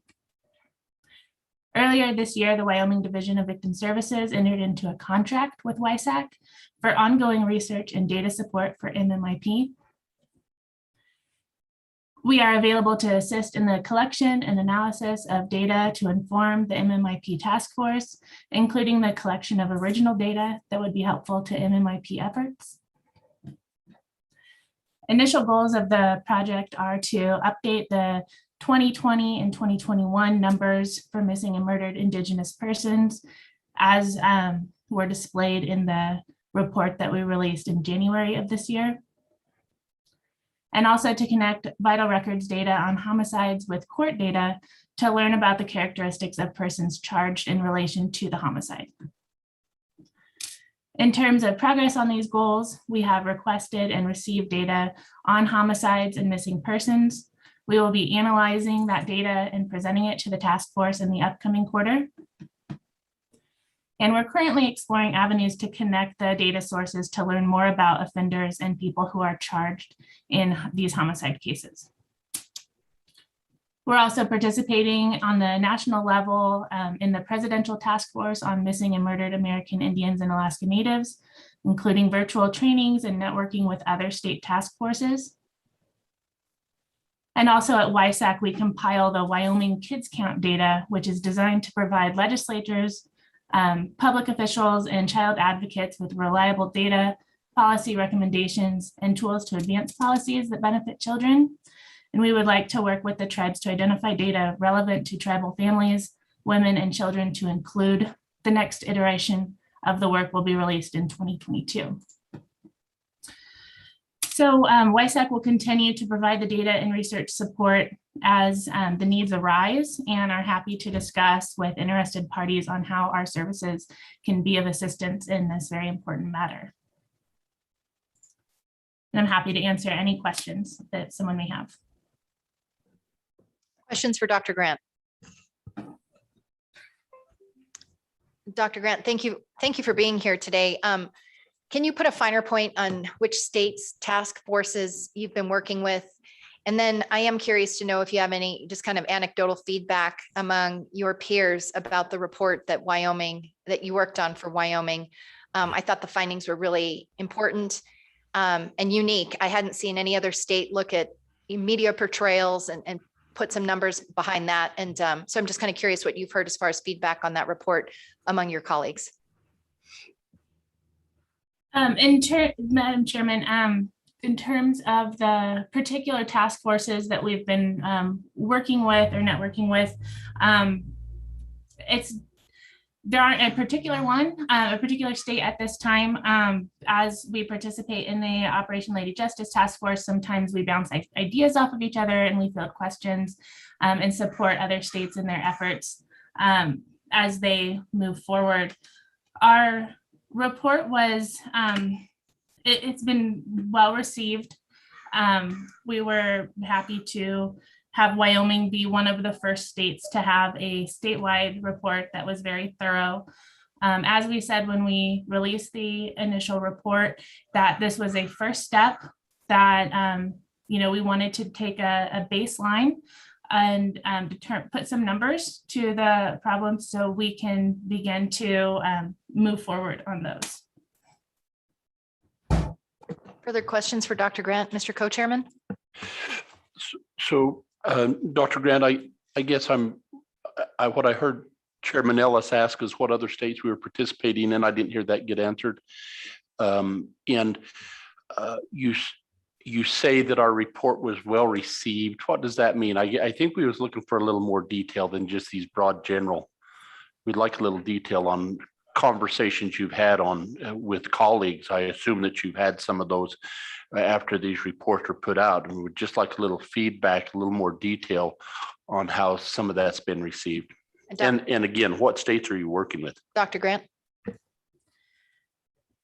Earlier this year, the Wyoming Division of Victim Services entered into a contract with WISAC for ongoing research and data support for MMIP. We are available to assist in the collection and analysis of data to inform the MMIP task force, including the collection of original data that would be helpful to MMIP efforts. Initial goals of the project are to update the 2020 and 2021 numbers for missing and murdered Indigenous persons as were displayed in the report that we released in January of this year. And also to connect vital records data on homicides with court data to learn about the characteristics of persons charged in relation to the homicide. In terms of progress on these goals, we have requested and received data on homicides and missing persons. We will be analyzing that data and presenting it to the task force in the upcoming quarter. And we're currently exploring avenues to connect the data sources to learn more about offenders and people who are charged in these homicide cases. We're also participating on the national level in the Presidential Task Force on Missing and Murdered American Indians and Alaska Natives, including virtual trainings and networking with other state task forces. And also at WISAC, we compile the Wyoming Kids Count data, which is designed to provide legislators, public officials, and child advocates with reliable data, policy recommendations, and tools to advance policies that benefit children. And we would like to work with the tribes to identify data relevant to tribal families, women, and children to include. The next iteration of the work will be released in 2022. So WISAC will continue to provide the data and research support as the needs arise, and are happy to discuss with interested parties on how our services can be of assistance in this very important matter. And I'm happy to answer any questions that someone may have. Questions for Dr. Grant? Dr. Grant, thank you. Thank you for being here today. Can you put a finer point on which states, task forces you've been working with? And then I am curious to know if you have any just kind of anecdotal feedback among your peers about the report that you worked on for Wyoming. I thought the findings were really important and unique. I hadn't seen any other state look at media portrayals and put some numbers behind that. And so I'm just kind of curious what you've heard as far as feedback on that report among your colleagues. Madam Chairman, in terms of the particular task forces that we've been working with or networking with, there aren't a particular one, a particular state at this time. As we participate in the Operation Lady Justice Task Force, sometimes we bounce ideas off of each other and we field questions and support other states in their efforts as they move forward. Our report was, it's been well received. We were happy to have Wyoming be one of the first states to have a statewide report that was very thorough. As we said when we released the initial report, that this was a first step, that we wanted to take a baseline and put some numbers to the problems so we can begin to move forward on those. Further questions for Dr. Grant, Mr. Co-Chairman? So, Dr. Grant, I guess what I heard Chairman Ellis ask is what other states we were participating in. I didn't hear that get answered. You say that our report was well received. What does that mean? I think we was looking for a little more detail than just these broad general. We'd like a little detail on conversations you've had with colleagues. I assume that you've had some of those after these reports are put out, and we would just like a little feedback, a little more detail on how some of that's been received. And again, what states are you working with? Dr. Grant?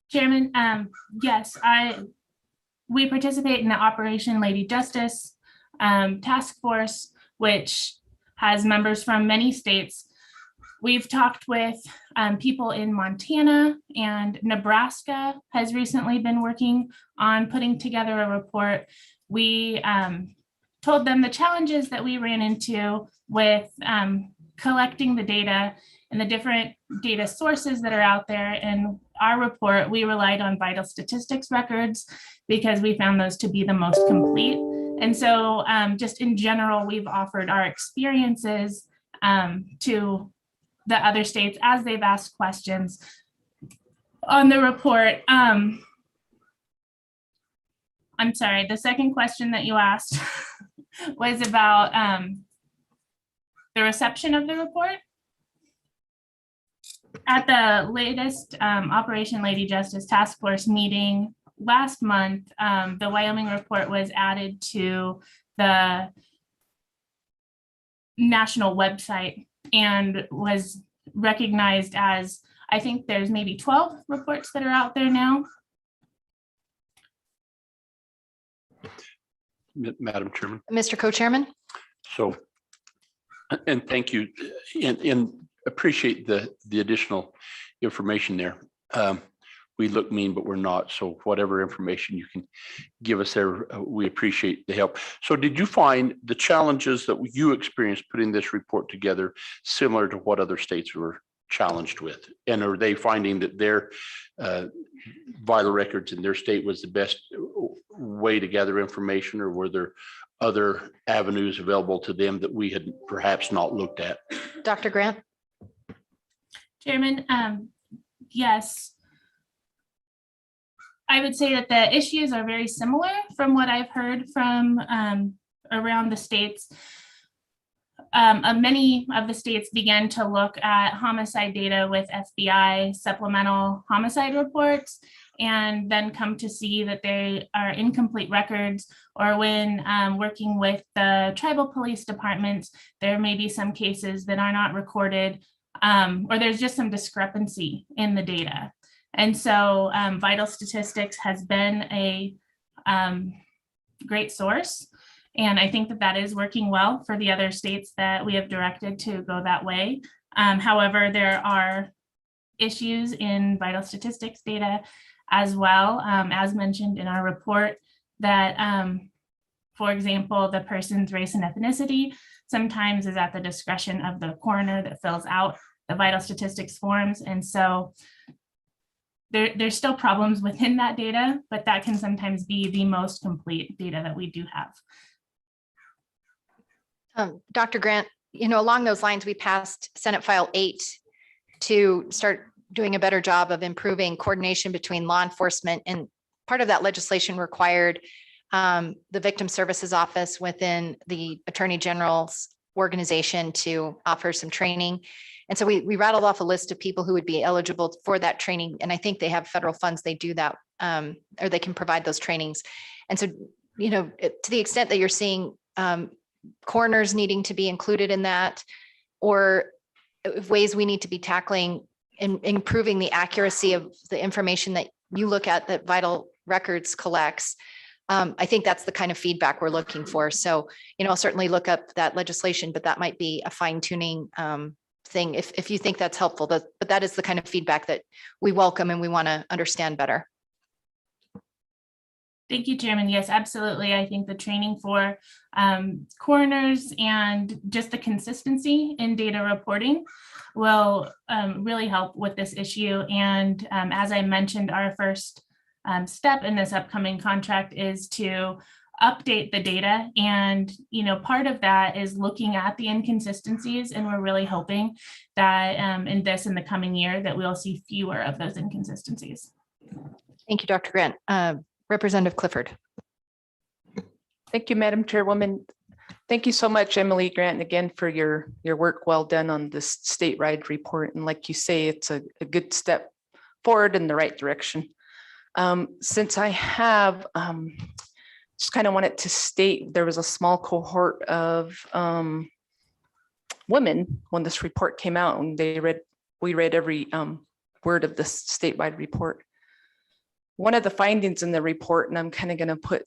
Chairman, yes, we participate in the Operation Lady Justice task force, which has members from many states. We've talked with people in Montana, and Nebraska has recently been working on putting together a report. We told them the challenges that we ran into with collecting the data and the different data sources that are out there. In our report, we relied on vital statistics records because we found those to be the most complete. And so just in general, we've offered our experiences to the other states as they've asked questions on the report. I'm sorry, the second question that you asked was about the reception of the report. At the latest Operation Lady Justice Task Force meeting last month, the Wyoming report was added to the national website and was recognized as, I think there's maybe 12 reports that are out there now. Madam Chairman. Mr. Co-Chairman? So, and thank you, and appreciate the additional information there. We look mean, but we're not. So whatever information you can give us there, we appreciate the help. So did you find the challenges that you experienced putting this report together similar to what other states were challenged with? And are they finding that their vital records in their state was the best way to gather information, or were there other avenues available to them that we had perhaps not looked at? Dr. Grant? Chairman, yes. I would say that the issues are very similar from what I've heard from around the states. Many of the states began to look at homicide data with FBI supplemental homicide reports, and then come to see that they are incomplete records, or when working with the tribal police departments, there may be some cases that are not recorded, or there's just some discrepancy in the data. And so vital statistics has been a great source. And I think that that is working well for the other states that we have directed to go that way. However, there are issues in vital statistics data as well, as mentioned in our report, that, for example, the person's race and ethnicity sometimes is at the discretion of the coroner that fills out the vital statistics forms. And so there's still problems within that data, but that can sometimes be the most complete data that we do have. Dr. Grant, along those lines, we passed Senate File 8 to start doing a better job of improving coordination between law enforcement. And part of that legislation required the Victim Services Office within the Attorney General's organization to offer some training. And so we rattled off a list of people who would be eligible for that training. And I think they have federal funds, they do that, or they can provide those trainings. And so, to the extent that you're seeing coroners needing to be included in that, or ways we need to be tackling and improving the accuracy of the information that you look at that Vital Records collects, I think that's the kind of feedback we're looking for. So, I'll certainly look up that legislation, but that might be a fine tuning thing if you think that's helpful. But that is the kind of feedback that we welcome and we want to understand better. Thank you, Chairman. Yes, absolutely. I think the training for coroners and just the consistency in data reporting will really help with this issue. And as I mentioned, our first step in this upcoming contract is to update the data. And, part of that is looking at the inconsistencies. And we're really hoping that in the coming year that we'll see fewer of those inconsistencies. Thank you, Dr. Grant. Representative Clifford. Thank you, Madam Chairwoman. Thank you so much, Emily Grant, again for your work well done on this statewide report. And like you say, it's a good step forward in the right direction. Since I have just kind of wanted to state there was a small cohort of women when this report came out, and we read every word of this statewide report. One of the findings in the report, and I'm kind of going to put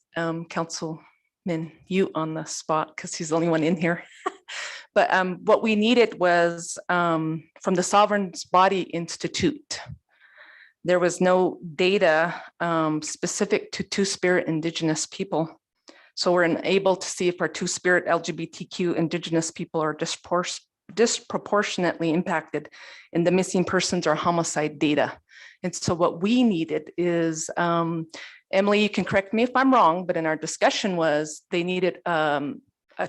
Councilman Ute on the spot because he's the only one in here. But what we needed was from the Sovereign Body Institute. There was no data specific to Two-Spirit Indigenous people. So we're unable to see if our Two-Spirit LGBTQ Indigenous people are disproportionately impacted in the missing persons or homicide data. And so what we needed is, Emily, you can correct me if I'm wrong, but in our discussion was they needed a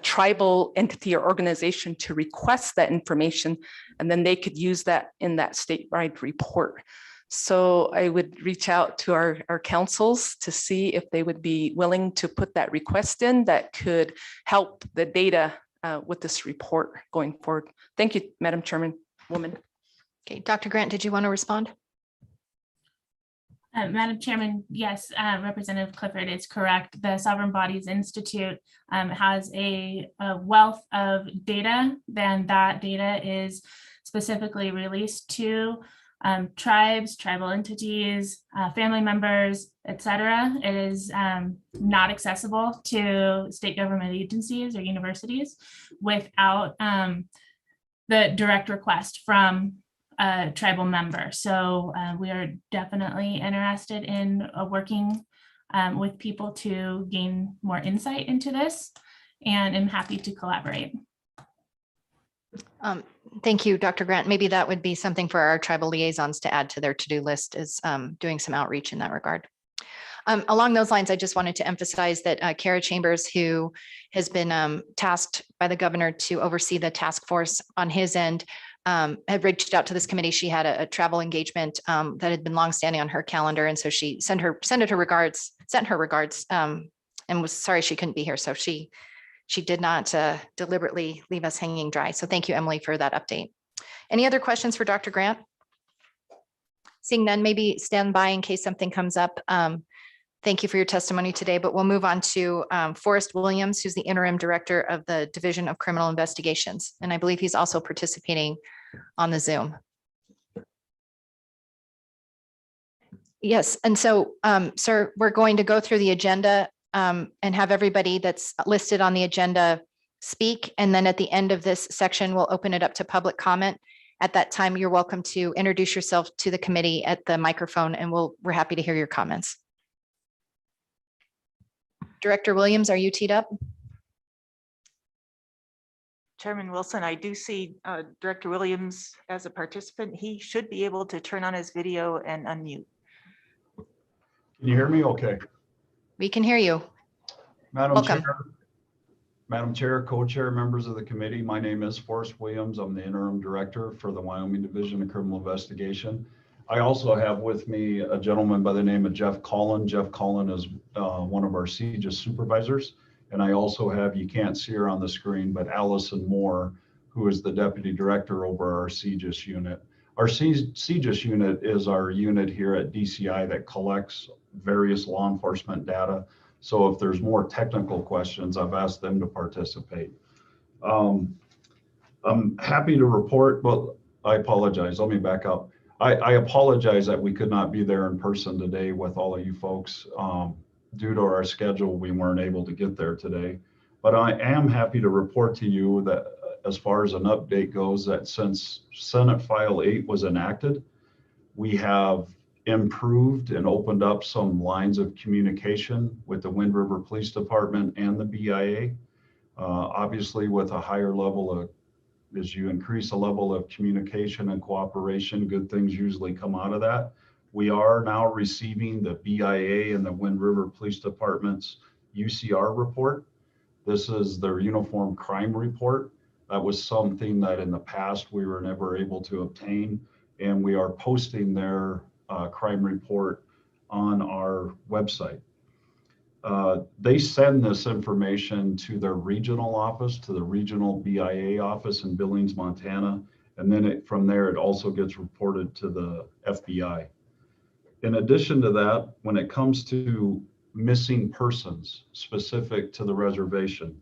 tribal entity or organization to request that information, and then they could use that in that statewide report. So I would reach out to our councils to see if they would be willing to put that request in that could help the data with this report going forward. Thank you, Madam Chairman, woman. Okay, Dr. Grant, did you want to respond? Madam Chairman, yes, Representative Clifford is correct. The Sovereign Bodies Institute has a wealth of data. Then that data is specifically released to tribes, tribal entities, family members, etc. It is not accessible to state government agencies or universities without the direct request from a tribal member. So we are definitely interested in working with people to gain more insight into this, and I'm happy to collaborate. Thank you, Dr. Grant. Maybe that would be something for our tribal liaisons to add to their to-do list, is doing some outreach in that regard. Along those lines, I just wanted to emphasize that Kara Chambers, who has been tasked by the governor to oversee the task force on his end, had reached out to this committee. She had a travel engagement that had been longstanding on her calendar. And so she sent her regards, and was sorry she couldn't be here. So she did not deliberately leave us hanging dry. So thank you, Emily, for that update. Any other questions for Dr. Grant? Seeing none, maybe stand by in case something comes up. Thank you for your testimony today, but we'll move on to Forrest Williams, who's the interim director of the Division of Criminal Investigations. And I believe he's also participating on the Zoom. Yes, and so, sir, we're going to go through the agenda and have everybody that's listed on the agenda speak. And then at the end of this section, we'll open it up to public comment. At that time, you're welcome to introduce yourself to the committee at the microphone, and we're happy to hear your comments. Director Williams, are you teed up? Chairman Wilson, I do see Director Williams as a participant. He should be able to turn on his video and unmute. Can you hear me okay? We can hear you. Madam Chair, co-chair, members of the committee, my name is Forrest Williams. I'm the interim director for the Wyoming Division of Criminal Investigation. I also have with me a gentleman by the name of Jeff Collin. Jeff Collin is one of our CJIS supervisors. And I also have, you can't see her on the screen, but Allison Moore, who is the deputy director over our CJIS unit. Our CJIS unit is our unit here at DCI that collects various law enforcement data. So if there's more technical questions, I've asked them to participate. I'm happy to report, but I apologize. Let me back up. I apologize that we could not be there in person today with all of you folks. due to our schedule, we weren't able to get there today. But I am happy to report to you that as far as an update goes, that since Senate File 8 was enacted, we have improved and opened up some lines of communication with the Wind River Police Department and the BIA. Obviously, with a higher level of, as you increase the level of communication and cooperation, good things usually come out of that. We are now receiving the BIA and the Wind River Police Department's UCR report. This is their uniform crime report. That was something that in the past we were never able to obtain, and we are posting their crime report on our website. They send this information to their regional office, to the regional BIA office in Billings, Montana, and then from there it also gets reported to the FBI. In addition to that, when it comes to missing persons specific to the reservation,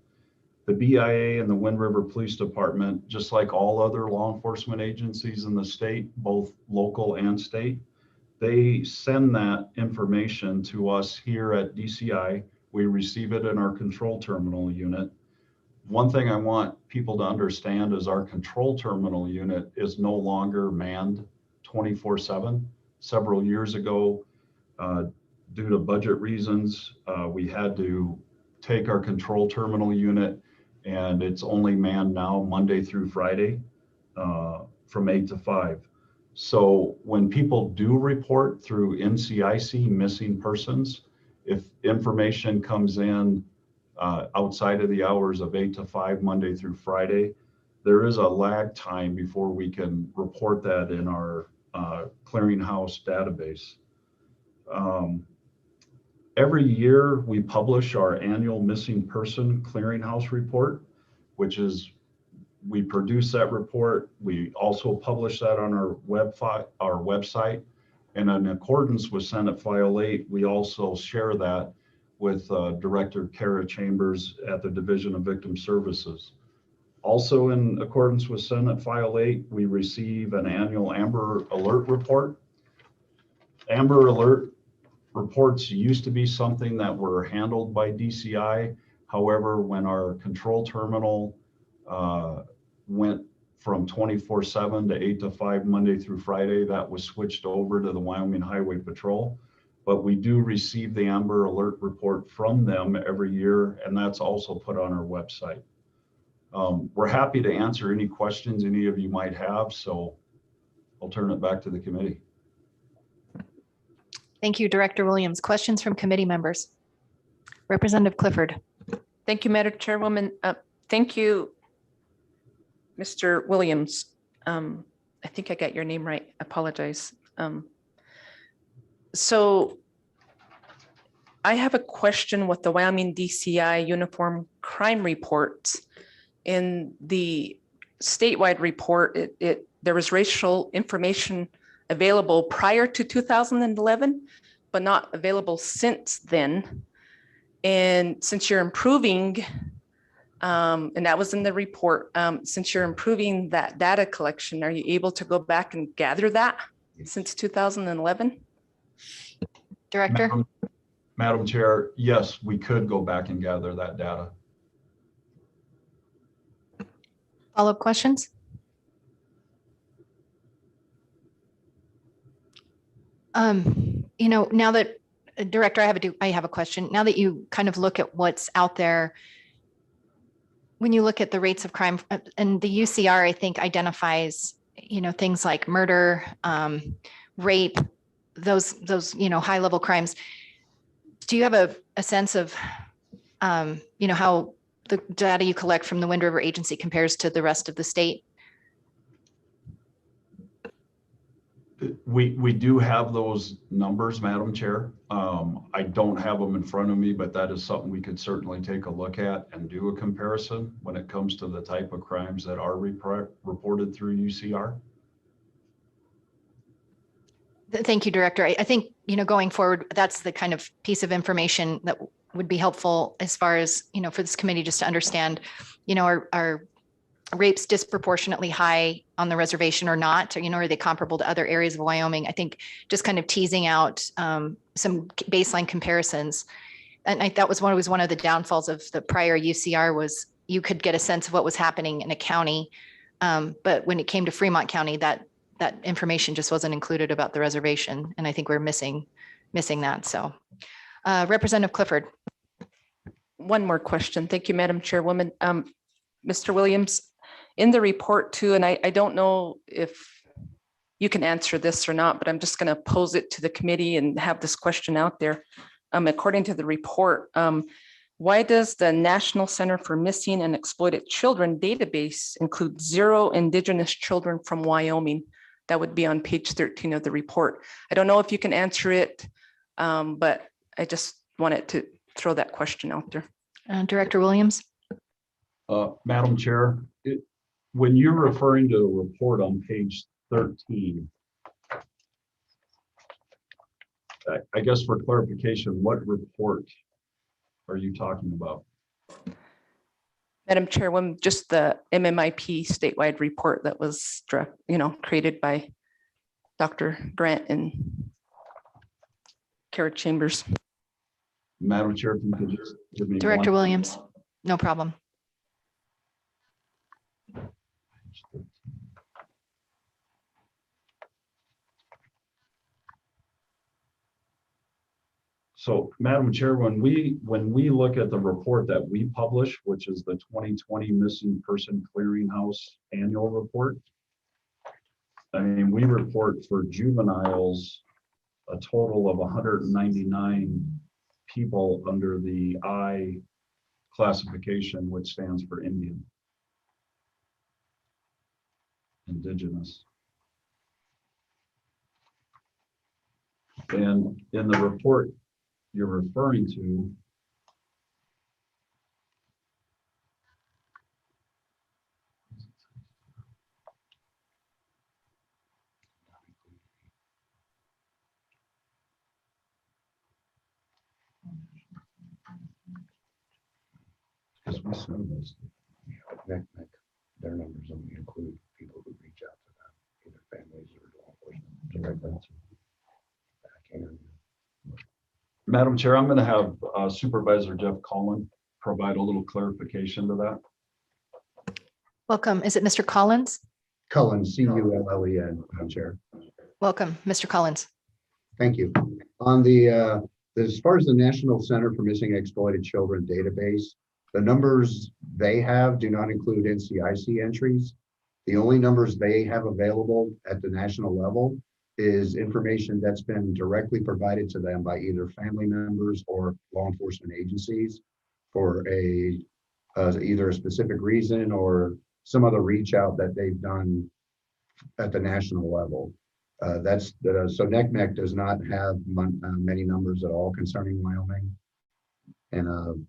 the BIA and the Wind River Police Department, just like all other law enforcement agencies in the state, both local and state, they send that information to us here at DCI. We receive it in our control terminal unit. One thing I want people to understand is our control terminal unit is no longer manned 24/7. Several years ago, due to budget reasons, we had to take our control terminal unit, and it's only manned now Monday through Friday from 8 to 5. So when people do report through NCIC missing persons, if information comes in outside of the hours of 8 to 5, Monday through Friday, there is a lag time before we can report that in our clearinghouse database. Every year we publish our annual missing person clearinghouse report, which is, we produce that report. We also publish that on our website. And in accordance with Senate File 8, we also share that with Director Kara Chambers at the Division of Victim Services. Also in accordance with Senate File 8, we receive an annual Amber Alert report. Amber Alert reports used to be something that were handled by DCI. However, when our control terminal went from 24/7 to 8 to 5 Monday through Friday, that was switched over to the Wyoming Highway Patrol. But we do receive the Amber Alert report from them every year, and that's also put on our website. We're happy to answer any questions any of you might have, so I'll turn it back to the committee. Thank you, Director Williams. Questions from committee members? Representative Clifford. Thank you, Madam Chairwoman. Thank you, Mr. Williams. I think I got your name right. I apologize. So I have a question with the Wyoming DCI Uniform Crime Reports. In the statewide report, there was racial information available prior to 2011, but not available since then. And since you're improving, and that was in the report, since you're improving that data collection, are you able to go back and gather that since 2011? Director? Madam Chair, yes, we could go back and gather that data. Follow-up questions? Now that, Director, I have a question. Now that you kind of look at what's out there, when you look at the rates of crime, and the UCR, I think, identifies, things like murder, rape, those high-level crimes. Do you have a sense of, how the data you collect from the Wind River Agency compares to the rest of the state? We do have those numbers, Madam Chair. I don't have them in front of me, but that is something we could certainly take a look at and do a comparison when it comes to the type of crimes that are reported through UCR. Thank you, Director. I think, going forward, that's the kind of piece of information that would be helpful as far as, for this committee just to understand, are rapes disproportionately high on the reservation or not? Or, are they comparable to other areas of Wyoming? I think just kind of teasing out some baseline comparisons and that was always one of the downfalls of the prior UCR was you could get a sense of what was happening in a county. But when it came to Fremont County, that information just wasn't included about the reservation. And I think we're missing that. So Representative Clifford. One more question. Thank you, Madam Chairwoman. Mr. Williams, in the report too, and I don't know if you can answer this or not, but I'm just going to pose it to the committee and have this question out there. According to the report, why does the National Center for Missing and Exploited Children database include 0 Indigenous children from Wyoming? That would be on page 13 of the report. I don't know if you can answer it, but I just wanted to throw that question out there. Director Williams. Madam Chair, when you're referring to a report on page 13, I guess for clarification, what report are you talking about? Madam Chairwoman, just the MMIP statewide report that was created by Dr. Grant and Kara Chambers. Madam Chair, if you could just give me Director one- Williams, no problem. So, Madam Chair, when we look at the report that we publish, which is the 2020 Missing Person Clearinghouse Annual Report, I mean, we report for juveniles a total of 199 people under the I classification, which stands for Indian, Indigenous. And in the report you're referring to, because we send those, their numbers only include people who reach out to them, either families or law enforcement. Madam Chair, I'm going to have Supervisor Jeff Collin provide a little clarification to that. Welcome. Is it Mr. Collins? Cullen, C-U-L-L-E-N, Madam Chair. Welcome, Mr. Collins. Thank you. On the, as far as the National Center for Missing and Exploited Children database, the numbers they have do not include NCIC entries. The only numbers they have available at the national level is information that's been directly provided to them by either family members or law enforcement agencies for either a specific reason or some other reach out that they've done at the national level. So NECMEC does not have many numbers at all concerning Wyoming. And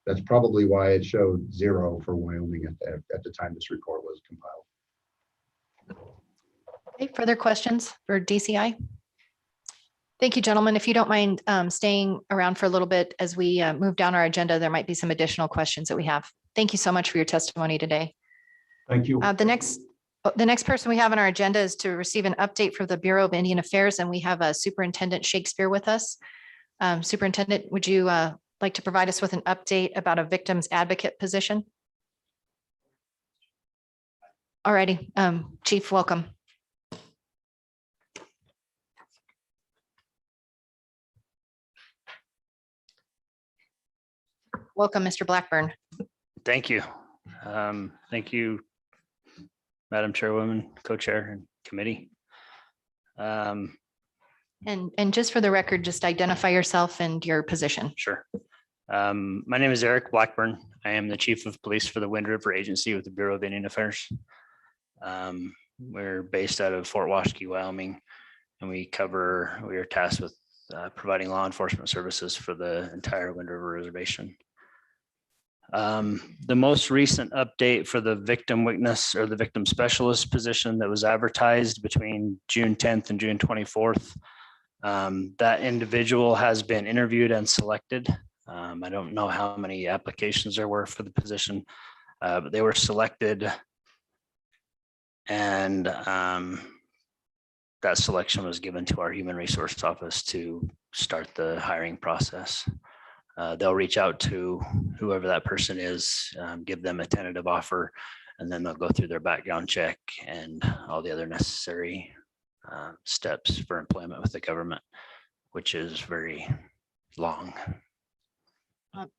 that's probably why it showed 0 for Wyoming at the time this report was compiled. Okay, further questions for DCI? Thank you, gentlemen. If you don't mind staying around for a little bit as we move down our agenda, there might be some additional questions that we have. Thank you so much for your testimony today. Thank you. The next person we have on our agenda is to receive an update from the Bureau of Indian Affairs, and we have Superintendent Shakespeare with us. Superintendent, would you like to provide us with an update about a victim's advocate position? All righty, Chief, welcome. Welcome, Mr. Blackburn. Thank you. Thank you, Madam Chairwoman, Co-Chair and Committee. And just for the record, just identify yourself and your position. Sure. My name is Eric Blackburn. I am the Chief of Police for the Wind River Agency with the Bureau of Indian Affairs. We're based out of Fort Washakie, Wyoming, and we are tasked with providing law enforcement services for the entire Wind River Reservation. The most recent update for the victim witness or the victim specialist position that was advertised between June 10th and June 24th. That individual has been interviewed and selected. I don't know how many applications there were for the position, but they were selected. And that selection was given to our Human Resource Office to start the hiring process. they'll reach out to whoever that person is, give them a tentative offer, and then they'll go through their background check and all the other necessary steps for employment with the government, which is very long.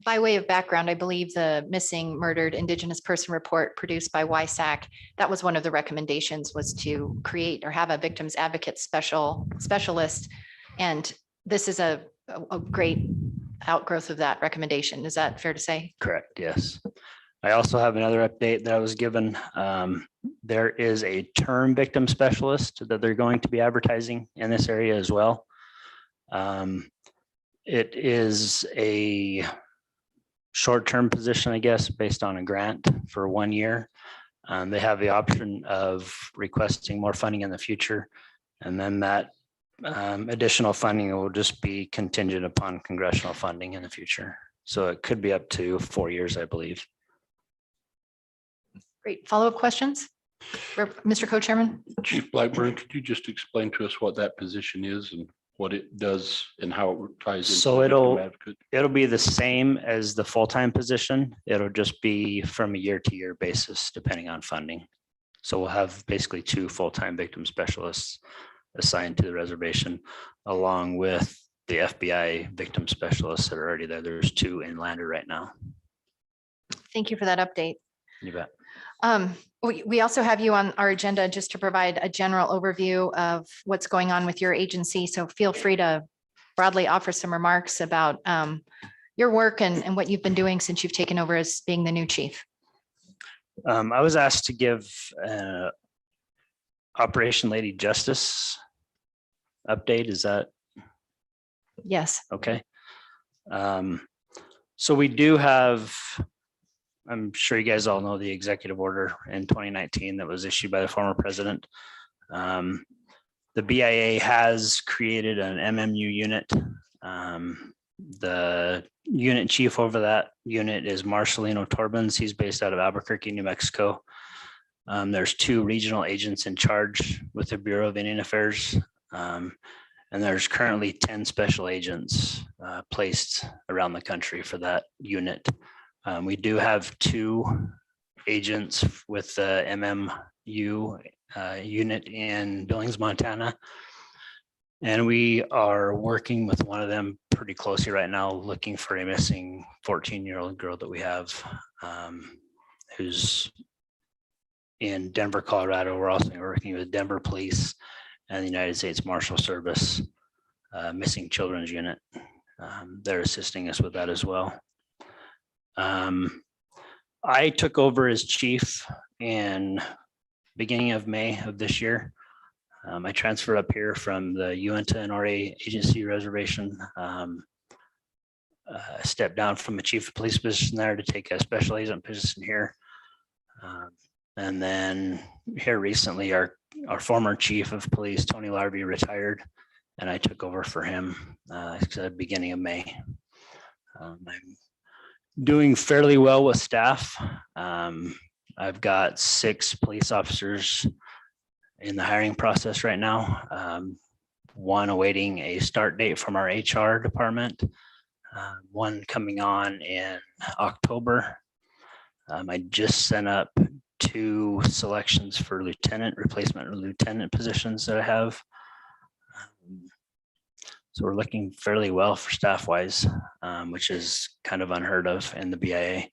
By way of background, I believe the missing murdered Indigenous person report produced by YSAC, that was one of the recommendations, was to create or have a victims advocate specialist. And this is a great outgrowth of that recommendation. Is that fair to say? Correct, yes. I also have another update that I was given. There is a term victim specialist that they're going to be advertising in this area as well. It is a short-term position, I guess, based on a grant for 1 year. They have the option of requesting more funding in the future. And then that additional funding will just be contingent upon congressional funding in the future. So it could be up to 4 years, I believe. Great. Follow-up questions? Mr. Co-Chairman? Chief Blackburn, could you just explain to us what that position is and what it does and how it ties into? So the victim it'll advocate? be the same as the full-time position. It'll just be from a year-to-year basis, depending on funding. So we'll have basically 2 full-time victim specialists assigned to the reservation, along with the FBI victim specialists that are already there. There's 2 in Lander right now. Thank you for that update. You bet. We also have you on our agenda just to provide a general overview of what's going on with your agency. So feel free to broadly offer some remarks about your work and what you've been doing since you've taken over as being the new chief. I was asked to give Operation Lady Justice update. Is that Yes. okay? So we do have, I'm sure you guys all know the executive order in 2019 that was issued by the former president. The BIA has created an MMU unit. The unit chief over that unit is Marcelino Torbans. He's based out of Albuquerque, New Mexico. There's 2 regional agents in charge with the Bureau of Indian Affairs. And there's currently 10 special agents placed around the country for that unit. We do have 2 agents with the MMU unit in Billings, Montana. And we are working with one of them pretty closely right now, looking for a missing 14-year-old girl that we have who's in Denver, Colorado. We're also working with Denver Police and the United States Marshal Service Missing Children's Unit. They're assisting us with that as well. I took over as chief in beginning of May of this year. I transferred up here from the Uinta and RA agency reservation. Stepped down from a chief of police position there to take a special agent position here. And then here recently, our former chief of police, Tony Larby, retired, and I took over for him at the beginning of May. I'm doing fairly well with staff. I've got 6 police officers in the hiring process right now. 1 awaiting a start date from our HR department. 1 coming on in October. I just sent up 2 selections for lieutenant, replacement lieutenant positions that I have. So we're looking fairly well for staff wise, which is kind of unheard of in the BIA.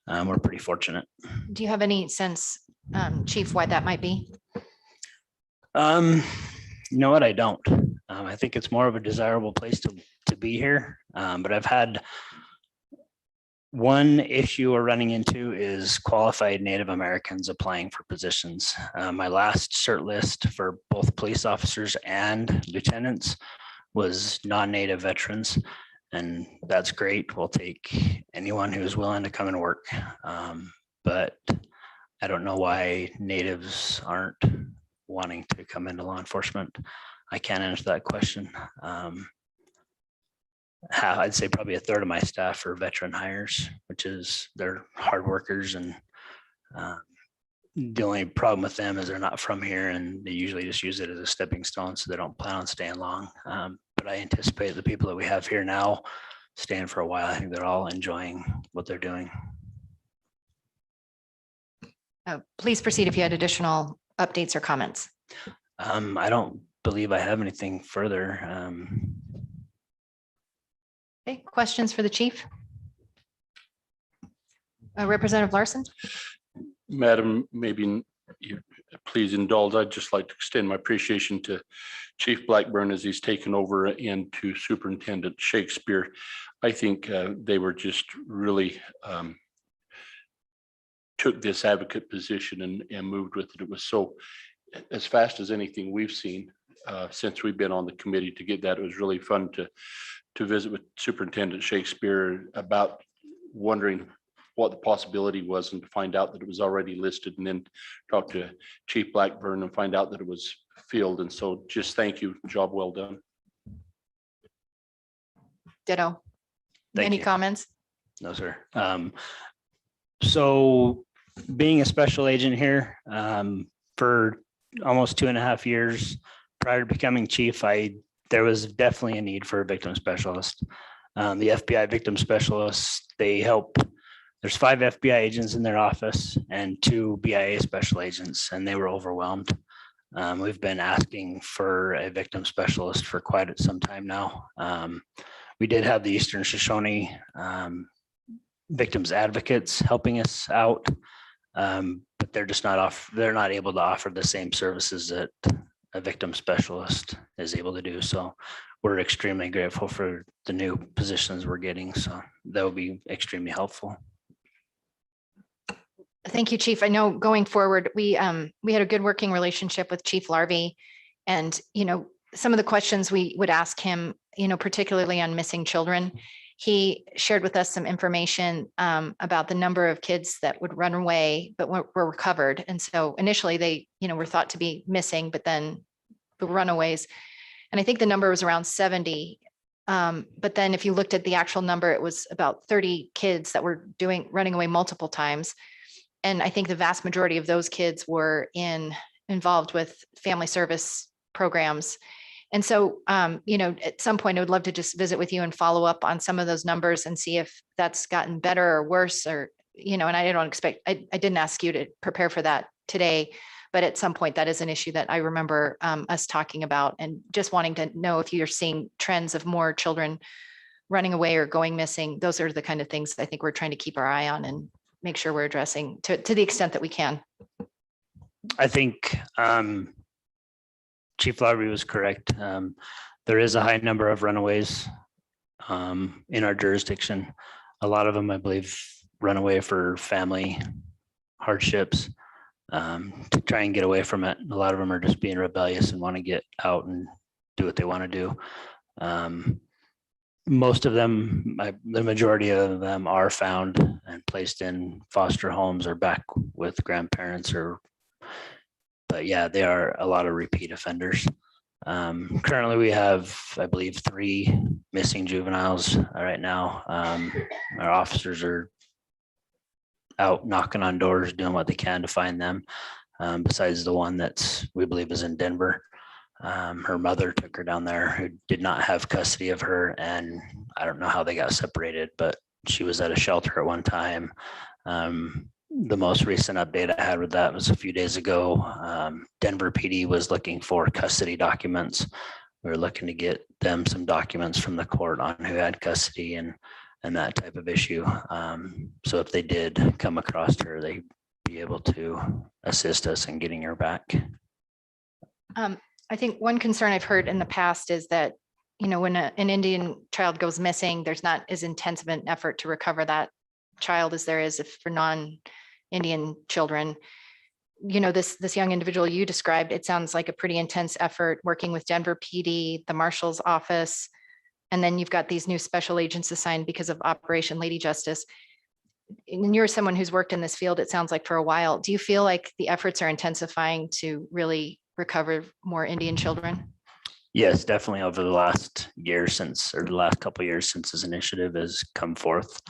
We're pretty fortunate. Do you have any sense, Chief, why that might be? You know what? I don't. I think it's more of a desirable place to be here. But I've had one issue we're running into is qualified Native Americans applying for positions. My last cert list for both police officers and lieutenants was non-Native veterans, and that's great. We'll take anyone who's willing to come and work. But I don't know why Natives aren't wanting to come into law enforcement. I can't answer that question. I'd say probably 1/3 of my staff are veteran hires, which is they're hard workers, and the only problem with them is they're not from here, and they usually just use it as a stepping stone, so they don't plan on staying long. But I anticipate the people that we have here now staying for a while. I think they're all enjoying what they're doing. Please proceed if you had additional updates or comments. I don't believe I have anything further. Okay, questions for the chief? Representative Larson? Madam, maybe you please indulge. I'd just like to extend my appreciation to Chief Blackburn as he's taken over and to Superintendent Shakespeare. I think they were just really took this advocate position and moved with it. It was so as fast as anything we've seen since we've been on the committee to get that. It was really fun to visit with Superintendent Shakespeare about wondering what the possibility was and to find out that it was already listed, and then talk to Chief Blackburn and find out that it was filled. And so just thank you. Job well done. Ditto. Thank Any you. comments? No, sir. So being a special agent here for almost 2.5 years prior to becoming chief, there was definitely a need for a victim specialist. The FBI victim specialists, they help. There's 5 FBI agents in their office and 2 BIA special agents, and they were overwhelmed. We've been asking for a victim specialist for quite some time now. We did have the Eastern Shoshone victims advocates helping us out, but they're just they're not able to offer the same services that a victim specialist is able to do. So we're extremely grateful for the new positions we're getting. So that will be extremely helpful. Thank you, Chief. I know going forward, we had a good working relationship with Chief Larvey. And, some of the questions we would ask him, particularly on missing children, he shared with us some information about the number of kids that would run away, but were recovered. And so initially they, were thought to be missing, but then the runaways. And I think the number was around 70. But then if you looked at the actual number, it was about 30 kids that were running away multiple times. And I think the vast majority of those kids were involved with family service programs. And so, at some point, I would love to just visit with you and follow up on some of those numbers and see if that's gotten better or worse, or, and I don't expect, I didn't ask you to prepare for that today, but at some point that is an issue that I remember us talking about, and just wanting to know if you're seeing trends of more children running away or going missing. Those are the kind of things I think we're trying to keep our eye on and make sure we're addressing to the extent that we can. I think Chief Larvey was correct. There is a high number of runaways in our jurisdiction. A lot of them, I believe, run away for family hardships to try and get away from it. A lot of them are just being rebellious and want to get out and do what they want to do. Most of them, the majority of them are found and placed in foster homes or back with grandparents, but yeah, there are a lot of repeat offenders. Currently we have, I believe, 3 missing juveniles right now. Our officers are out knocking on doors, doing what they can to find them. Besides the one we believe is in Denver. Her mother took her down there, who did not have custody of her, and I don't know how they got separated, but she was at a shelter at one time. The most recent update I had with that was a few days ago. Denver PD was looking for custody documents. We were looking to get them some documents from the court on who had custody and that type of issue. So if they did come across her, they'd be able to assist us in getting her back. I think one concern I've heard in the past is that, when an Indian child goes missing, there's not as intense of an effort to recover that child as there is for non-Indian children. This young individual you described, it sounds like a pretty intense effort working with Denver PD, the Marshal's office, and then you've got these new special agents assigned because of Operation Lady Justice. And you're someone who's worked in this field, it sounds like, for a while. Do you feel like the efforts are intensifying to really recover more Indian children? Yes, definitely over the last year the last couple of years since this initiative has come forth.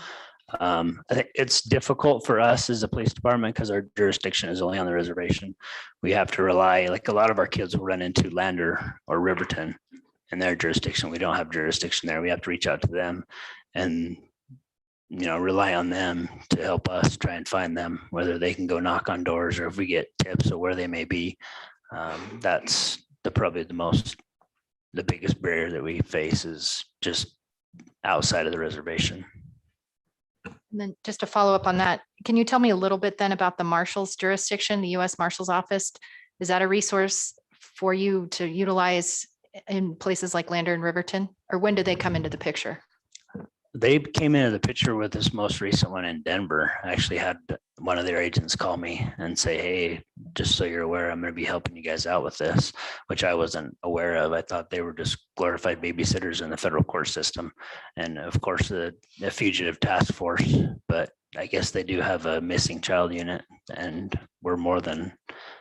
I think it's difficult for us as a police department because our jurisdiction is only on the reservation. We have to rely, like a lot of our kids will run into Lander or Riverton in their jurisdiction. We don't have jurisdiction there. We have to reach out to them and, you know, rely on them to help us try and find them, whether they can go knock on doors or if we get tips of where they may be. That's probably the biggest barrier that we face is just outside of the reservation. And then just to follow up on that, can you tell me a little bit then about the Marshal's jurisdiction, the U.S. Marshal's Office? Is that a resource for you to utilize in places like Lander and Riverton? Or when did they come into the picture? They came into the picture with this most recent one in Denver. I actually had one of their agents call me and say, hey, just so you're aware, I'm going to be helping you guys out with this, which I wasn't aware of. I thought they were just glorified babysitters in the federal court system. And of course, the fugitive task force, but I guess they do have a missing child unit, and we're more than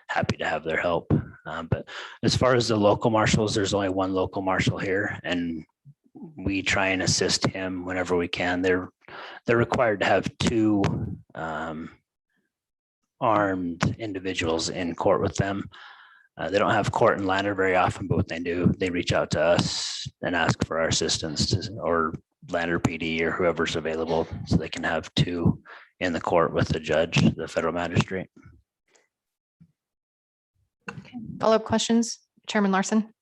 happy to have their help. But as far as the local marshals, there's only one local marshal here, and we try and assist him whenever we can. They're required to have 2 armed individuals in court with them. They don't have court in Lander very often, but what they do, they reach out to us and ask for our assistance or Lander PD or whoever's available, so they can have 2 in the court with the judge, the federal magistrate. Follow-up questions, Chairman Larson?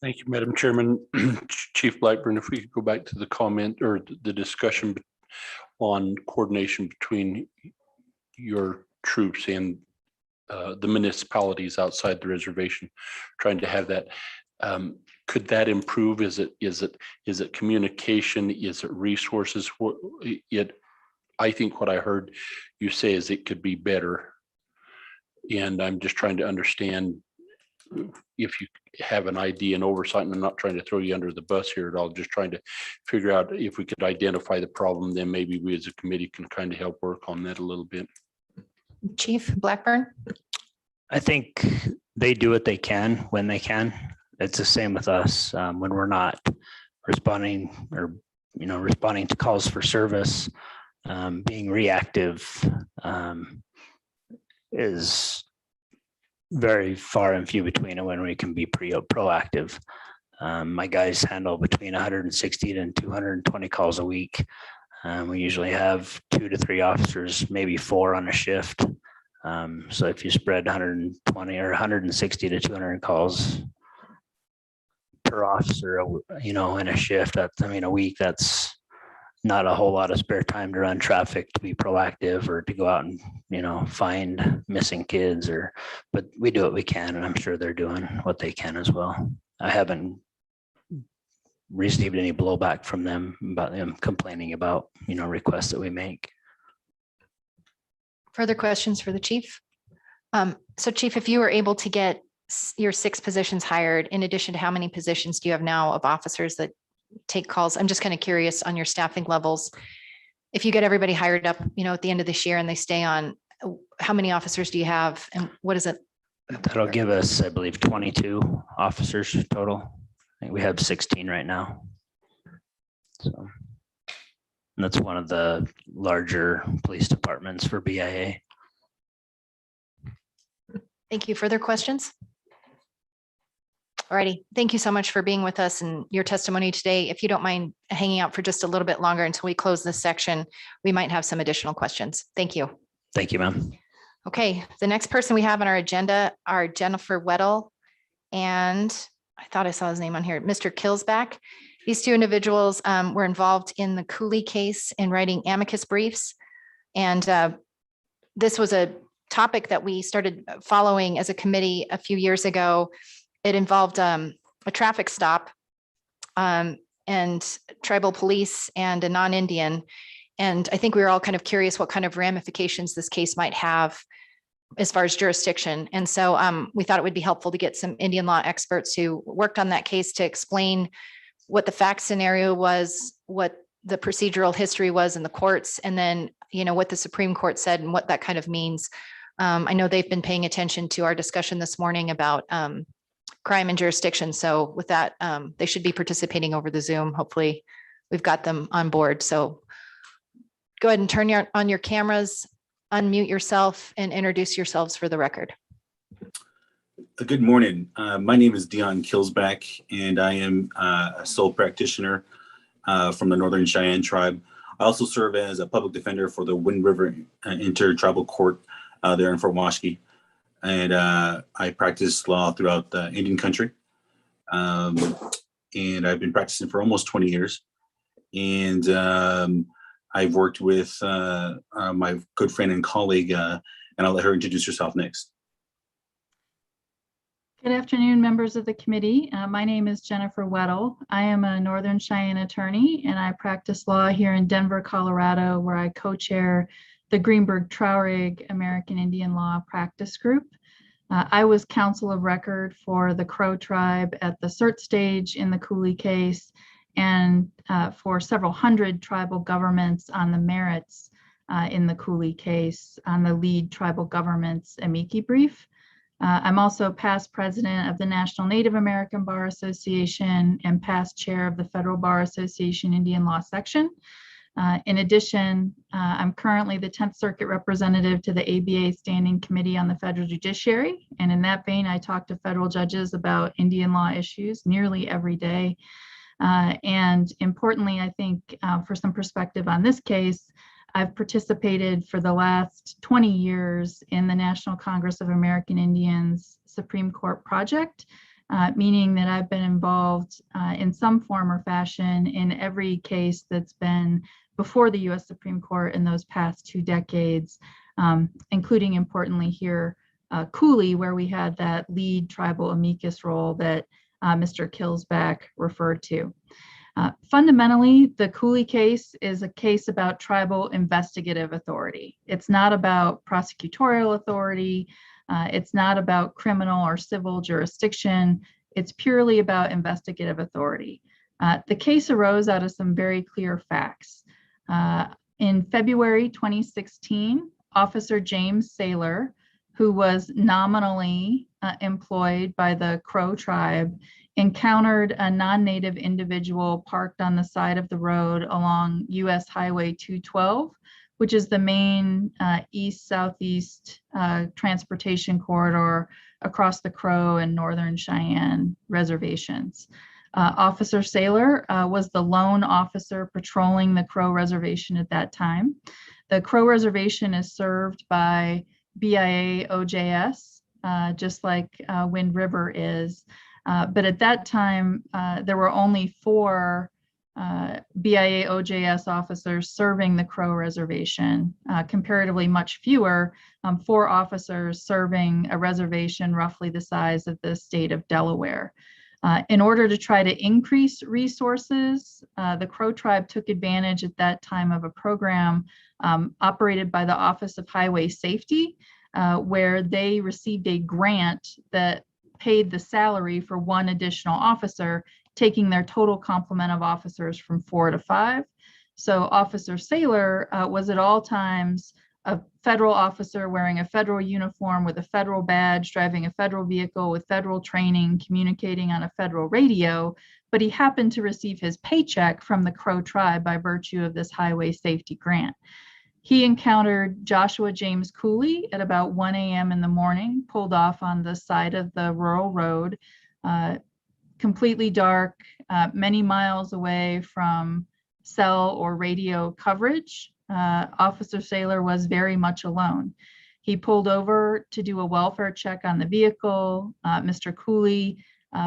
Thank you, Madam Chairman. Chief Blackburn, if we could go back to the comment or the discussion on coordination between your troops and the municipalities outside the reservation, trying to have that. Could that improve? Is it communication? Is it resources? I think what I heard you say is it could be better. And I'm just trying to understand if you have an idea and oversight, and I'm not trying to throw you under the bus here at all, just trying to figure out if we could identify the problem, then maybe we as a committee can kind of help work on that a little bit. Chief Blackburn? I think they do what they can when they can. It's the same with us. When we're not responding or, responding to calls for service, being reactive is very far and few between, and when we can be proactive. My guys handle between 160 and 220 calls a week. We usually have 2 to 3 officers, maybe 4 on a shift. So if you spread 120 or 160 to 200 calls per officer, in a shift, a week, that's not a whole lot of spare time to run traffic, to be proactive or to go out and, find missing kids but we do what we can, and I'm sure they're doing what they can as well. I haven't received any blowback from them about them complaining about, requests that we make. Further questions for the chief? So Chief, if you were able to get your 6 positions hired, in addition to how many positions do you have now of officers that take calls? I'm just kind of curious on your staffing levels. If you get everybody hired up, at the end of this year and they stay on, how many officers do you have, and what is it? That'll give us, I believe, 22 officers total. I think we have 16 right now. So and that's one of the larger police departments for BIA. Thank you. Further questions? All righty. Thank you so much for being with us and your testimony today. If you don't mind hanging out for just a little bit longer until we close this section, we might have some additional questions. Thank you. Thank you, ma'am. Okay, the next person we have on our agenda are Jennifer Weddle and I thought I saw his name on here, Mr. Killsback. These 2 individuals were involved in the Cooley case in writing amicus briefs. And this was a topic that we started following as a committee a few years ago. It involved a traffic stop and tribal police and a non-Indian. And I think we were all kind of curious what kind of ramifications this case might have as far as jurisdiction. And so we thought it would be helpful to get some Indian law experts who worked on that case to explain what the fact scenario was, what the procedural history was in the courts, and then, what the Supreme Court said and what that kind of means. I know they've been paying attention to our discussion this morning about crime and jurisdiction. So with that, they should be participating over the Zoom. Hopefully we've got them on board. So go ahead and turn on your cameras, unmute yourself and introduce yourselves for the record. Good morning. My name is Dion Killsback, and I am a sole practitioner from the Northern Cheyenne Tribe. I also serve as a public defender for the Wind River Intertribal Court there in Fort Washakie. And I practice law throughout the Indian country. And I've been practicing for almost 20 years. And I've worked with my good friend and colleague, and I'll let her introduce herself next. Good afternoon, members of the committee. My name is Jennifer Weddle. I am a Northern Cheyenne attorney, and I practice law here in Denver, Colorado, where I co-chair the Greenberg Traurig American Indian Law Practice Group. I was counsel of record for the Crow tribe at the cert stage in the Cooley case, and for several hundred tribal governments on the merits in the Cooley case on the lead tribal government's amici brief. I'm also past president of the National Native American Bar Association and past chair of the Federal Bar Association Indian Law Section. In addition, I'm currently the 10th Circuit representative to the ABA Standing Committee on the Federal Judiciary. And in that vein, I talk to federal judges about Indian law issues nearly every day. And importantly, I think for some perspective on this case, I've participated for the last 20 years in the National Congress of American Indians Supreme Court project, meaning that I've been involved in some form or fashion in every case that's been before the US Supreme Court in those past 2 decades, including importantly here, Cooley, where we had that lead tribal amicus role that Mr. Kilsback referred to. Fundamentally, the Cooley case is a case about tribal investigative authority. It's not about prosecutorial authority. It's not about criminal or civil jurisdiction. It's purely about investigative authority. The case arose out of some very clear facts. In February 2016, Officer James Saylor, who was nominally employed by the Crow tribe, encountered a non-native individual parked on the side of the road along US Highway 212, which is the main east-southeast transportation corridor across the Crow and Northern Cheyenne reservations. Officer Saylor was the lone officer patrolling the Crow Reservation at that time. The Crow Reservation is served by BIA OJS, just like Wind River is. But at that time, there were only 4 BIA OJS officers serving the Crow Reservation, comparatively much fewer, 4 officers serving a reservation roughly the size of the state of Delaware. In order to try to increase resources, the Crow tribe took advantage at that time of a program operated by the Office of Highway Safety, where they received a grant that paid the salary for 1 additional officer, taking their total complement of officers from 4 to 5. So Officer Saylor was at all times a federal officer wearing a federal uniform with a federal badge, driving a federal vehicle with federal training, communicating on a federal radio, but he happened to receive his paycheck from the Crow tribe by virtue of this highway safety grant. He encountered Joshua James Cooley at about 1 a.m. in the morning, pulled off on the side of the rural road, completely dark, many miles away from cell or radio coverage. Officer Saylor was very much alone. He pulled over to do a welfare check on the vehicle. Mr. Cooley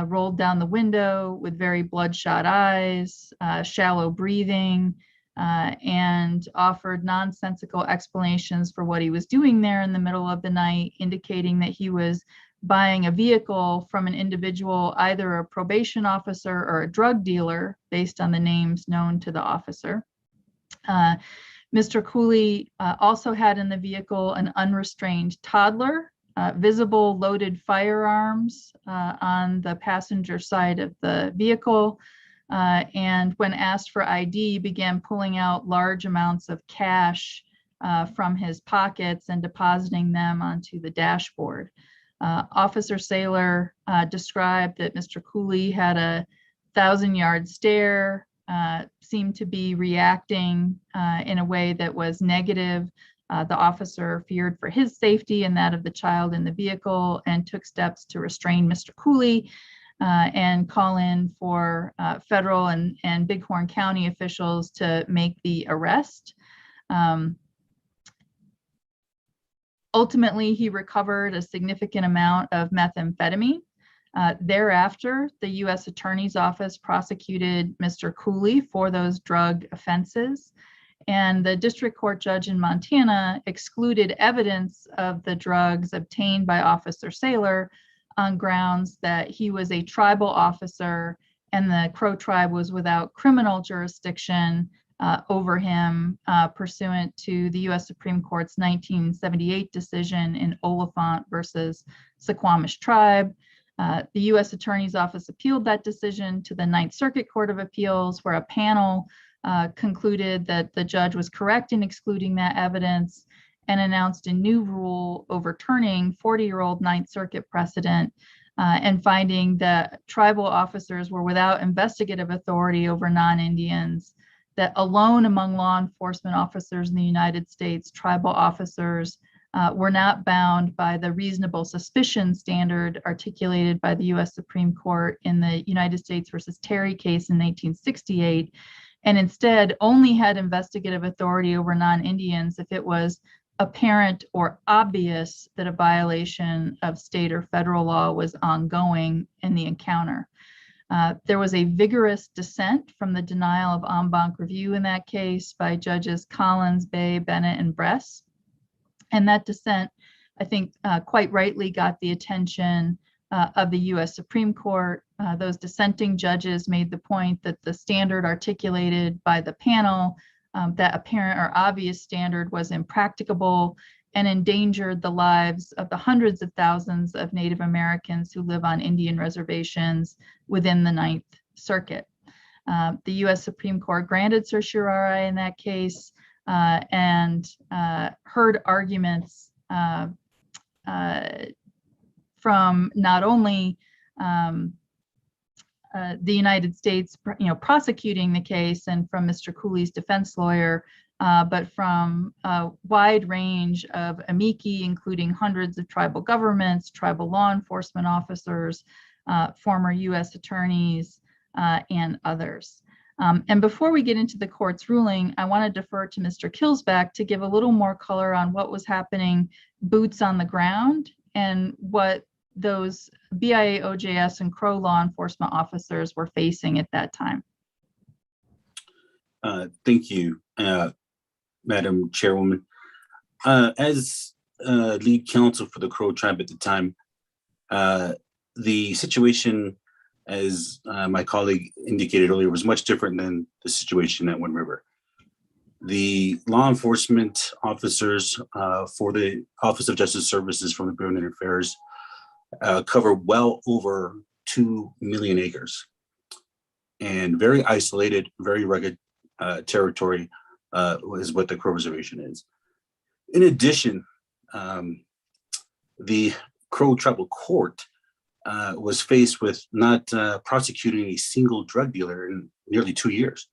rolled down the window with very bloodshot eyes, shallow breathing, and offered nonsensical explanations for what he was doing there in the middle of the night, indicating that he was buying a vehicle from an individual, either a probation officer or a drug dealer, based on the names known to the officer. Mr. Cooley also had in the vehicle an unrestrained toddler, visible loaded firearms on the passenger side of the vehicle, and when asked for ID, began pulling out large amounts of cash from his pockets and depositing them onto the dashboard. Officer Saylor described that Mr. Cooley had a 1,000-yard stare, seemed to be reacting in a way that was negative. The officer feared for his safety and that of the child in the vehicle and took steps to restrain Mr. Cooley. and call in for federal and Bighorn County officials to make the arrest. Ultimately, he recovered a significant amount of methamphetamine. Thereafter, the U.S. Attorney's Office prosecuted Mr. Cooley for those drug offenses, and the district court judge in Montana excluded evidence of the drugs obtained by Officer Saylor on grounds that he was a tribal officer and the Crow tribe was without criminal jurisdiction over him pursuant to the U.S. Supreme Court's 1978 decision in Oliphant versus Suquamish tribe. The U.S. Attorney's Office appealed that decision to the Ninth Circuit Court of Appeals, where a panel concluded that the judge was correct in excluding that evidence and announced a new rule overturning 40-year-old Ninth Circuit precedent and finding that tribal officers were without investigative authority over non-Indians, that alone among law enforcement officers in the United States, tribal officers were not bound by the reasonable suspicion standard articulated by the U.S. Supreme Court in the United States versus Terry case in 1968, and instead only had investigative authority over non-Indians if it was apparent or obvious that a violation of state or federal law was ongoing in the encounter. There was a vigorous dissent from the denial of en banc review in that case by Judges Collins, Bay, Bennett, and Bress. And that dissent, I think, quite rightly got the attention of the U.S. Supreme Court. Those dissenting judges made the point that the standard articulated by the panel, that apparent or obvious standard, was impracticable and endangered the lives of the hundreds of thousands of Native Americans who live on Indian reservations within the Ninth Circuit. The U.S. Supreme Court granted certiorari in that case and heard arguments from not only the United States, prosecuting the case, and from Mr. Cooley's defense lawyer, but from a wide range of amici, including hundreds of tribal governments, tribal law enforcement officers, former U.S. attorneys, and others. And before we get into the court's ruling, I want to defer to Mr. Kilsback to give a little more color on what was happening boots on the ground and what those BIA, OJS, and Crow law enforcement officers were facing at that time. Thank you, Madam Chairwoman. As lead counsel for the Crow tribe at the time, the situation, as my colleague indicated earlier, was much different than the situation at Wind River. The law enforcement officers for the Office of Justice Services from the Bureau of Indian Affairs cover well over 2 million acres, and very isolated, very rugged territory is what the Crow Reservation is. In addition, the Crow Tribal Court was faced with not prosecuting a single drug dealer in nearly 2 years,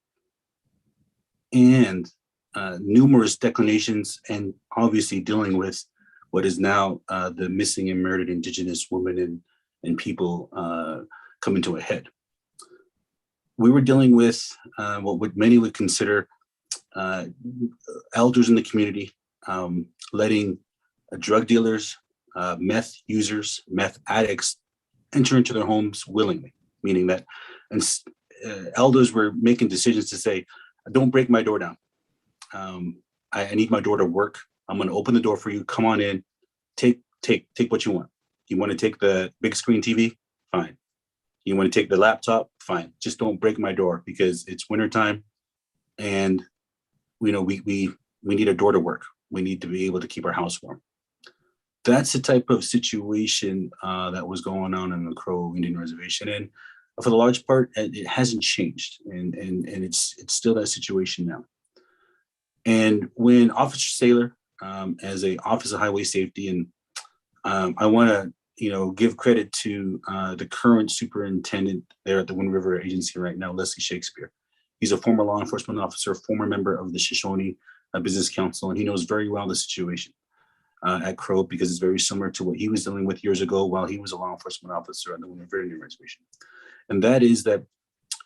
and numerous declinations, and obviously dealing with what is now the missing and murdered Indigenous women and people coming to a head. We were dealing with what many would consider elders in the community letting drug dealers, meth users, meth addicts enter into their homes willingly, meaning that elders were making decisions to say, don't break my door down. I need my door to work. I'm going to open the door for you. Come on in. Take what you want. You want to take the big screen TV? Fine. You want to take the laptop? Fine. Just don't break my door, because it's wintertime and we need a door to work. We need to be able to keep our house warm. That's the type of situation that was going on in the Crow Indian Reservation. And for the large part, it hasn't changed. And it's still that situation now. And when Officer Saylor, as a Office of Highway Safety, and I want to give credit to the current superintendent there at the Wind River Agency right now, Leslie Shakespeare. He's a former law enforcement officer, former member of the Shoshone Business Council, and he knows very well the situation. at Crow because it's very similar to what he was dealing with years ago while he was a law enforcement officer on the Wind River Indian Reservation. And that is that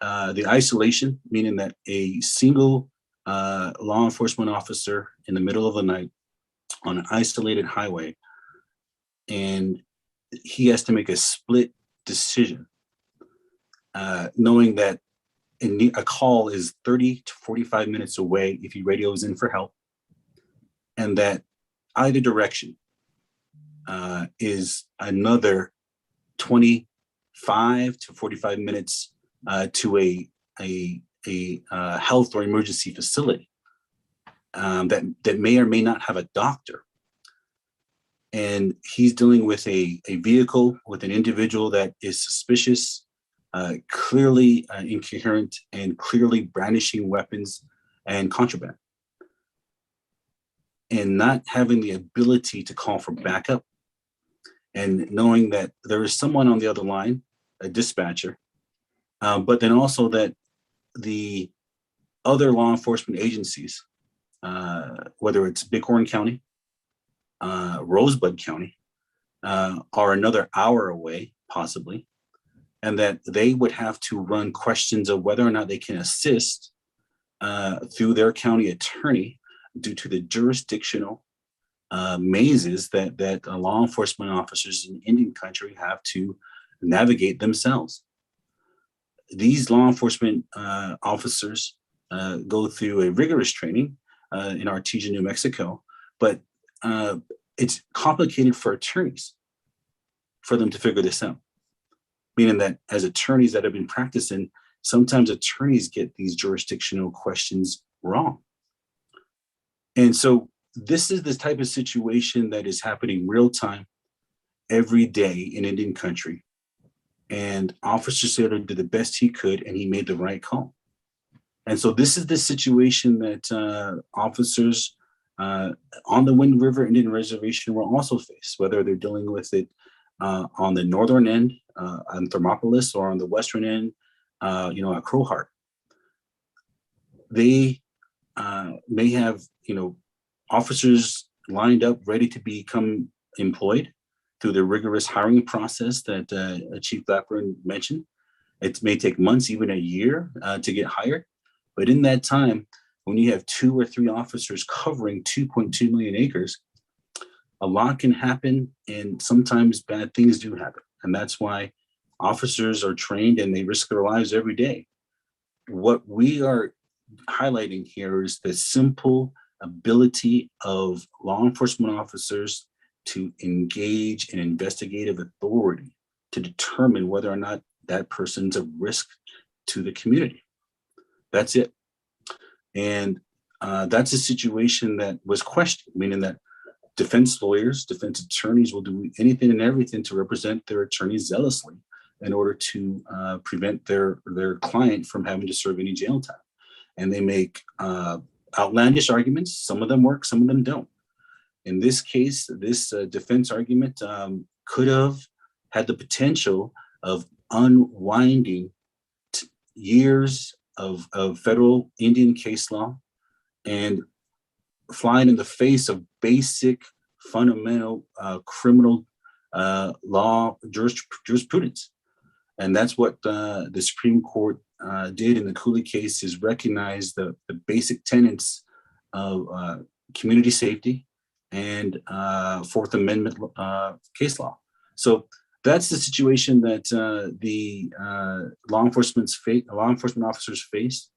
the isolation, meaning that a single law enforcement officer in the middle of the night on an isolated highway, and he has to make a split decision, knowing that a call is 30 to 45 minutes away if he radios in for help, and that either direction is another 25 to 45 minutes to a health or emergency facility that may or may not have a doctor. And he's dealing with a vehicle with an individual that is suspicious, clearly incoherent, and clearly brandishing weapons and contraband. And not having the ability to call for backup, and knowing that there is someone on the other line, a dispatcher, but then also that the other law enforcement agencies, whether it's Bighorn County, Rosebud County, are another hour away, possibly, and that they would have to run questions of whether or not they can assist through their county attorney due to the jurisdictional mazes that law enforcement officers in Indian country have to navigate themselves. These law enforcement officers go through a rigorous training in Artesia, New Mexico, but it's complicated for attorneys for them to figure this out. Meaning that as attorneys that have been practicing, sometimes attorneys get these jurisdictional questions wrong. And so this is the type of situation that is happening real time every day in Indian country. And Officer Saylor did the best he could, and he made the right call. And so this is the situation that officers on the Wind River Indian Reservation will also face, whether they're dealing with it on the northern end, on Thermopolis, or on the western end, at Crowheart. They may have, officers lined up ready to become employed through the rigorous hiring process that Chief Blackburn mentioned. It may take months, even a year, to get hired. But in that time, when you have 2 or 3 officers covering 2.2 million acres, a lot can happen, and sometimes bad things do happen. And that's why officers are trained and they risk their lives every day. What we are highlighting here is the simple ability of law enforcement officers to engage in investigative authority to determine whether or not that person's a risk to the community. That's it. And that's a situation that was questioned, meaning that defense lawyers, defense attorneys will do anything and everything to represent their attorneys zealously in order to prevent their client from having to serve any jail time. And they make outlandish arguments. Some of them work, some of them don't. In this case, this defense argument could have had the potential of unwinding years of federal Indian case law and flying in the face of basic fundamental criminal law jurisprudence. And that's what the Supreme Court did in the Cooley case, is recognize the basic tenets of community safety and Fourth Amendment case law. So that's the situation that the law enforcement officers face.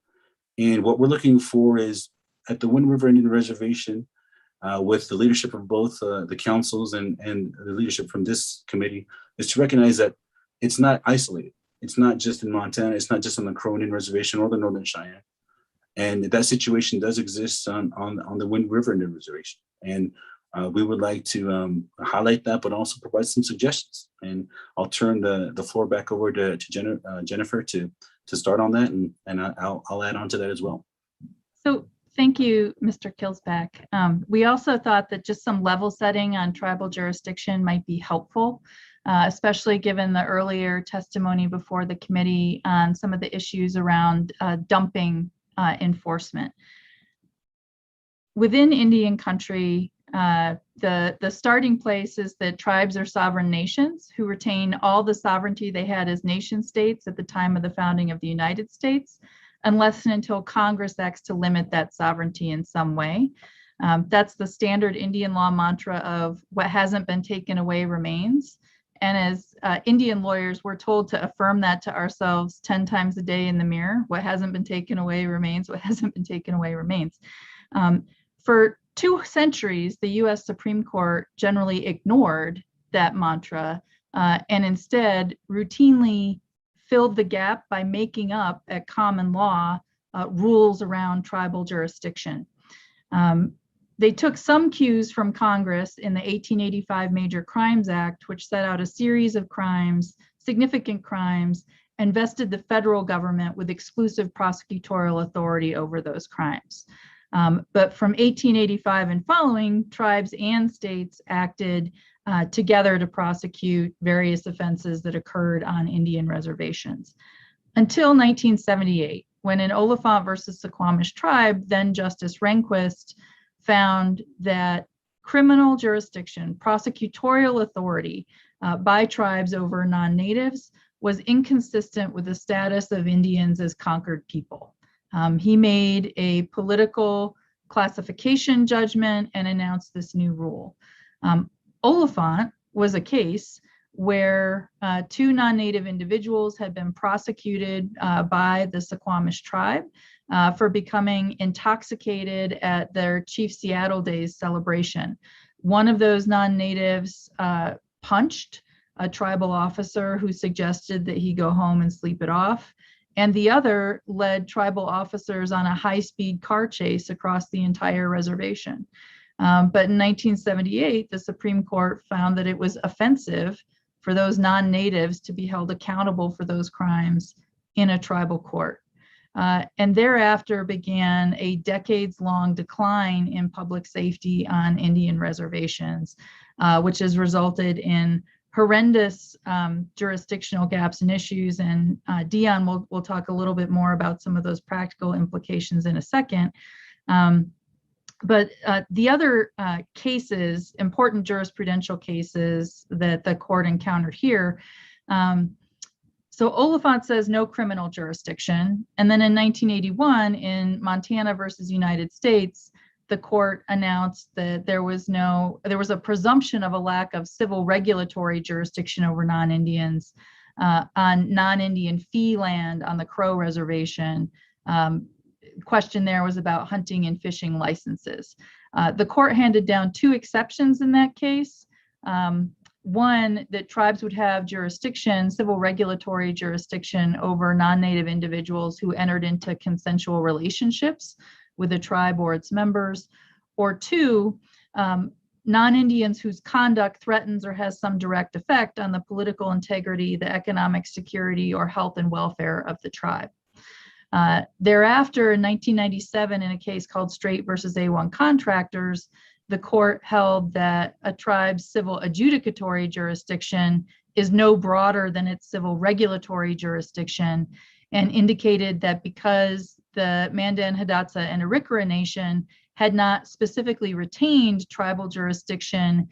And what we're looking for is at the Wind River Indian Reservation, with the leadership of both the councils and the leadership from this committee, is to recognize that it's not isolated. It's not just in Montana. It's not just on the Crow Indian Reservation or the Northern Cheyenne. And that situation does exist on the Wind River Indian Reservation. And we would like to highlight that, but also provide some suggestions. And I'll turn the floor back over to Jennifer to start on that, and I'll add on to that as well. So thank you, Mr. Kilsback. We also thought that just some level setting on tribal jurisdiction might be helpful, especially given the earlier testimony before the committee on some of the issues around dumping enforcement. Within Indian country, The starting place is that tribes are sovereign nations who retain all the sovereignty they had as nation states at the time of the founding of the United States, unless and until Congress acts to limit that sovereignty in some way. That's the standard Indian law mantra of what hasn't been taken away remains. And as Indian lawyers, we're told to affirm that to ourselves 10 times a day in the mirror. What hasn't been taken away remains. What hasn't been taken away remains. For 2 centuries, the US Supreme Court generally ignored that mantra and instead routinely filled the gap by making up at common law rules around tribal jurisdiction. They took some cues from Congress in the 1885 Major Crimes Act, which set out a series of crimes, significant crimes, and vested the federal government with exclusive prosecutorial authority over those crimes. But from 1885 and following, tribes and states acted together to prosecute various offenses that occurred on Indian reservations. Until 1978, when in Oliphant versus Suquamish Tribe, then Justice Rehnquist found that criminal jurisdiction, prosecutorial authority by tribes over non-natives was inconsistent with the status of Indians as conquered people. He made a political classification judgment and announced this new rule. Oliphant was a case where 2 non-native individuals had been prosecuted by the Suquamish tribe for becoming intoxicated at their Chief Seattle Days celebration. One of those non-natives punched a tribal officer who suggested that he go home and sleep it off. And the other led tribal officers on a high-speed car chase across the entire reservation. But in 1978, the Supreme Court found that it was offensive for those non-natives to be held accountable for those crimes in a tribal court. And thereafter began a decades-long decline in public safety on Indian reservations, which has resulted in horrendous jurisdictional gaps and issues. And Dion will talk a little bit more about some of those practical implications in a second. But the other cases, important jurisprudential cases that the court encountered here, so Oliphant says no criminal jurisdiction. And then in 1981, in Montana versus United States, the court announced that there was a presumption of a lack of civil regulatory jurisdiction over non-Indians on non-Indian fee land on the Crow Reservation. Question there was about hunting and fishing licenses. The court handed down 2 exceptions in that case. One, that tribes would have jurisdiction, civil regulatory jurisdiction over non-native individuals who entered into consensual relationships with a tribe or its members. Or 2, non-Indians whose conduct threatens or has some direct effect on the political integrity, the economic security, or health and welfare of the tribe. Thereafter, in 1997, in a case called Strait versus A1 Contractors, the court held that a tribe's civil adjudicatory jurisdiction is no broader than its civil regulatory jurisdiction, and indicated that because the Mandan, Hidatsa, and Arikara Nation had not specifically retained tribal jurisdiction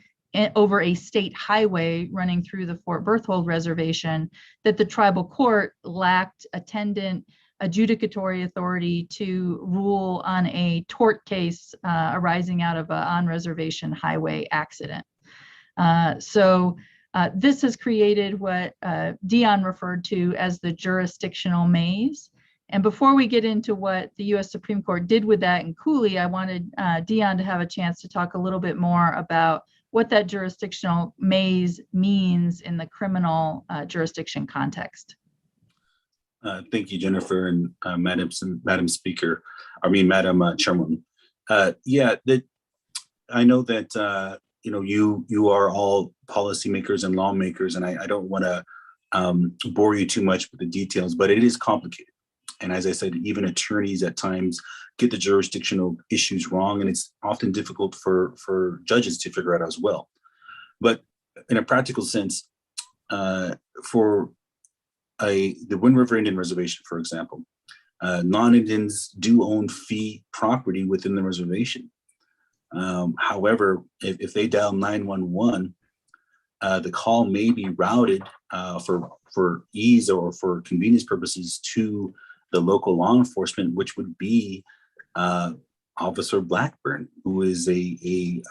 over a state highway running through the Fort Berthold Reservation, that the tribal court lacked attendant adjudicatory authority to rule on a tort case arising out of an on-reservation highway accident. So this has created what Dion referred to as the jurisdictional maze. And before we get into what the US Supreme Court did with that in Cooley, I wanted Dion to have a chance to talk a little bit more about what that jurisdictional maze means in the criminal jurisdiction context. Thank you, Jennifer, and Madam Speaker, Madam Chairwoman. Yeah, I know that you are all policymakers and lawmakers, and I don't want to bore you too much with the details, but it is complicated. And as I said, even attorneys at times get the jurisdictional issues wrong, and it's often difficult for judges to figure out as well. But in a practical sense, for the Wind River Indian Reservation, for example, non-Indians do own fee property within the reservation. However, if they dial 911, the call may be routed for ease or for convenience purposes to the local law enforcement, which would be Officer Blackburn, who is a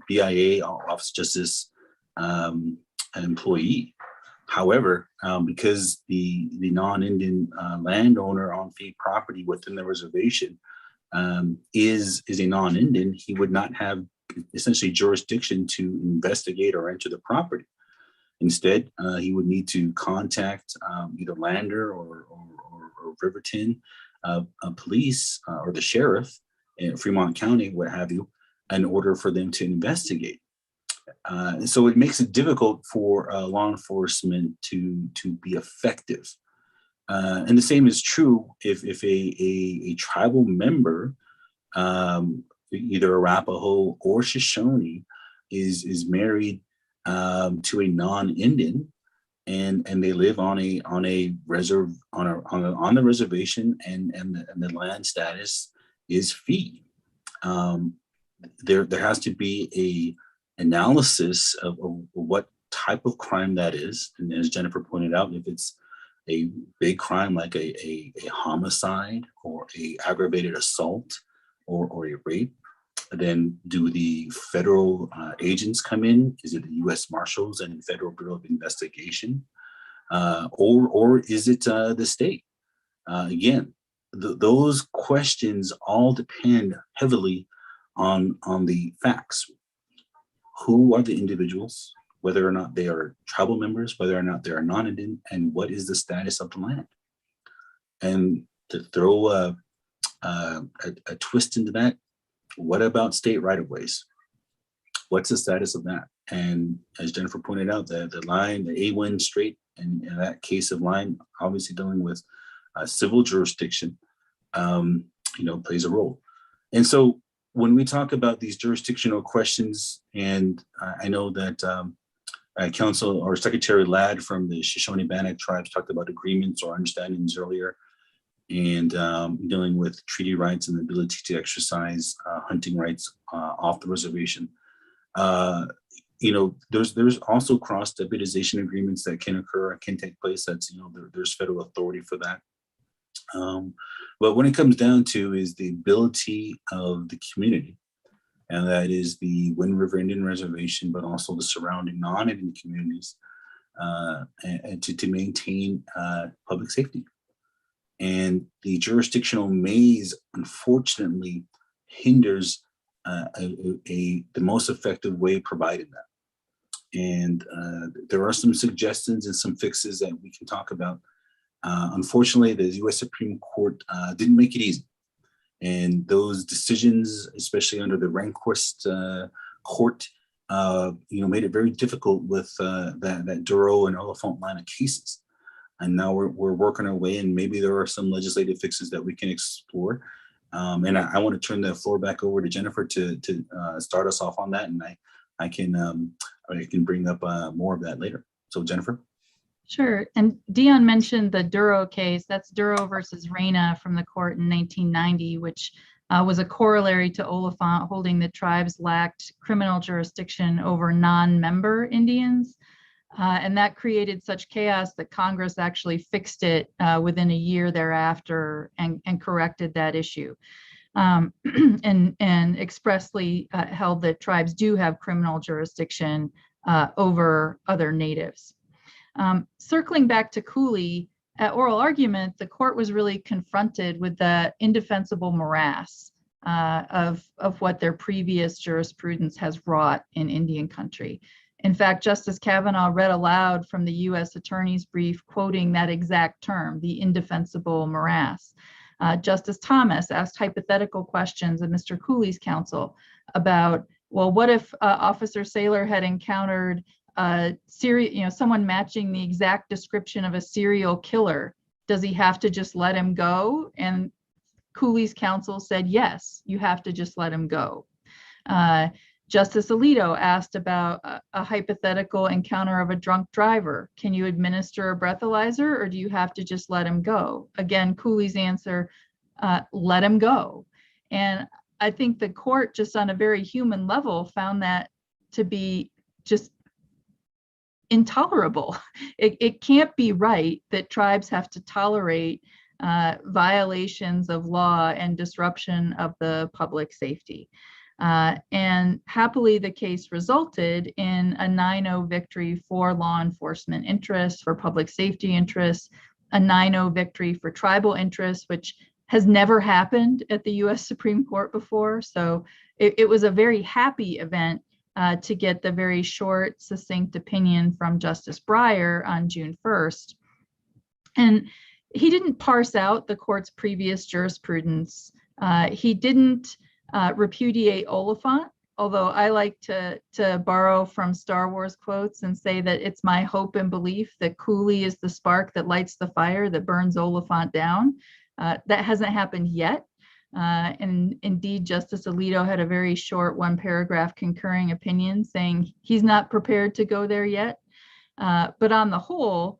BIA Office of Justice employee. However, because the non-Indian landowner on fee property within the reservation is a non-Indian, he would not have essentially jurisdiction to investigate or enter the property. Instead, he would need to contact either Lander or Riverton police or the sheriff in Fremont County, what have you, in order for them to investigate. So it makes it difficult for law enforcement to be effective. And the same is true if a tribal member, either Arapaho or Shoshone, is married to a non-Indian, and they live on the reservation, and the land status is fee. There has to be a analysis of what type of crime that is, and as Jennifer pointed out, if it's a big crime like a homicide or a aggravated assault or a rape, then do the federal agents come in? Is it the U.S. Marshals and Federal Bureau of Investigation, or is it the state? Again, those questions all depend heavily on the facts. Who are the individuals? Whether or not they are tribal members, whether or not they are non-Indian, and what is the status of the land? And to throw a twist into that, what about state right-of-ways? What's the status of that? And as Jennifer pointed out, the line, the A1 Strait, and in that case of line, obviously dealing with civil jurisdiction, plays a role. And so when we talk about these jurisdictional questions, and I know that Council or Secretary Ladd from the Shoshone-Bannock tribes talked about agreements or understandings earlier, and dealing with treaty rights and the ability to exercise hunting rights off the reservation. There's also cross-deputization agreements that can occur and can take place. That's, there's federal authority for that. But when it comes down to is the ability of the community, and that is the Wind River Indian Reservation, but also the surrounding non-Indian communities, and to maintain public safety. And the jurisdictional maze, unfortunately, hinders the most effective way of providing that. And there are some suggestions and some fixes that we can talk about. Unfortunately, the U.S. Supreme Court didn't make it easy. And those decisions, especially under the Rehnquist court, made it very difficult with that Duro and Oliphant line of cases. And now we're working our way, and maybe there are some legislative fixes that we can explore. And I want to turn the floor back over to Jennifer to start us off on that, and I can bring up more of that later. So Jennifer. Sure. And Dion mentioned the Duro case. That's Duro versus Reyna from the court in 1990, which was a corollary to Oliphant, holding the tribes lacked criminal jurisdiction over non-member Indians. And that created such chaos that Congress actually fixed it within a year thereafter and corrected that issue. And expressly held that tribes do have criminal jurisdiction over other natives. Circling back to Cooley, at oral argument, the court was really confronted with the indefensible morass of what their previous jurisprudence has wrought in Indian country. In fact, Justice Kavanaugh read aloud from the U.S. Attorney's brief, quoting that exact term, the indefensible morass. Justice Thomas asked hypothetical questions of Mr. Cooley's counsel about, well, what if Officer Saylor had encountered someone matching the exact description of a serial killer? Does he have to just let him go? And Cooley's counsel said, yes, you have to just let him go. Justice Alito asked about a hypothetical encounter of a drunk driver. Can you administer a breathalyzer, or do you have to just let him go? Again, Cooley's answer, let him go. And I think the court, just on a very human level, found that to be just intolerable. It can't be right that tribes have to tolerate violations of law and disruption of the public safety. And happily, the case resulted in a 9-0 victory for law enforcement interests, for public safety interests, a 9-0 victory for tribal interests, which has never happened at the US Supreme Court before. So it was a very happy event to get the very short, succinct opinion from Justice Breyer on June 1st. And he didn't parse out the court's previous jurisprudence. He didn't repudiate Oliphant, although I like to borrow from Star Wars quotes and say that it's my hope and belief that Cooley is the spark that lights the fire that burns Oliphant down. That hasn't happened yet. And indeed, Justice Alito had a very short 1-paragraph concurring opinion saying he's not prepared to go there yet. But on the whole,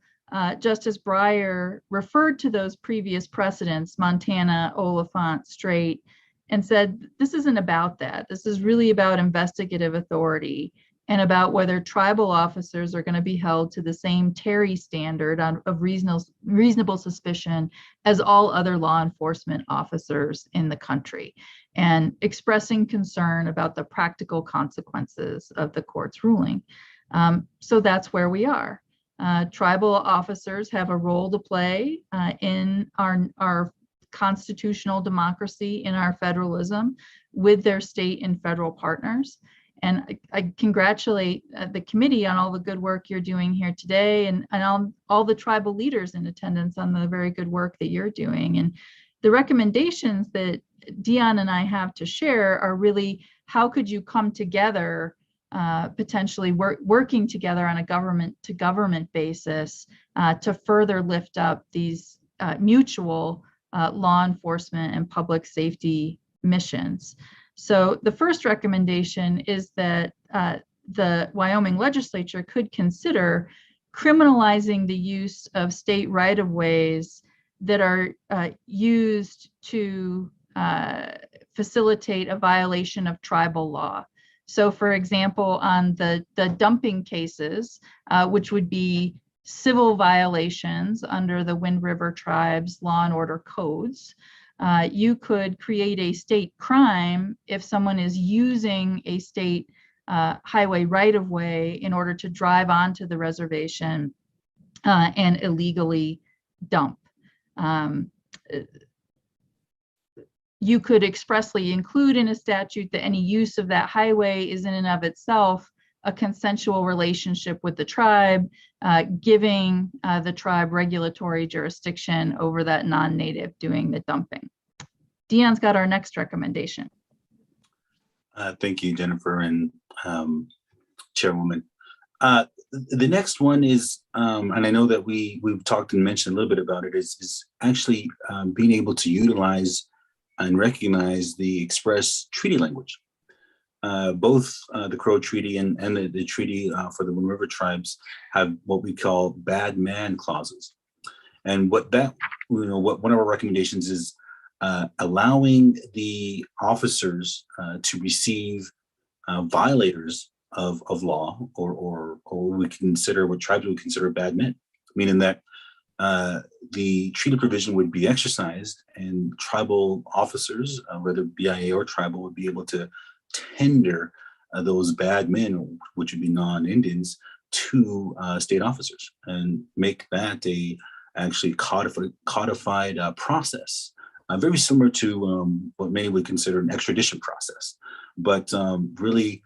Justice Breyer referred to those previous precedents, Montana, Oliphant, Strait, and said, this isn't about that. This is really about investigative authority and about whether tribal officers are going to be held to the same Terry standard of reasonable suspicion as all other law enforcement officers in the country, and expressing concern about the practical consequences of the court's ruling. So that's where we are. Tribal officers have a role to play in our constitutional democracy, in our federalism, with their state and federal partners. And I congratulate the committee on all the good work you're doing here today, and all the tribal leaders in attendance on the very good work that you're doing. And the recommendations that Dion and I have to share are really, how could you come together, potentially working together on a government to government basis to further lift up these mutual law enforcement and public safety missions. So the first recommendation is that the Wyoming legislature could consider criminalizing the use of state right-of-ways that are used to facilitate a violation of tribal law. So for example, on the dumping cases, which would be civil violations under the Wind River Tribe's law and order codes, you could create a state crime if someone is using a state highway right-of-way in order to drive onto the reservation and illegally dump. You could expressly include in a statute that any use of that highway is in and of itself a consensual relationship with the tribe, giving the tribe regulatory jurisdiction over that non-native doing the dumping. Dion's got our next recommendation. Thank you, Jennifer and Chairwoman. The next one is, and I know that we've talked and mentioned a little bit about it, is actually being able to utilize and recognize the express treaty language. Both the Crow Treaty and the treaty for the Wind River Tribes have what we call bad man clauses. And what one of our recommendations is allowing the officers to receive violators of law, or we consider what tribes would consider bad men, meaning that the treaty provision would be exercised and tribal officers, whether BIA or tribal, would be able to tender those bad men, which would be non-Indians, to state officers and make that a actually codified process, very similar to what many would consider an extradition process, but really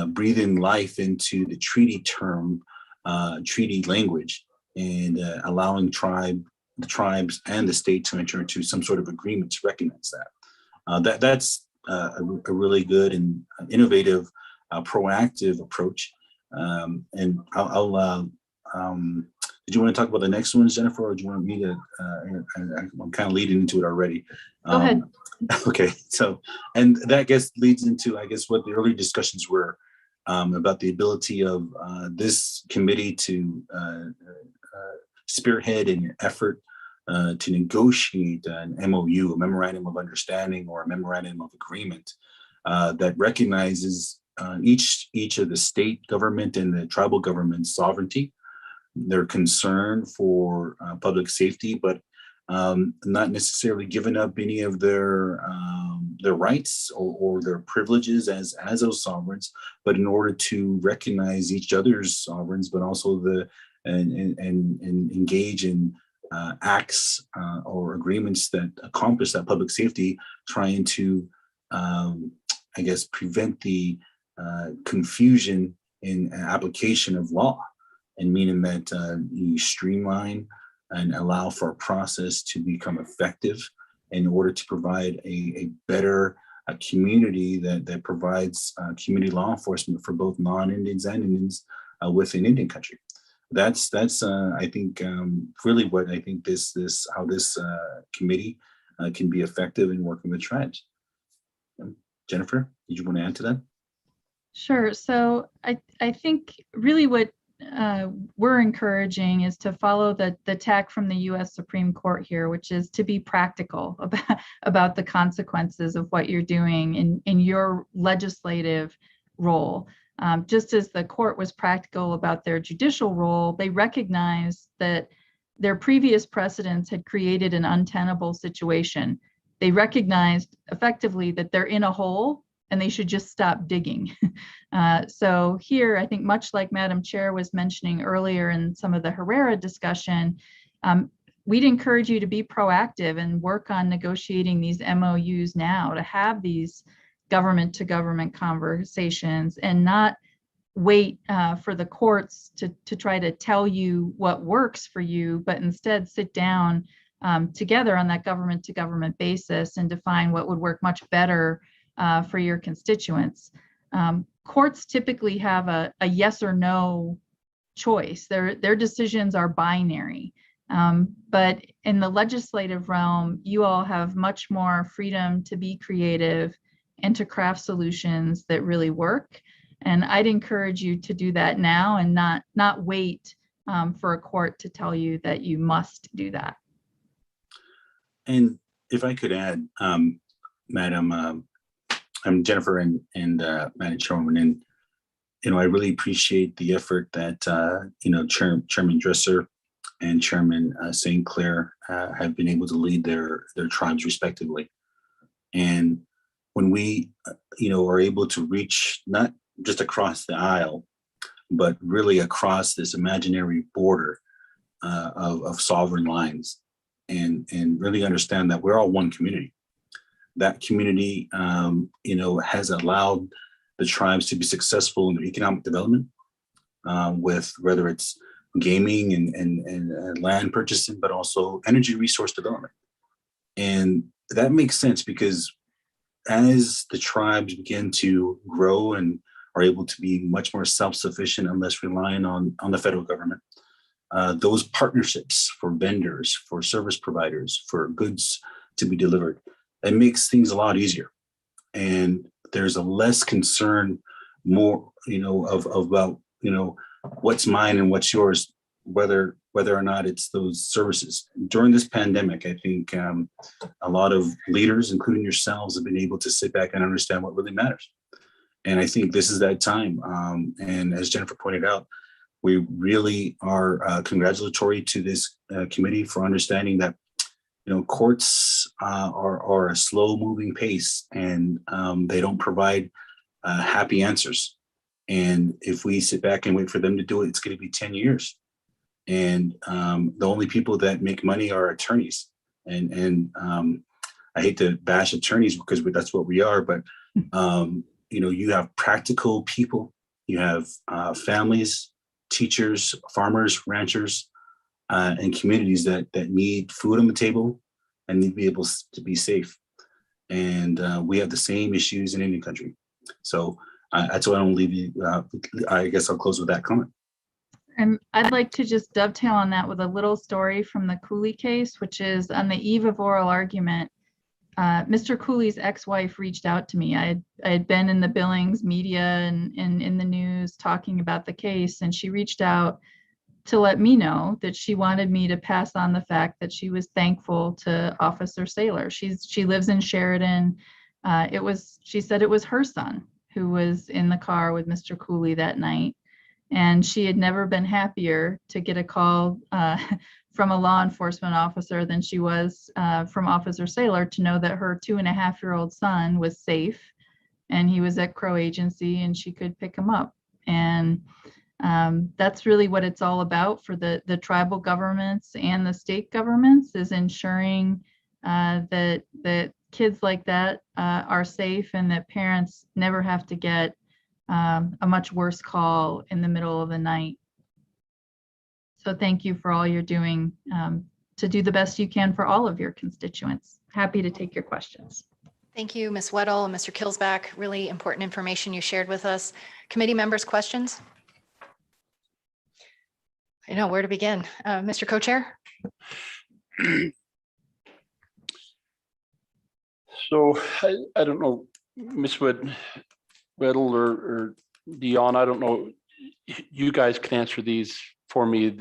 breathing life into the treaty term, treaty language, and allowing the tribes and the state to enter into some sort of agreement to recognize that. That's a really good and innovative, proactive approach. And I'll did you want to talk about the next ones, Jennifer, or do you want me to? I'm kind of leading into it already. Go ahead. Okay, so, and that leads into, I guess, what the early discussions were about the ability of this committee to spearhead an effort to negotiate an MOU, a memorandum of understanding or a memorandum of agreement that recognizes each of the state government and the tribal government's sovereignty, their concern for public safety, but not necessarily giving up any of their rights or their privileges as those sovereigns, but in order to recognize each other's sovereigns, but also and engage in acts or agreements that accomplish that public safety, trying to, I guess, prevent the confusion in application of law, and meaning that you streamline and allow for a process to become effective in order to provide a better community that provides community law enforcement for both non-Indians and Indians within Indian country. That's I think really what I think how this committee can be effective in working with tribes. Jennifer, did you want to add to that? Sure. So I think really what we're encouraging is to follow the tack from the U.S. Supreme Court here, which is to be practical about the consequences of what you're doing in your legislative role. Just as the court was practical about their judicial role, they recognized that their previous precedents had created an untenable situation. They recognized effectively that they're in a hole and they should just stop digging. So here, I think much like Madam Chair was mentioning earlier in some of the Herrera discussion, we'd encourage you to be proactive and work on negotiating these MOUs now, to have these government to government conversations and not wait for the courts to try to tell you what works for you, but instead sit down together on that government to government basis and define what would work much better for your constituents. Courts typically have a yes or no choice. Their decisions are binary. But in the legislative realm, you all have much more freedom to be creative and to craft solutions that really work. And I'd encourage you to do that now and not wait for a court to tell you that you must do that. And if I could add, Madam, I'm Jennifer and Madam Chairwoman, and I really appreciate the effort that Chairman Dresser and Chairman St. Clair have been able to lead their tribes respectively. And when we are able to reach not just across the aisle, but really across this imaginary border of sovereign lines, and really understand that we're all one community. That community, has allowed the tribes to be successful in their economic development, with whether it's gaming and land purchasing, but also energy resource development. And that makes sense because as the tribes begin to grow and are able to be much more self-sufficient and less relying on the federal government, those partnerships for vendors, for service providers, for goods to be delivered, it makes things a lot easier. And there's a less concern, more, about, what's mine and what's yours, whether or not it's those services. During this pandemic, I think a lot of leaders, including yourselves, have been able to sit back and understand what really matters. And I think this is that time. And as Jennifer pointed out, we really are congratulatory to this committee for understanding that courts are a slow moving pace, and they don't provide happy answers. And if we sit back and wait for them to do it, it's going to be 10 years. And the only people that make money are attorneys. And I hate to bash attorneys because that's what we are, but you have practical people, you have families, teachers, farmers, ranchers, and communities that need food on the table and need to be able to be safe. And we have the same issues in Indian country. So that's why I don't leave you. I guess I'll close with that comment. And I'd like to just dovetail on that with a little story from the Cooley case, which is on the eve of oral argument. Mr. Cooley's ex-wife reached out to me. I had been in the Billings media and in the news talking about the case, and she reached out to let me know that she wanted me to pass on the fact that she was thankful to Officer Saylor. She lives in Sheridan. She said it was her son who was in the car with Mr. Cooley that night. And she had never been happier to get a call from a law enforcement officer than she was from Officer Saylor to know that her 2.5-year-old son was safe and he was at Crow Agency and she could pick him up. And that's really what it's all about for the tribal governments and the state governments, is ensuring that kids like that are safe and that parents never have to get a much worse call in the middle of the night. So thank you for all you're doing to do the best you can for all of your constituents. Happy to take your questions. Thank you, Ms. Weddle and Mr. Kilsback. Really important information you shared with us. Committee members, questions? I know where to begin. Mr. Co-Chair? So I don't know, Ms. Weddle or Dion, I don't know. You guys can answer these for me,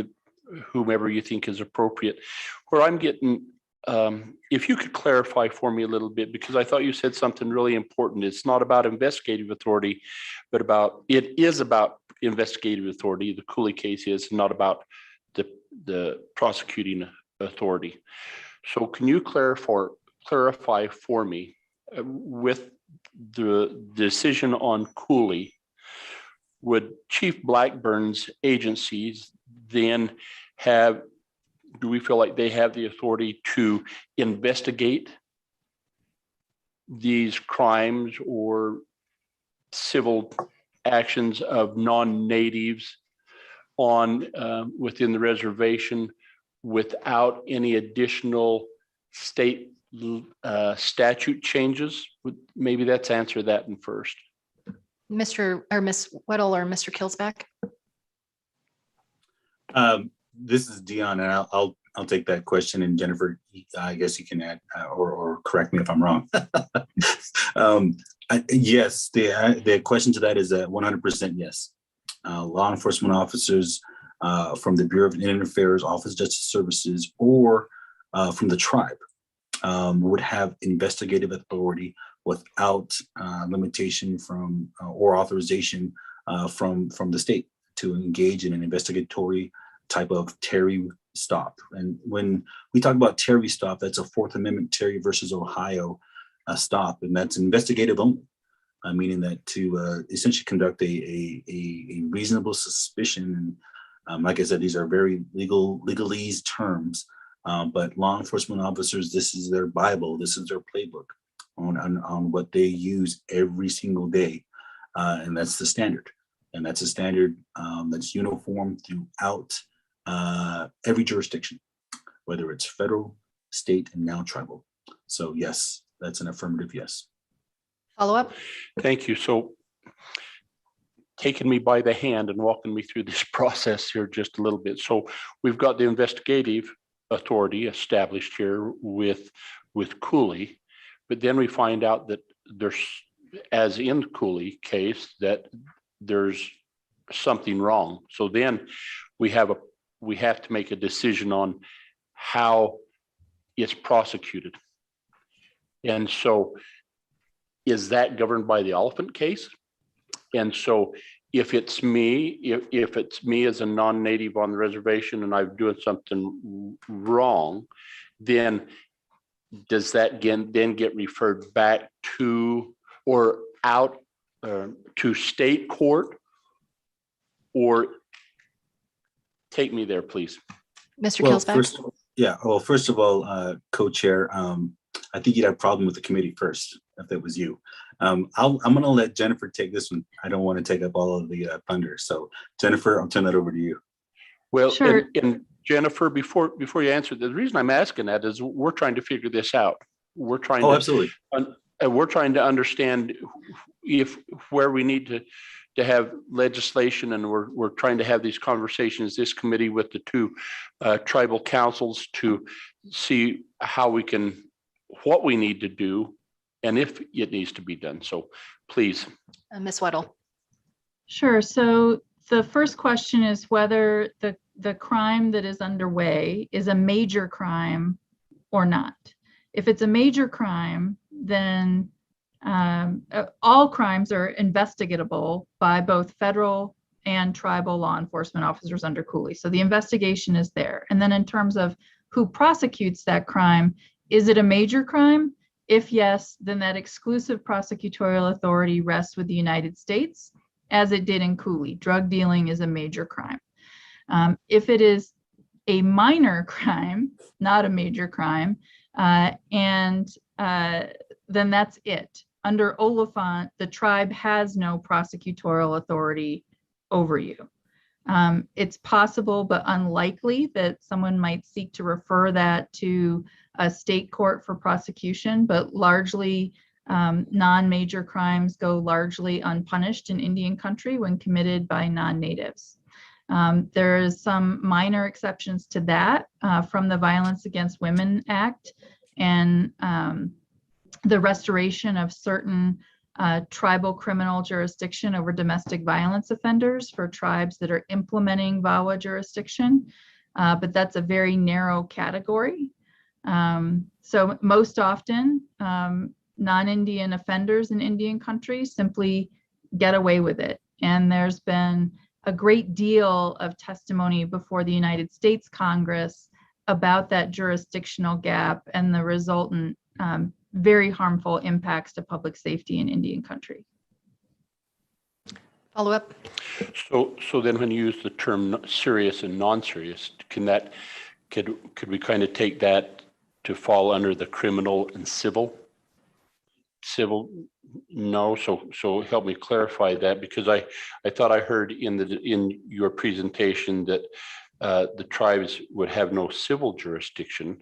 whomever you think is appropriate. Where I'm getting, if you could clarify for me a little bit, because I thought you said something really important. It's not about investigative authority, but it is about investigative authority. The Cooley case is not about the prosecuting authority. So can you clarify for me with the decision on Cooley, would Chief Blackburn's agencies then do we feel like they have the authority to investigate these crimes or civil actions of non-natives within the reservation without any additional state statute changes? Maybe let's answer that in first. Mr. or Ms. Weddle or Mr. Kilsback? This is Dion, and I'll take that question. And Jennifer, I guess you can add or correct me if I'm wrong. Yes, the question to that is 100% yes. Law enforcement officers from the Bureau of Indian Affairs, Office of Justice Services, or from the tribe would have investigative authority without limitation from or authorization from the state to engage in an investigatory type of Terry stop. And when we talk about Terry stop, that's a Fourth Amendment Terry versus Ohio stop, and that's investigative only, meaning that to essentially conduct a reasonable suspicion. And like I said, these are very legalese terms, but law enforcement officers, this is their Bible, this is their playbook on what they use every single day, and that's the standard. And that's a standard that's uniform throughout every jurisdiction, whether it's federal, state, and now tribal. So yes, that's an affirmative yes. Follow up? Thank you. So taking me by the hand and walking me through this process here just a little bit. So we've got the investigative authority established here with Cooley, but then we find out that there's, as in the Cooley case, that there's something wrong. So then we have to make a decision on how it's prosecuted. And so is that governed by the Oliphant case? And so if it's me, if it's me as a non-native on the reservation and I'm doing something wrong, then does that then get referred back to or out to state court? Or take me there, please. Mr. Well, Kilsback? first of all, co-chair, I think you'd have a problem with the committee first, if it was you. I'm going to let Jennifer take this one. I don't want to take up all of the thunder. So Jennifer, I'll turn that over to you. Well, Sure. and Jennifer, before you answer, the reason I'm asking that is we're trying to figure this out. We're trying absolutely. We're trying to understand where we need to have legislation, and we're trying to have these conversations, this committee with the two tribal councils, to see what we need to do and if it needs to be done. So please. Ms. Weddle? Sure. So the first question is whether the the crime that is underway is a major crime or not. If it's a major crime, then all crimes are investigatable by both federal and tribal law enforcement officers under Cooley. So the investigation is there. And then in terms of who prosecutes that crime, is it a major crime? If yes, then that exclusive prosecutorial authority rests with the United States, as it did in Cooley. Drug dealing is a major crime. If it is a minor crime, not a major crime, then that's it. Under Oliphant, the tribe has no prosecutorial authority over you. It's possible but unlikely that someone might seek to refer that to a state court for prosecution, but largely non-major crimes go largely unpunished in Indian country when committed by non-natives. There is some minor exceptions to that from the Violence Against Women Act and the restoration of certain tribal criminal jurisdiction over domestic violence offenders for tribes that are implementing VAWA jurisdiction, but that's a very narrow category. So most often, non-Indian offenders in Indian country simply get away with it. And there's been a great deal of testimony before the United States Congress about that jurisdictional gap and the resultant very harmful impacts to public safety in Indian country. Follow up. So then when you use the term serious and non-serious, could we kind of take that to fall under the criminal and civil? Civil, no. So help me clarify that, because I thought I heard in your presentation that the tribes would have no civil jurisdiction.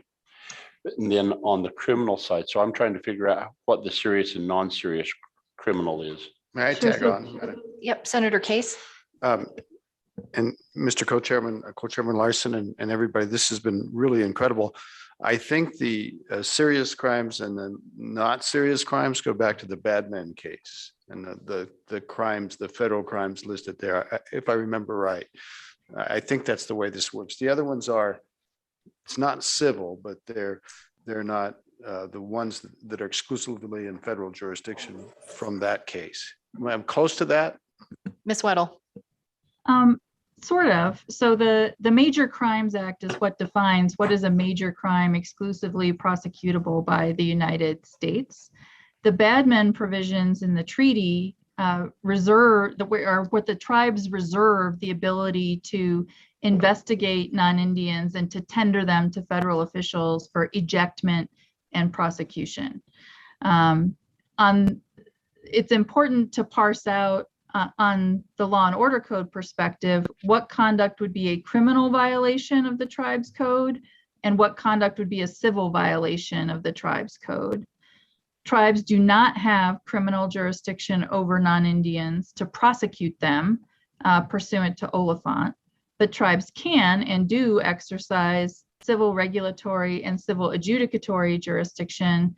And then on the criminal side, so I'm trying to figure out what the serious and non-serious criminal is. May I tag on? Yep, Senator Case. And Mr. Co-Chairman Larson and everybody, this has been really incredible. I think the serious crimes and the not serious crimes go back to the Badman case and the crimes, the federal crimes listed there, if I remember right. I think that's the way this works. The other ones are, it's not civil, but they're not the ones that are exclusively in federal jurisdiction from that case. I'm close to that. Ms. Weddle. Sort of. So the Major Crimes Act is what defines what is a major crime exclusively prosecutable by the United States. The Badman provisions in the treaty reserve what the tribes reserve the ability to investigate non-Indians and to tender them to federal officials for ejectment and prosecution. It's important to parse out on the law and order code perspective, what conduct would be a criminal violation of the tribe's code and what conduct would be a civil violation of the tribe's code. Tribes do not have criminal jurisdiction over non-Indians to prosecute them pursuant to Oliphant, but tribes can and do exercise civil regulatory and civil adjudicatory jurisdiction,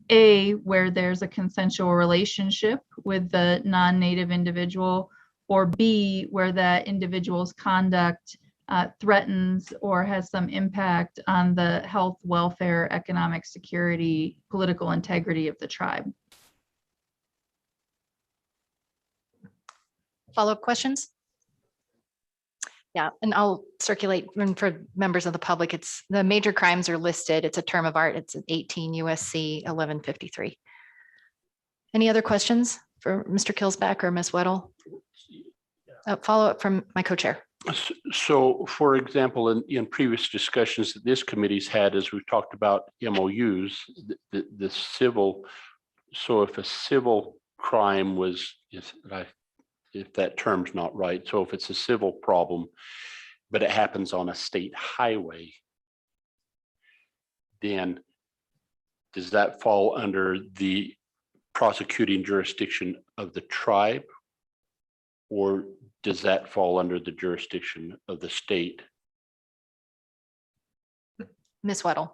A, where there's a consensual relationship with the non-native individual, or B, where that individual's conduct threatens or has some impact on the health, welfare, economic security, political integrity of the tribe. Follow-up questions? Yeah, and I'll circulate for members of the public. It's the major crimes are listed. It's a term of art. It's 18 USC 1153. Any other questions for Mr. Kilsback or Ms. Weddle? Follow up from my co-chair. So for example, in previous discussions that this committee's had, as we've talked about MOUs, the civil, so if a civil crime was, if that term's not right, so if it's a civil problem, but it happens on a state highway, then does that fall under the prosecuting jurisdiction of the tribe? Or does that fall under the jurisdiction of the state? Ms. Weddle.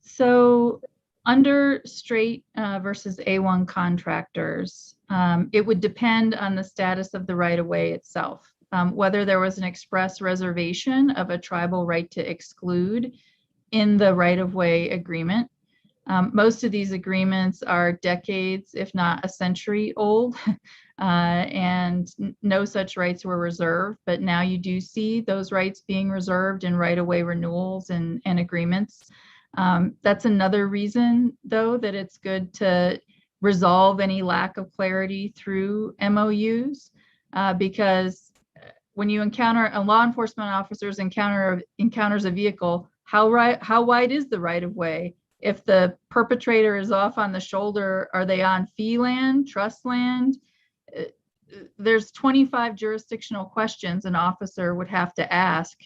So under straight versus A1 contractors, it would depend on the status of the right-of-way itself. whether there was an express reservation of a tribal right to exclude in the right-of-way agreement. Most of these agreements are decades, if not a century old, and no such rights were reserved. But now you do see those rights being reserved in right-of-way renewals and agreements. That's another reason, though, that it's good to resolve any lack of clarity through MOUs, because when you encounter a law enforcement officers encounters a vehicle, how wide is the right-of-way? If the perpetrator is off on the shoulder, are they on fee land, trust land? There's 25 jurisdictional questions an officer would have to ask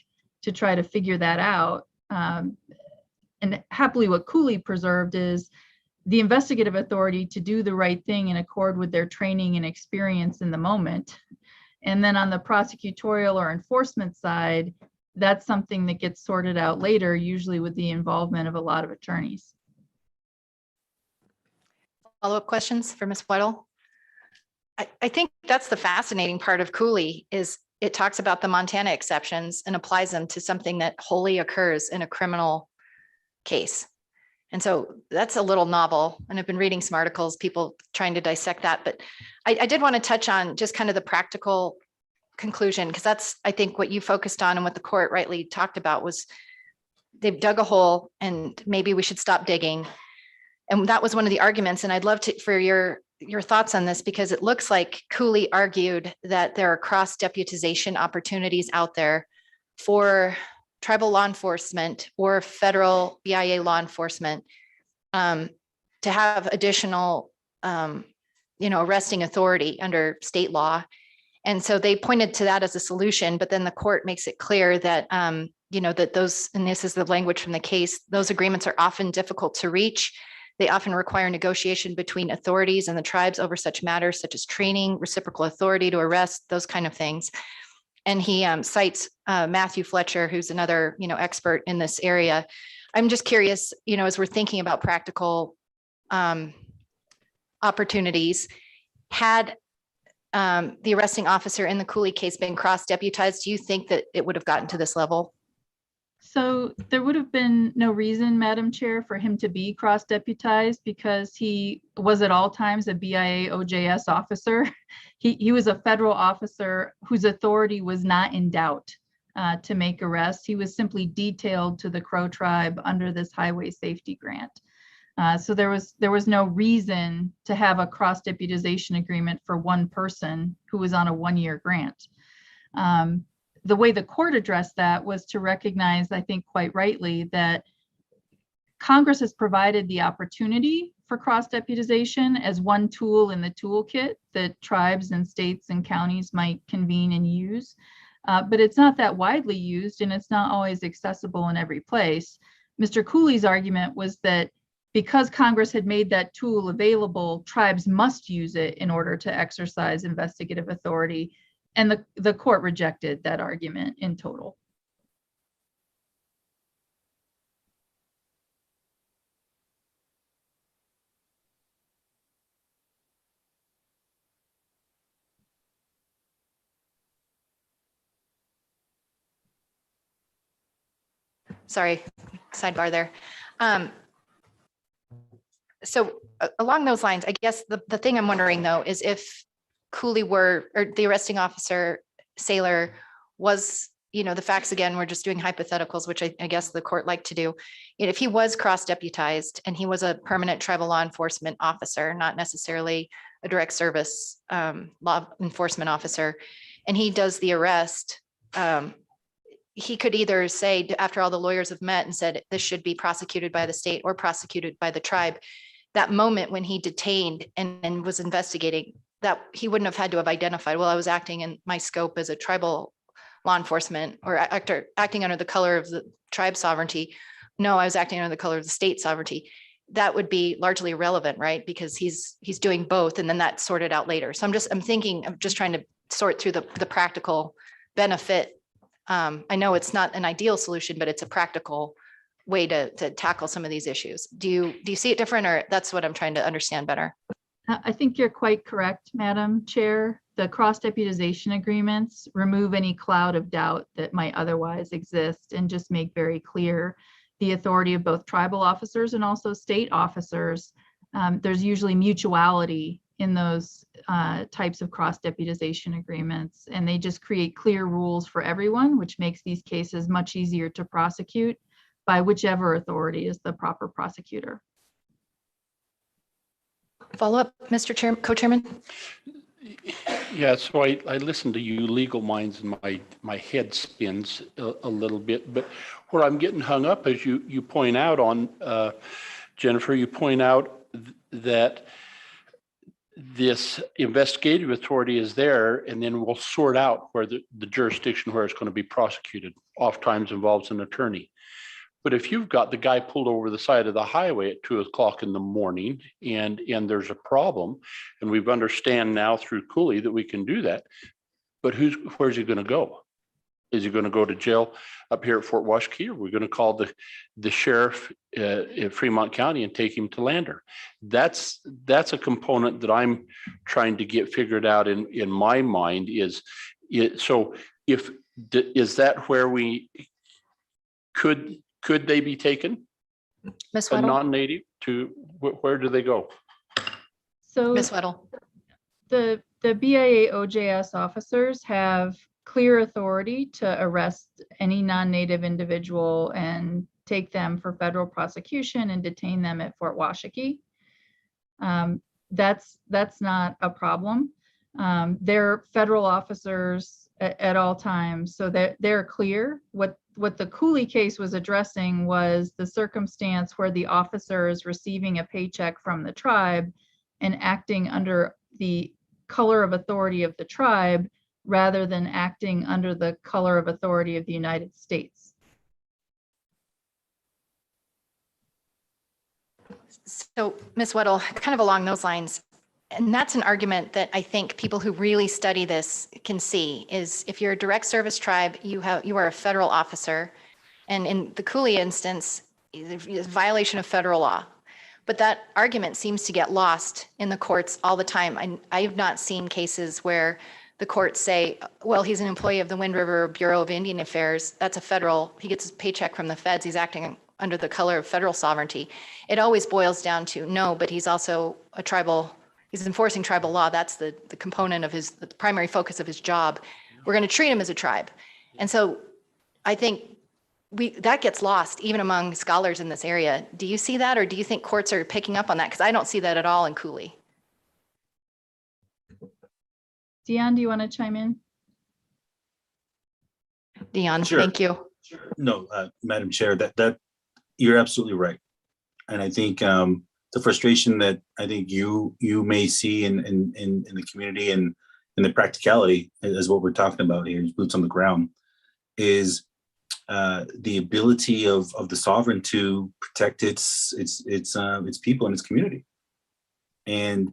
to try to figure that out. And happily, what Cooley preserved is the investigative authority to do the right thing in accord with their training and experience in the moment. And then on the prosecutorial or enforcement side, that's something that gets sorted out later, usually with the involvement of a lot of attorneys. Follow-up questions for Ms. Weddle? I think that's the fascinating part of Cooley is it talks about the Montana exceptions and applies them to something that wholly occurs in a criminal case. And so that's a little novel. And I've been reading some articles, people trying to dissect that. But I did want to touch on just kind of the practical conclusion, because that's, I think, what you focused on and what the court rightly talked about was they've dug a hole and maybe we should stop digging. And that was one of the arguments. And I'd love to for your thoughts on this, because it looks like Cooley argued that there are cross deputization opportunities out there for tribal law enforcement or federal BIA law enforcement to have additional, arresting authority under state law. And so they pointed to that as a solution, but then the court makes it clear that, that those, and this is the language from the case, those agreements are often difficult to reach. They often require negotiation between authorities and the tribes over such matters such as training, reciprocal authority to arrest, those kind of things. And he cites Matthew Fletcher, who's another, expert in this area. I'm just curious, as we're thinking about practical opportunities, had the arresting officer in the Cooley case been cross-deputized, do you think that it would have gotten to this level? So there would have been no reason, Madam Chair, for him to be cross-deputized because he was at all times a BIA OJS officer. He was a federal officer whose authority was not in doubt to make arrests. He was simply detailed to the Crow tribe under this highway safety grant. So there was no reason to have a cross-deputization agreement for one person who was on a one-year grant. The way the court addressed that was to recognize, I think quite rightly, that Congress has provided the opportunity for cross-deputization as one tool in the toolkit that tribes and states and counties might convene and use. But it's not that widely used and it's not always accessible in every place. Mr. Cooley's argument was that because Congress had made that tool available, tribes must use it in order to exercise investigative authority. And the court rejected that argument in total. Sorry, sidebar there. So along those lines, I guess the thing I'm wondering though, is if Cooley or the arresting officer, Saylor, was, the facts again, we're just doing hypotheticals, which I guess the court liked to do. If he was cross-deputized and he was a permanent tribal law enforcement officer, not necessarily a direct service law enforcement officer, and he does the arrest, he could either say, after all the lawyers have met and said, this should be prosecuted by the state or prosecuted by the tribe, that moment when he detained and was investigating, that he wouldn't have had to have identified, well, I was acting in my scope as a tribal law enforcement or acting under the color of the tribe sovereignty. No, I was acting under the color of the state sovereignty. That would be largely irrelevant, right? Because he's doing both and then that's sorted out later. So I'm just trying to sort through the practical benefit. I know it's not an ideal solution, but it's a practical way to tackle some of these issues. Do you see it different, or that's what I'm trying to understand better? I think you're quite correct, Madam Chair. The cross deputization agreements remove any cloud of doubt that might otherwise exist and just make very clear the authority of both tribal officers and also state officers. There's usually mutuality in those types of cross deputization agreements, and they just create clear rules for everyone, which makes these cases much easier to prosecute by whichever authority is the proper prosecutor. Follow up, Mr. Chair, Co-Chairman? Yeah, so I listen to you legal minds and my head spins a little bit, but where I'm getting hung up, as you point out on, Jennifer, you point out that this investigative authority is there, and then we'll sort out where the jurisdiction where it's going to be prosecuted oftentimes involves an attorney. But if you've got the guy pulled over the side of the highway at 2 o'clock in the morning and there's a problem, and we've understand now through Cooley that we can do that, but where's he going to go? Is he going to go to jail up here at Fort Washakie? Or are we going to call the sheriff in Fremont County and take him to Lander? That's a component that I'm trying to get figured out in my mind is that where we could they be taken? Ms. A Weddle? non-native to where do they go? So Ms. Weddle? the BIA OJS officers have clear authority to arrest any non-native individual and take them for federal prosecution and detain them at Fort Washakie. That's not a problem. They're federal officers at all times, so that they're clear. What the Cooley case was addressing was the circumstance where the officer is receiving a paycheck from the tribe and acting under the color of authority of the tribe rather than acting under the color of authority of the United States. So, Ms. Weddle, kind of along those lines, and that's an argument that I think people who really study this can see, is if you're a direct service tribe, you are a federal officer. And in the Cooley instance, it's a violation of federal law. But that argument seems to get lost in the courts all the time. I have not seen cases where the courts say, well, he's an employee of the Wind River Bureau of Indian Affairs. That's he gets his paycheck from the feds. He's acting under the color of federal sovereignty. It always boils down to no, but he's also a tribal. He's enforcing tribal law. That's the component of the primary focus of his job. We're going to treat him as a tribe. And so I think that gets lost even among scholars in this area. Do you see that, or do you think courts are picking up on that? Because I don't see that at all in Cooley. Dion, do you want to chime in? Dion, Sure. thank you. No, Madam Chair, that you're absolutely right. And I think the frustration that I think you may see in the community and in the practicality is what we're talking about here, boots on the ground, is the ability of the sovereign to protect its people and its community. And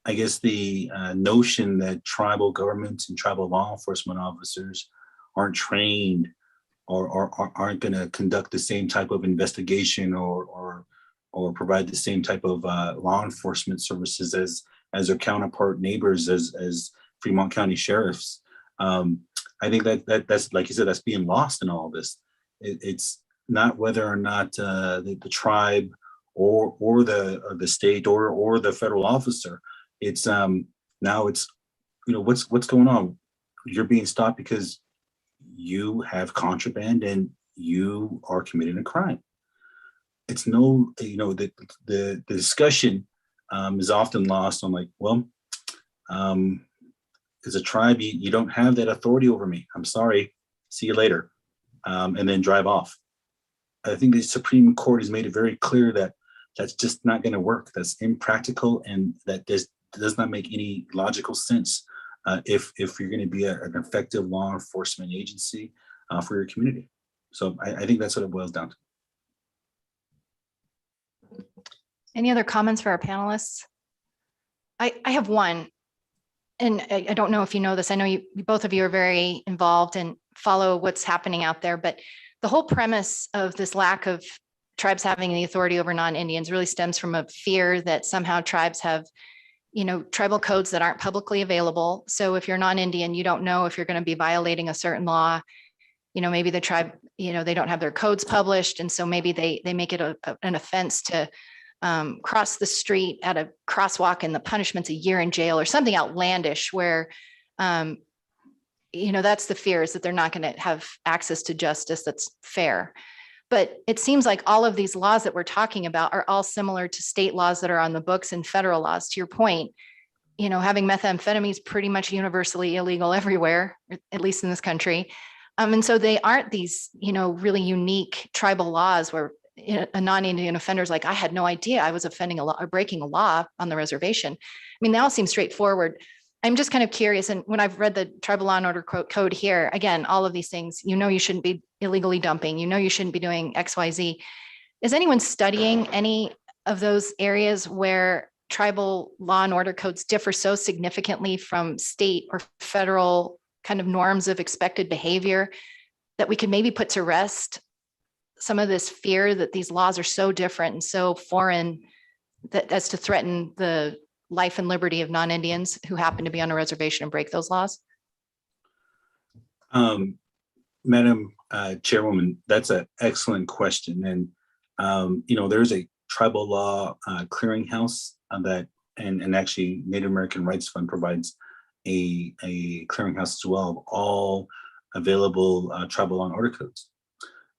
I guess the notion that tribal governments and tribal law enforcement officers aren't trained or aren't going to conduct the same type of investigation or provide the same type of law enforcement services as their counterpart neighbors as Fremont County sheriffs. I think that's, like you said, that's being lost in all of this. It's not whether or not the tribe or the state or the federal officer. It's now it's, what's going on? You're being stopped because you have contraband and you are committing a crime. It's the discussion is often lost on like, well, as a tribe, you don't have that authority over me. I'm sorry. See you later. And then drive off. I think the Supreme Court has made it very clear that that's just not going to work. That's impractical, and that does not make any logical sense if you're going to be an effective law enforcement agency for your community. So I think that's what it boils down to. Any other comments for our panelists? I have one, and I don't know if you know this. I know you both of you are very involved and follow what's happening out there, but the whole premise of this lack of tribes having the authority over non-Indians really stems from a fear that somehow tribes have, tribal codes that aren't publicly available. So if you're non-Indian, you don't know if you're going to be violating a certain law. Maybe the tribe, they don't have their codes published. And so maybe they make it an offense to cross the street at a crosswalk and the punishment's a year in jail or something outlandish where, that's the fear, is that they're not going to have access to justice that's fair. But it seems like all of these laws that we're talking about are all similar to state laws that are on the books and federal laws. To your point, having methamphetamine is pretty much universally illegal everywhere, at least in this country. And so they aren't these, really unique tribal laws where a non-Indian offender is like, I had no idea I was offending a law or breaking a law on the reservation. I mean, they all seem straightforward. I'm just kind of curious. And when I've read the tribal law and order code here, again, all of these things, you shouldn't be illegally dumping, you shouldn't be doing XYZ. Is anyone studying any of those areas where tribal law and order codes differ so significantly from state or federal kind of norms of expected behavior that we could maybe put to rest some of this fear that these laws are so different and so foreign that as to threaten the life and liberty of non-Indians who happen to be on a reservation and break those laws? Madam Chairwoman, that's an excellent question. And, there's a tribal law clearinghouse that, and actually Native American Rights Fund provides a clearinghouse as well of all available tribal law and order codes.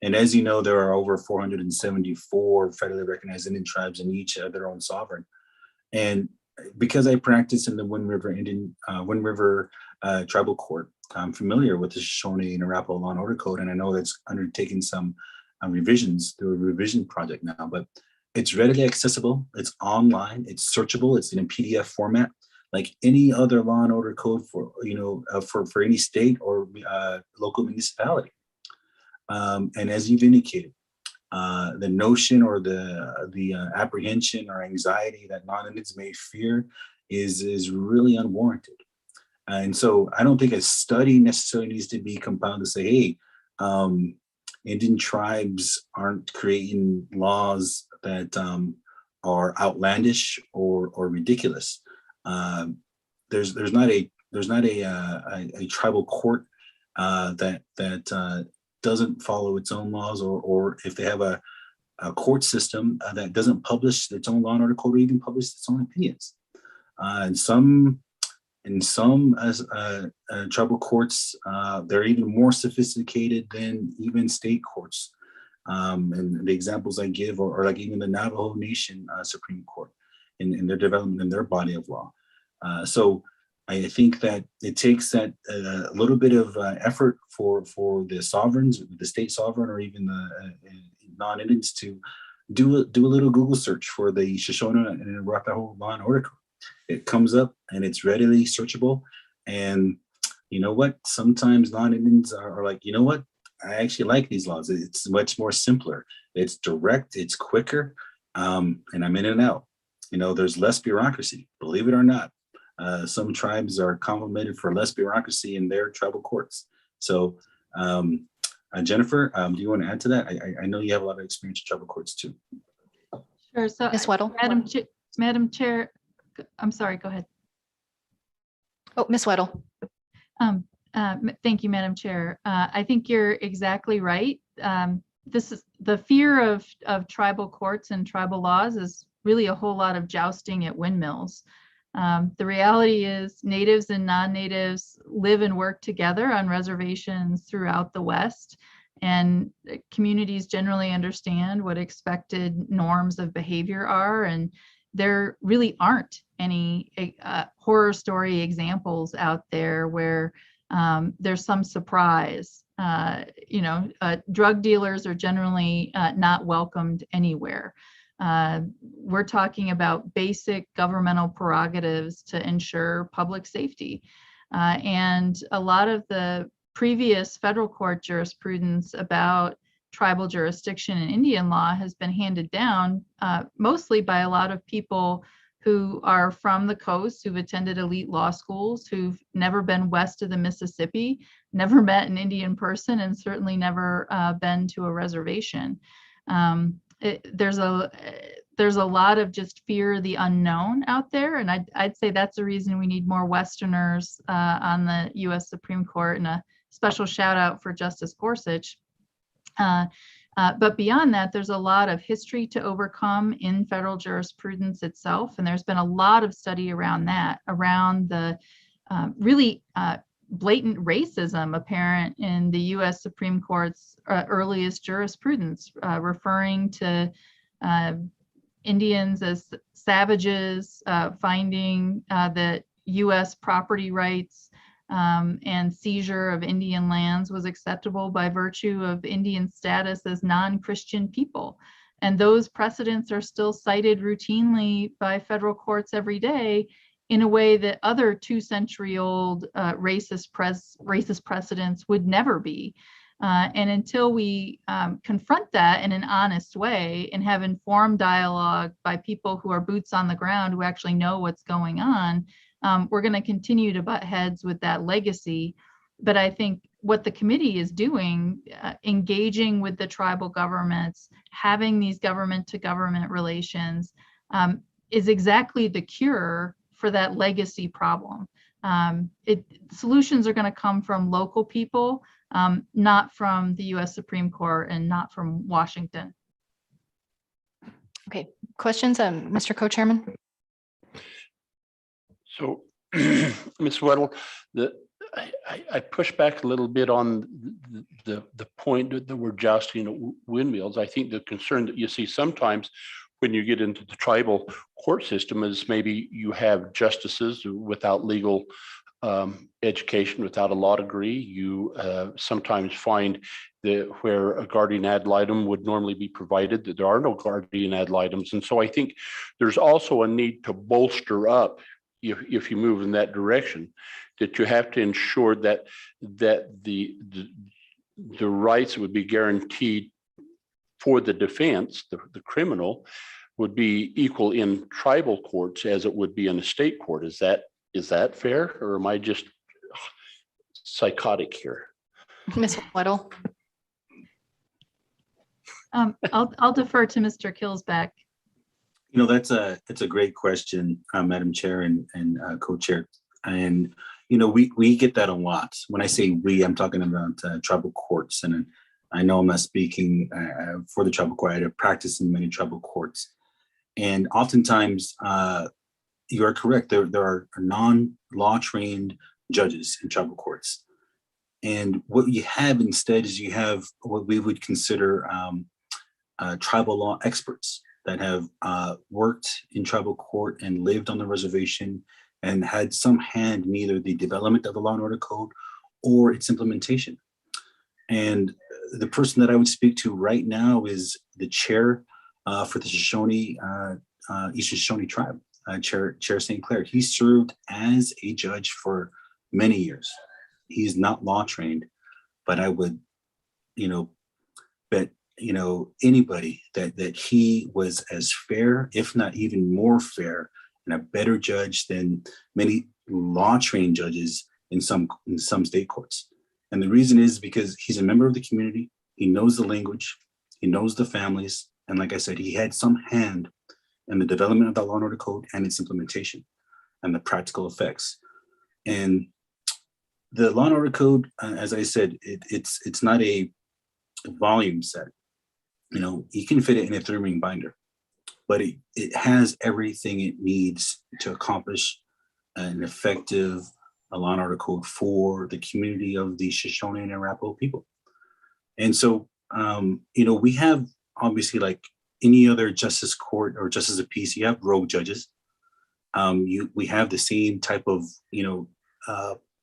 And as you know, there are over 474 federally recognized Indian tribes, and each have their own sovereign. And because I practice in the Wind River Tribal Court, I'm familiar with the Shoshone and Arapaho Law and Order Code, and I know that's undertaking some revisions through a revision project now. But it's readily accessible, it's online, it's searchable, it's in a PDF format, like any other law and order code for for any state or local municipality. And as you've indicated, the notion or the apprehension or anxiety that non-Indians may fear is really unwarranted. And so I don't think a study necessarily needs to be compiled to say, hey, Indian tribes aren't creating laws that are outlandish or ridiculous. There's not a tribal court that doesn't follow its own laws, or if they have a court system that doesn't publish its own law and order code or even publish its own opinions. In some tribal courts, they're even more sophisticated than even state courts. And the examples I give are like even the Navajo Nation Supreme Court in their development in their body of law. So I think that it takes that a little bit of effort for the sovereigns, the state sovereign, or even the non-Indians to do a little Google search for the Shoshone and Arapaho Law and Order Code. It comes up and it's readily searchable. And you know what? Sometimes non-Indians are like, you know what? I actually like these laws. It's much more simpler. It's direct, it's quicker, and I'm in and out. There's less bureaucracy, believe it or not. Some tribes are complimented for less bureaucracy in their tribal courts. So Jennifer, do you want to add to that? I know you have a lot of experience in tribal courts too. Sure. So Ms. Weddle. Madam Chair, I'm sorry, go ahead. Oh, Ms. Weddle. Thank you, Madam Chair. I think you're exactly right. This is the fear of tribal courts and tribal laws is really a whole lot of jousting at windmills. The reality is natives and non-natives live and work together on reservations throughout the West, and communities generally understand what expected norms of behavior are, and there really aren't any horror story examples out there where there's some surprise. Drug dealers are generally not welcomed anywhere. We're talking about basic governmental prerogatives to ensure public safety. And a lot of the previous federal court jurisprudence about tribal jurisdiction in Indian law has been handed down mostly by a lot of people who are from the coast, who've attended elite law schools, who've never been west of the Mississippi, never met an Indian person, and certainly never been to a reservation. there's a lot of just fear of the unknown out there. And I'd say that's the reason we need more Westerners on the US Supreme Court, and a special shout out for Justice Gorsuch. But beyond that, there's a lot of history to overcome in federal jurisprudence itself. And there's been a lot of study around that, around the really blatant racism apparent in the US Supreme Court's earliest jurisprudence, referring to Indians as savages, finding that US property rights and seizure of Indian lands was acceptable by virtue of Indian status as non-Christian people. And those precedents are still cited routinely by federal courts every day in a way that other 2-century-old racist precedents would never be. And until we confront that in an honest way and have informed dialogue by people who are boots on the ground, who actually know what's going on, we're going to continue to butt heads with that legacy. But I think what the committee is doing, engaging with the tribal governments, having these government to government relations, is exactly the cure for that legacy problem. Solutions are going to come from local people, not from the US Supreme Court and not from Washington. Okay, questions, Mr. Co-Chairman? So, Ms. Weddle, I push back a little bit on the point that we're jousting windmills. I think the concern that you see sometimes when you get into the tribal court system is maybe you have justices without legal education, without a law degree. You sometimes find that where a guardian ad litem would normally be provided, that there are no guardian ad litems. And so I think there's also a need to bolster up, if you move in that direction, that you have to ensure that the rights that would be guaranteed for the defense, the criminal, would be equal in tribal courts as it would be in a state court. Is that fair, or am I just psychotic here? Ms. Weddle? I'll defer to Mr. Kilsback. You know, that's a great question, Madam Chair and Co-Chair. And, you know, we get that a lot. When I say we, I'm talking about tribal courts. And I know I'm not speaking for the tribal court. I have practiced in many tribal courts. And oftentimes, you are correct. There are non-law trained judges in tribal courts. And what you have instead is you have what we would consider tribal law experts that have worked in tribal court and lived on the reservation and had some hand in either the development of the Law and Order Code or its implementation. And the person that I would speak to right now is the chair for the Shoshone, Eastern Shoshone tribe, Chair St. Clair. He served as a judge for many years. He's not law trained, but I would, bet, anybody that he was as fair, if not even more fair, and a better judge than many law trained judges in some state courts. And the reason is because he's a member of the community. He knows the language, he knows the families. And like I said, he had some hand in the development of the Law and Order Code and its implementation and the practical effects. And the Law and Order Code, as I said, it's not a volume set. You can fit it in a 3-ring binder, but it has everything it needs to accomplish an effective Law and Order Code for the community of the Shoshone and Arapaho people. And so, we have obviously, like any other justice court or justice of peace, you have rogue judges. We have the same type of,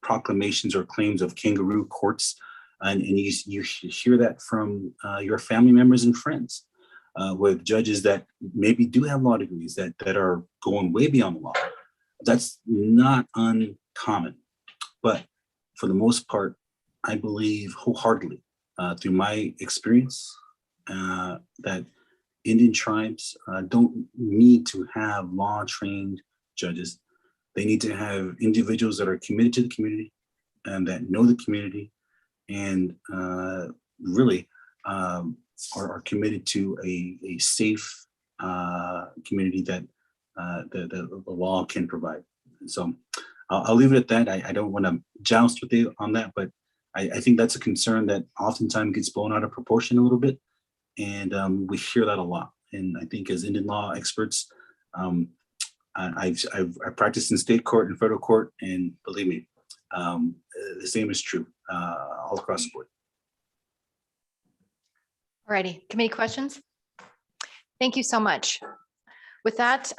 proclamations or claims of kangaroo courts. And you hear that from your family members and friends with judges that maybe do have law degrees that are going way beyond the law. That's not uncommon. But for the most part, I believe wholeheartedly through my experience that Indian tribes don't need to have law-trained judges. They need to have individuals that are committed to the community and that know the community and really are committed to a safe community that the law can provide. And so I'll leave it at that. I don't want to joust with you on that, but I think that's a concern that oftentimes gets blown out of proportion a little bit. And we hear that a lot. And I think as Indian law experts, I've practiced in state court and federal court, and believe me, the same is true all across the board. Alrighty, committee questions? Thank you so much. With that,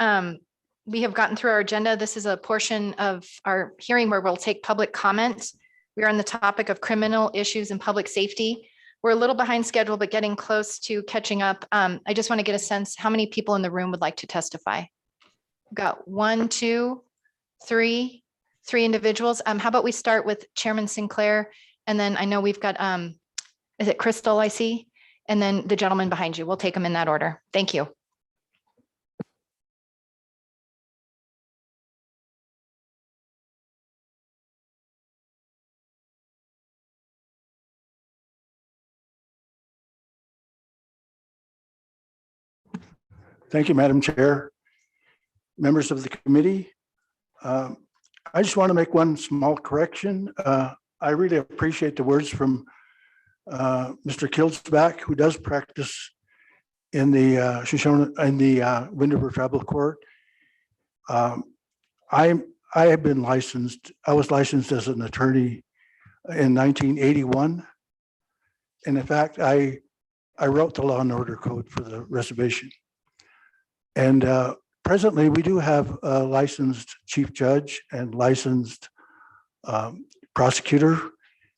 we have gotten through our agenda. This is a portion of our hearing where we'll take public comments. We are on the topic of criminal issues and public safety. We're a little behind schedule, but getting close to catching up. I just want to get a sense, how many people in the room would like to testify? We've got 1, 2, 3 individuals. How about we start with Chairman Sinclair? And then I know we've got, is it Crystal I see? And then the gentleman behind you. We'll take them in that order. Thank you. Thank you, Madam Chair. Members of the committee. I just want to make one small correction. I really appreciate the words from Mr. Kilsback, who does practice in the Shoshone in the Wind River Tribal Court. I have been licensed. I was licensed as an attorney in 1981. And in fact, I wrote the Law and Order Code for the reservation. And presently, we do have a licensed chief judge and licensed prosecutor,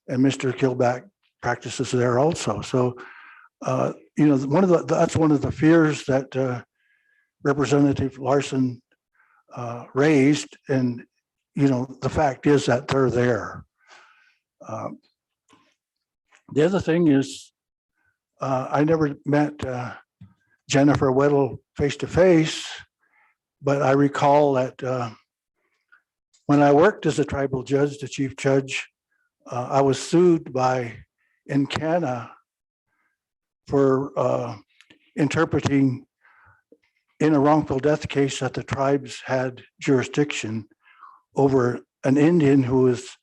and Mr. Kilback practices there also. So, you know, that's one of the fears that Representative Larson raised, and you know, the fact is that they're there. The other thing is, I never met Jennifer Weddle face to face, but I recall that when I worked as a tribal judge, the chief judge, I was sued by Encana for interpreting in a wrongful death case that the tribes had jurisdiction over an Indian who was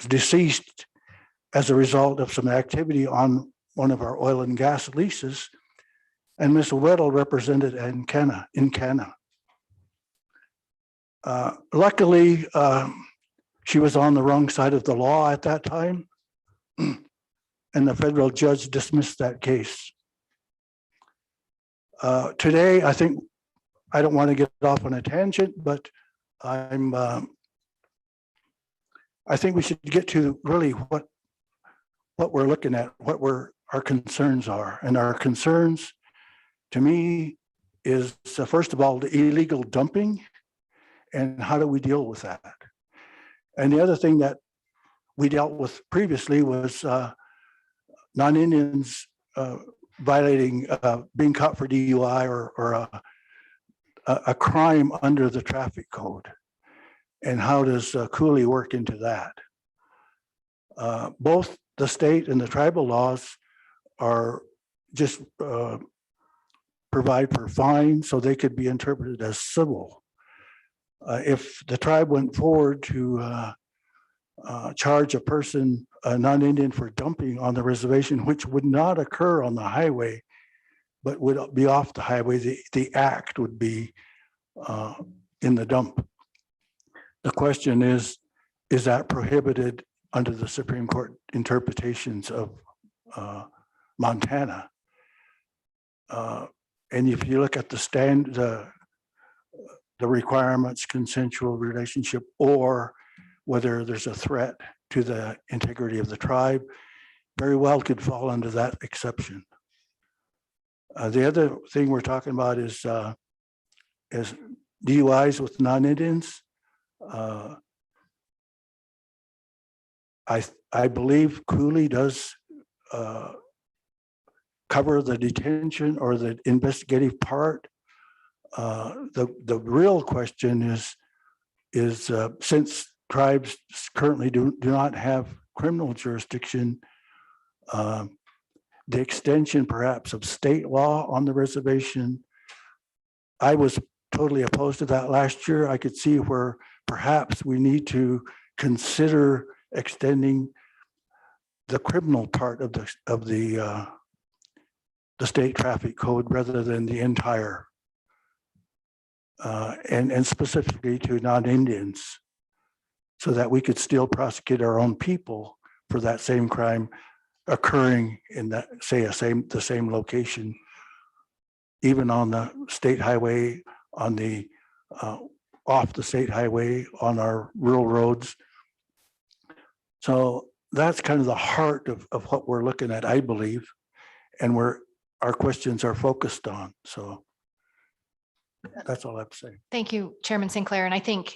deceased as a result of some activity on one of our oil and gas leases. And Ms. Weddle represented Encana. Luckily, she was on the wrong side of the law at that time, and the federal judge dismissed that case. Today, I think, I don't want to get off on a tangent, but I think we should get to really what we're looking at, what our concerns are. And our concerns, to me, is first of all, the illegal dumping, and how do we deal with that? And the other thing that we dealt with previously was non-Indians violating, being caught for DUI or a crime under the traffic code. And how does Cooley work into that? Both the state and the tribal laws are just provide for fines, so they could be interpreted as civil. If the tribe went forward to charge a person, a non-Indian, for dumping on the reservation, which would not occur on the highway, but would be off the highway, the act would be in the dump. The question is that prohibited under the Supreme Court interpretations of Montana? And if you look at the requirements, consensual relationship, or whether there's a threat to the integrity of the tribe, very well could fall under that exception. The other thing we're talking about is DUIs with non-Indians. I believe Cooley does cover the detention or the investigative part. The real question is since tribes currently do not have criminal jurisdiction, the extension perhaps of state law on the reservation. I was totally opposed to that last year. I could see where perhaps we need to consider extending the criminal part of the state traffic code rather than the entire, and specifically to non-Indians, so that we could still prosecute our own people for that same crime occurring in that, say, the same location, even on the state highway, on the off the state highway, on our rural roads. So that's kind of the heart of what we're looking at, I believe, and our questions are focused on. So that's all I have to say. Thank you, Chairman Sinclair. And I think,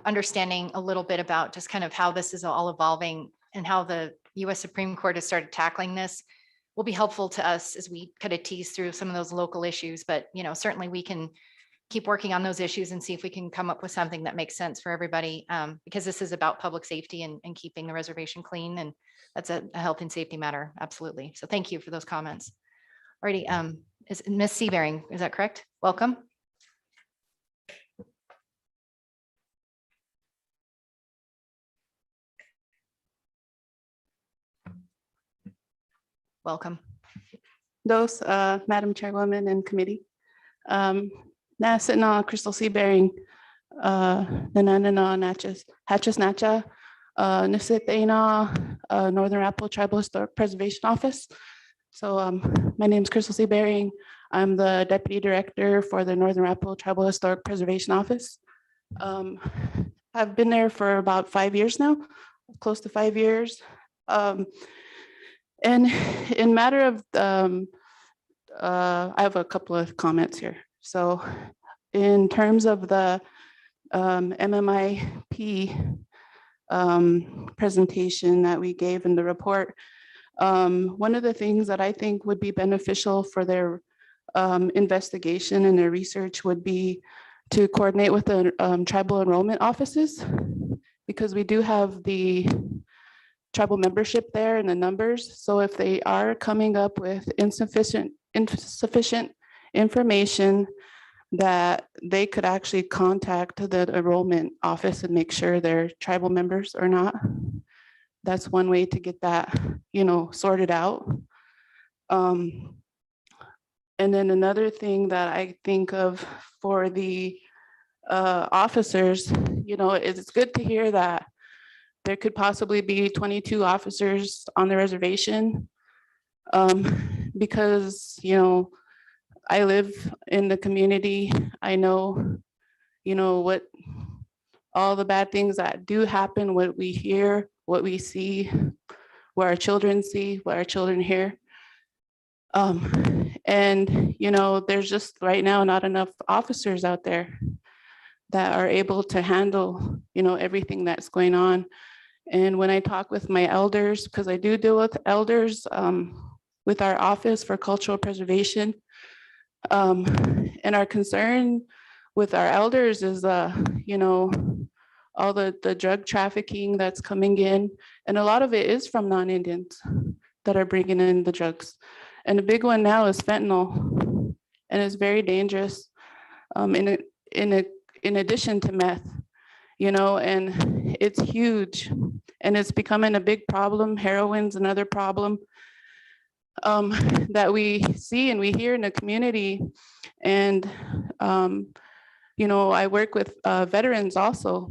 understanding a little bit about just kind of how this is all evolving and how the US Supreme Court has started tackling this will be helpful to us as we kind of tease through some of those local issues. But, certainly we can keep working on those issues and see if we can come up with something that makes sense for everybody, because this is about public safety and keeping the reservation clean. And that's a health and safety matter. Absolutely. So thank you for those comments. Alrighty, is Ms. Seabearing, is that correct? Welcome. Welcome. Those, Madam Chairwoman and committee. Na sitting on Crystal Seabearing, Nanana Natchez, Hatches Natcha, Nisipena, Northern Apple Tribal Historic Preservation Office. So my name is Crystal Seabearing. I'm the Deputy Director for the Northern Apple Tribal Historic Preservation Office. I've been there for about 5 years now, close to 5 years. And in matter of, I have a couple of comments here. So in terms of the MMIP presentation that we gave in the report, one of the things that I think would be beneficial for their investigation and their research would be to coordinate with the tribal enrollment offices, because we do have the tribal membership there and the numbers. So if they are coming up with insufficient information, that they could actually contact the enrollment office and make sure they're tribal members or not. That's one way to get that, sorted out. And then another thing that I think of for the officers, it's good to hear that there could possibly be 22 officers on the reservation, because, I live in the community. I know, what all the bad things that do happen, what we hear, what we see, what our children see, what our children hear. And, there's just right now not enough officers out there that are able to handle, everything that's going on. And when I talk with my elders, because I do deal with elders with our Office for Cultural Preservation, and our concern with our elders is, all the drug trafficking that's coming in. And a lot of it is from non-Indians that are bringing in the drugs. And the big one now is fentanyl, and it's very dangerous, in addition to meth, and it's huge, and it's becoming a big problem. Heroin's another problem that we see and we hear in the community. And, I work with veterans also.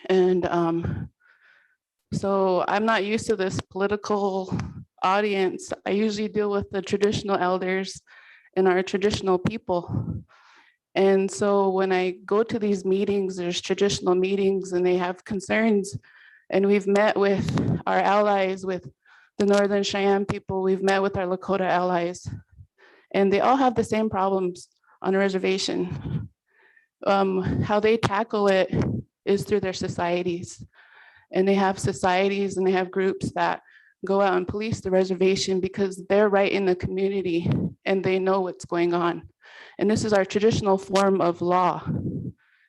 And so I'm not used to this political audience. I usually deal with the traditional elders and our traditional people. And so when I go to these meetings, there's traditional meetings and they have concerns. And we've met with our allies, with the Northern Cheyenne people, we've met with our Lakota allies, and they all have the same problems on a reservation. How they tackle it is through their societies. And they have societies and they have groups that go out and police the reservation because they're right in the community and they know what's going on. And this is our traditional form of law.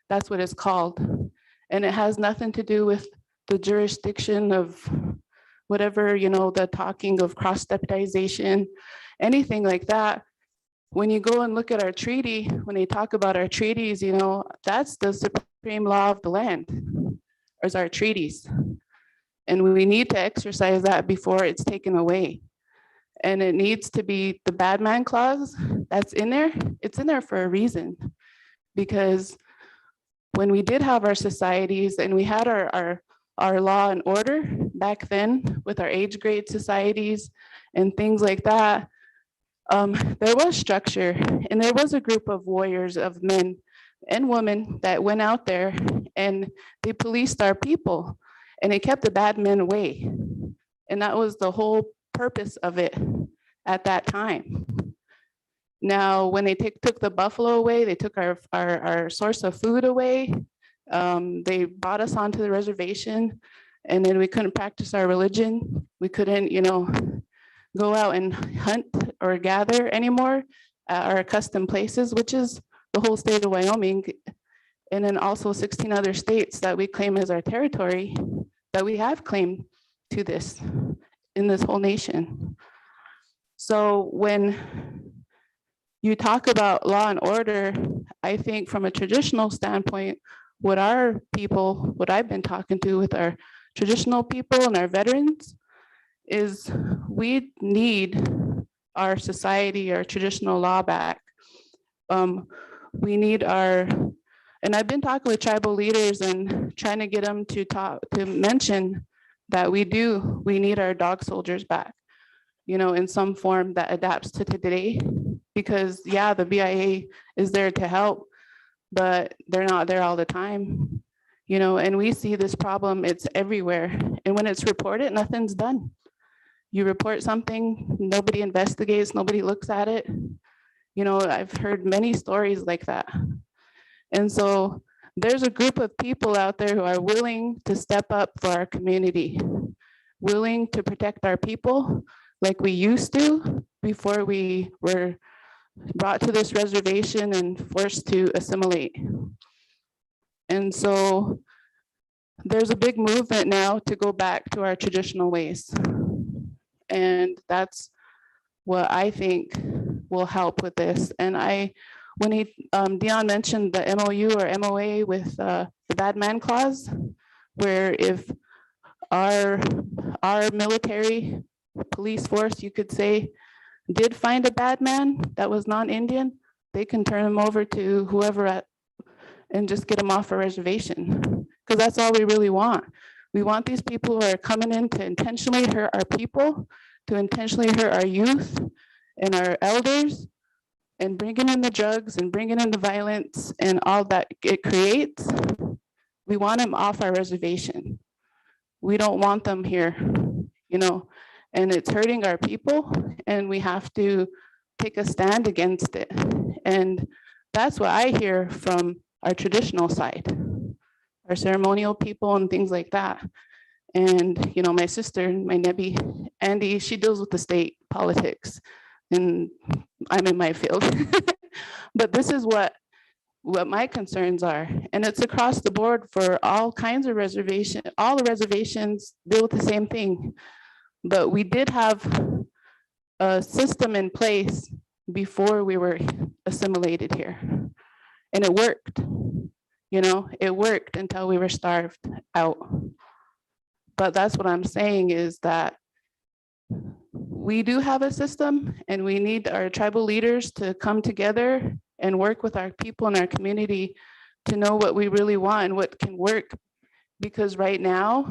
That's what it's called. And it has nothing to do with the jurisdiction of whatever, the talking of cross deputization, anything like that. When you go and look at our treaty, when they talk about our treaties, that's the supreme law of the land, is our treaties. And we need to exercise that before it's taken away. And it needs to be the bad man clause that's in there. It's in there for a reason. Because when we did have our societies and we had our law and order back then with our age grade societies and things like that, there was structure and there was a group of warriors of men and women that went out there and they policed our people and they kept the bad men away. And that was the whole purpose of it at that time. Now, when they took the buffalo away, they took our source of food away. They brought us onto the reservation and then we couldn't practice our religion. We couldn't, go out and hunt or gather anymore at our accustomed places, which is the whole state of Wyoming. And then also 16 other states that we claim as our territory, that we have claim to this in this whole nation. So when you talk about law and order, I think from a traditional standpoint, what our people, what I've been talking to with our traditional people and our veterans is we need our society, our traditional law back. We need and I've been talking with tribal leaders and trying to get them to mention that we need our dog soldiers back, in some form that adapts to today. Because yeah, the BIA is there to help, but they're not there all the time, and we see this problem, it's everywhere. And when it's reported, nothing's done. You report something, nobody investigates, nobody looks at it. I've heard many stories like that. And so there's a group of people out there who are willing to step up for our community, willing to protect our people like we used to before we were brought to this reservation and forced to assimilate. And so there's a big movement now to go back to our traditional ways. And that's what I think will help with this. And when Dion mentioned the MOU or MOA with the bad man clause, where if our military police force, you could say, did find a bad man that was non-Indian, they can turn him over to whoever and just get him off a reservation. Because that's all we really want. We want these people who are coming in to intentionally hurt our people, to intentionally hurt our youth and our elders, and bringing in the drugs and bringing in the violence and all that it creates. We want them off our reservation. We don't want them here, and it's hurting our people, and we have to take a stand against it. And that's what I hear from our traditional side, our ceremonial people and things like that. And, my sister, my Nebby, Andy, she deals with the state politics and I'm in my field. But this is what my concerns are. And it's across the board for all kinds of reservations. All the reservations deal with the same thing. But we did have a system in place before we were assimilated here. And it worked, it worked until we were starved out. But that's what I'm saying is that we do have a system and we need our tribal leaders to come together and work with our people in our community to know what we really want and what can work. Because right now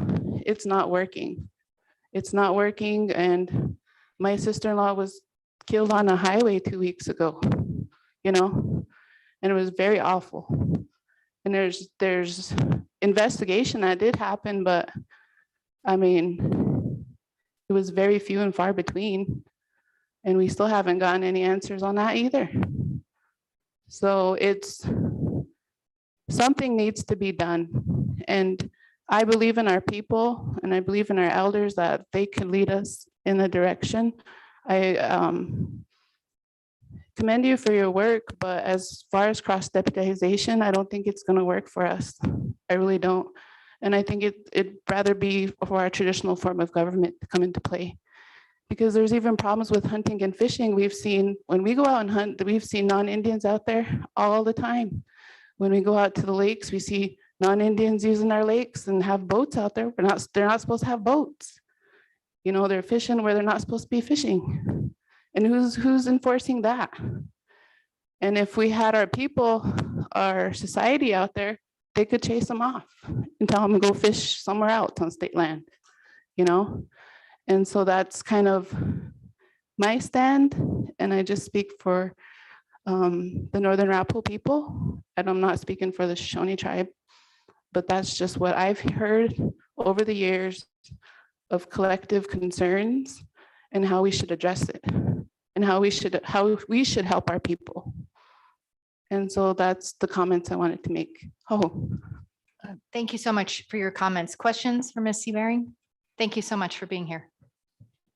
it's not working. It's not working. And my sister-in-law was killed on a highway 2 weeks ago, and it was very awful. And there's investigation that did happen, but it was very few and far between. And we still haven't gotten any answers on that either. So something needs to be done. And I believe in our people and I believe in our elders that they can lead us in the direction. I commend you for your work, but as far as cross deputization, I don't think it's going to work for us. I really don't. And I think it'd rather be for our traditional form of government to come into play. Because there's even problems with hunting and fishing. We've seen, when we go out and hunt, we've seen non-Indians out there all the time. When we go out to the lakes, we see non-Indians using our lakes and have boats out there. They're not supposed to have boats. You know, they're fishing where they're not supposed to be fishing. And who's enforcing that? And if we had our people, our society out there, they could chase them off and tell them to go fish somewhere else on state land, you know? And so that's kind of my stand. And I just speak for the Northern Arapaho people. And I'm not speaking for the Shoshone tribe, but that's just what I've heard over the years of collective concerns and how we should address it and how we should help our people. And so that's the comments I wanted to make. Oh. Thank you so much for your comments. Questions for Ms. Seabearing? Thank you so much for being here.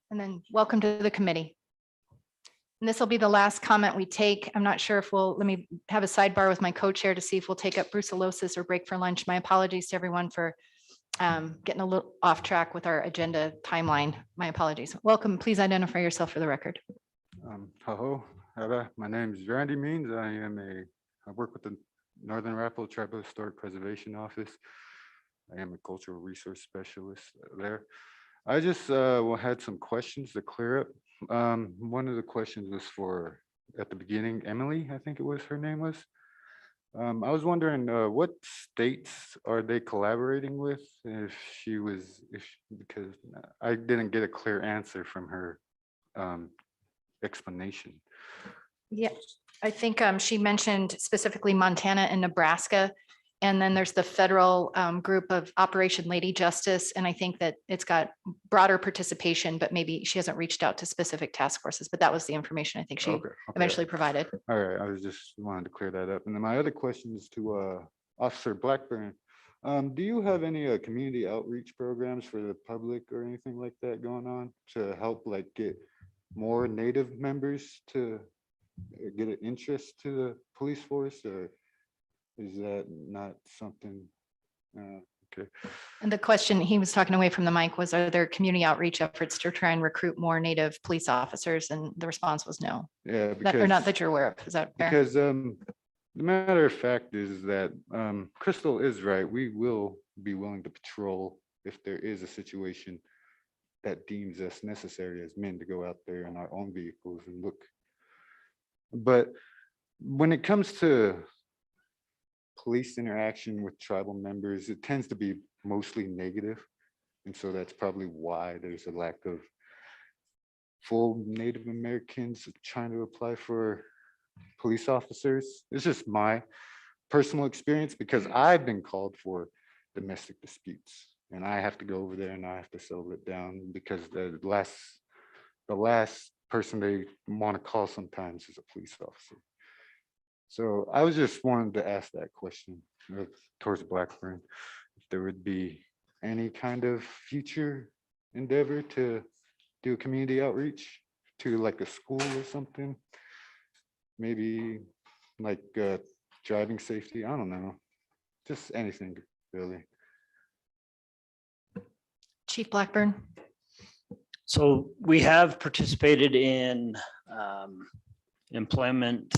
And then welcome to the committee. And this will be the last comment we take. I'm not sure if let me have a sidebar with my co-chair to see if we'll take up brucellosis or break for lunch. My apologies to everyone for getting a little off track with our agenda timeline. My apologies. Welcome. Please identify yourself for the record. Hello, my name is Randy Means. I work with the Northern Arapaho Tribal Historic Preservation Office. I am a cultural resource specialist there. I just had some questions to clear up. One of the questions was for, at the beginning, Emily, I think it was, her name was. I was wondering what states are they collaborating with? Because I didn't get a clear answer from her explanation. Yeah, I think she mentioned specifically Montana and Nebraska. And then there's the federal group of Operation Lady Justice. And I think that it's got broader participation, but maybe she hasn't reached out to specific task forces, but that was the information I think she eventually provided. All right, I was just wanted to clear that up. And then my other question is to Officer Blackburn. Do you have any community outreach programs for the public or anything like that going on to help like get more Native members to get an interest to the police force, or is that not something? Okay. And the question, he was talking away from the mic, was, are there community outreach efforts to try and recruit more Native police officers? And the response was no. Yeah, Or not that you're aware of. Is that fair? because the matter of fact is that Crystal is right. We will be willing to patrol if there is a situation that deems us necessary as men to go out there in our own vehicles and look. But when it comes to police interaction with tribal members, it tends to be mostly negative. And so that's probably why there's a lack of full Native Americans trying to apply for police officers. It's just my personal experience because I've been called for domestic disputes and I have to go over there and I have to settle it down because the last person they want to call sometimes is a police officer. So I was just wanted to ask that question towards Blackburn, if there would be any kind of future endeavor to do a community outreach to like a school or something, maybe like driving safety. I don't know, just anything really. Chief Blackburn. So we have participated in employment,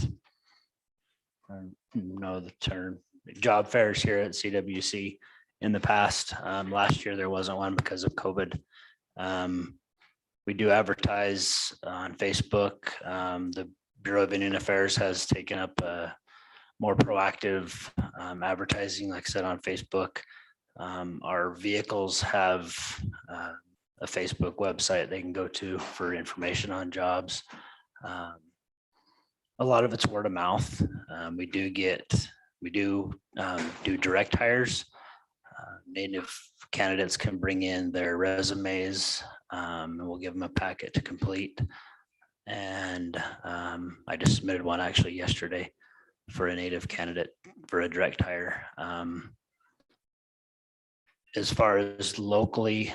I don't know the term, job fairs here at CWC in the past. Last year there wasn't one because of COVID. We do advertise on Facebook. The Bureau of Indian Affairs has taken up more proactive advertising, like I said, on Facebook. Our vehicles have a Facebook website they can go to for information on jobs. A lot of it's word of mouth. We do do direct hires. Native candidates can bring in their resumes and we'll give them a packet to complete. And I just submitted one actually yesterday for a Native candidate for a direct hire. As far as locally,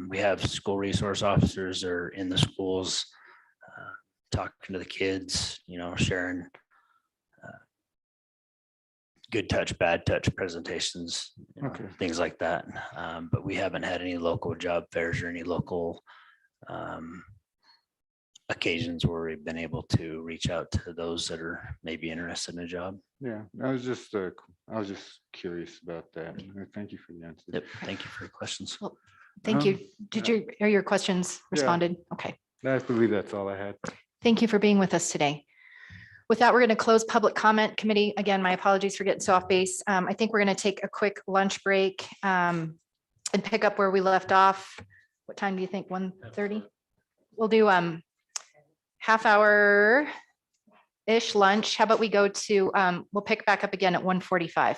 we have school resource officers are in the schools talking to the kids, sharing good touch, bad touch presentations, Okay. things like that. But we haven't had any local job fairs or any local occasions where we've been able to reach out to those that are maybe interested in a job. Yeah, I was just curious about that. Thank you for the answer. Yep, thank you for your questions. Well, thank you. Are your questions Yeah. responded? Okay. I believe that's all I had. Thank you for being with us today. With that, we're going to close public comment committee. Again, my apologies for getting so off base. I think we're going to take a quick lunch break and pick up where we left off. What time do you think? 1:30? We'll do half hour-ish lunch. How about we go to, we'll pick back up again at 1:45.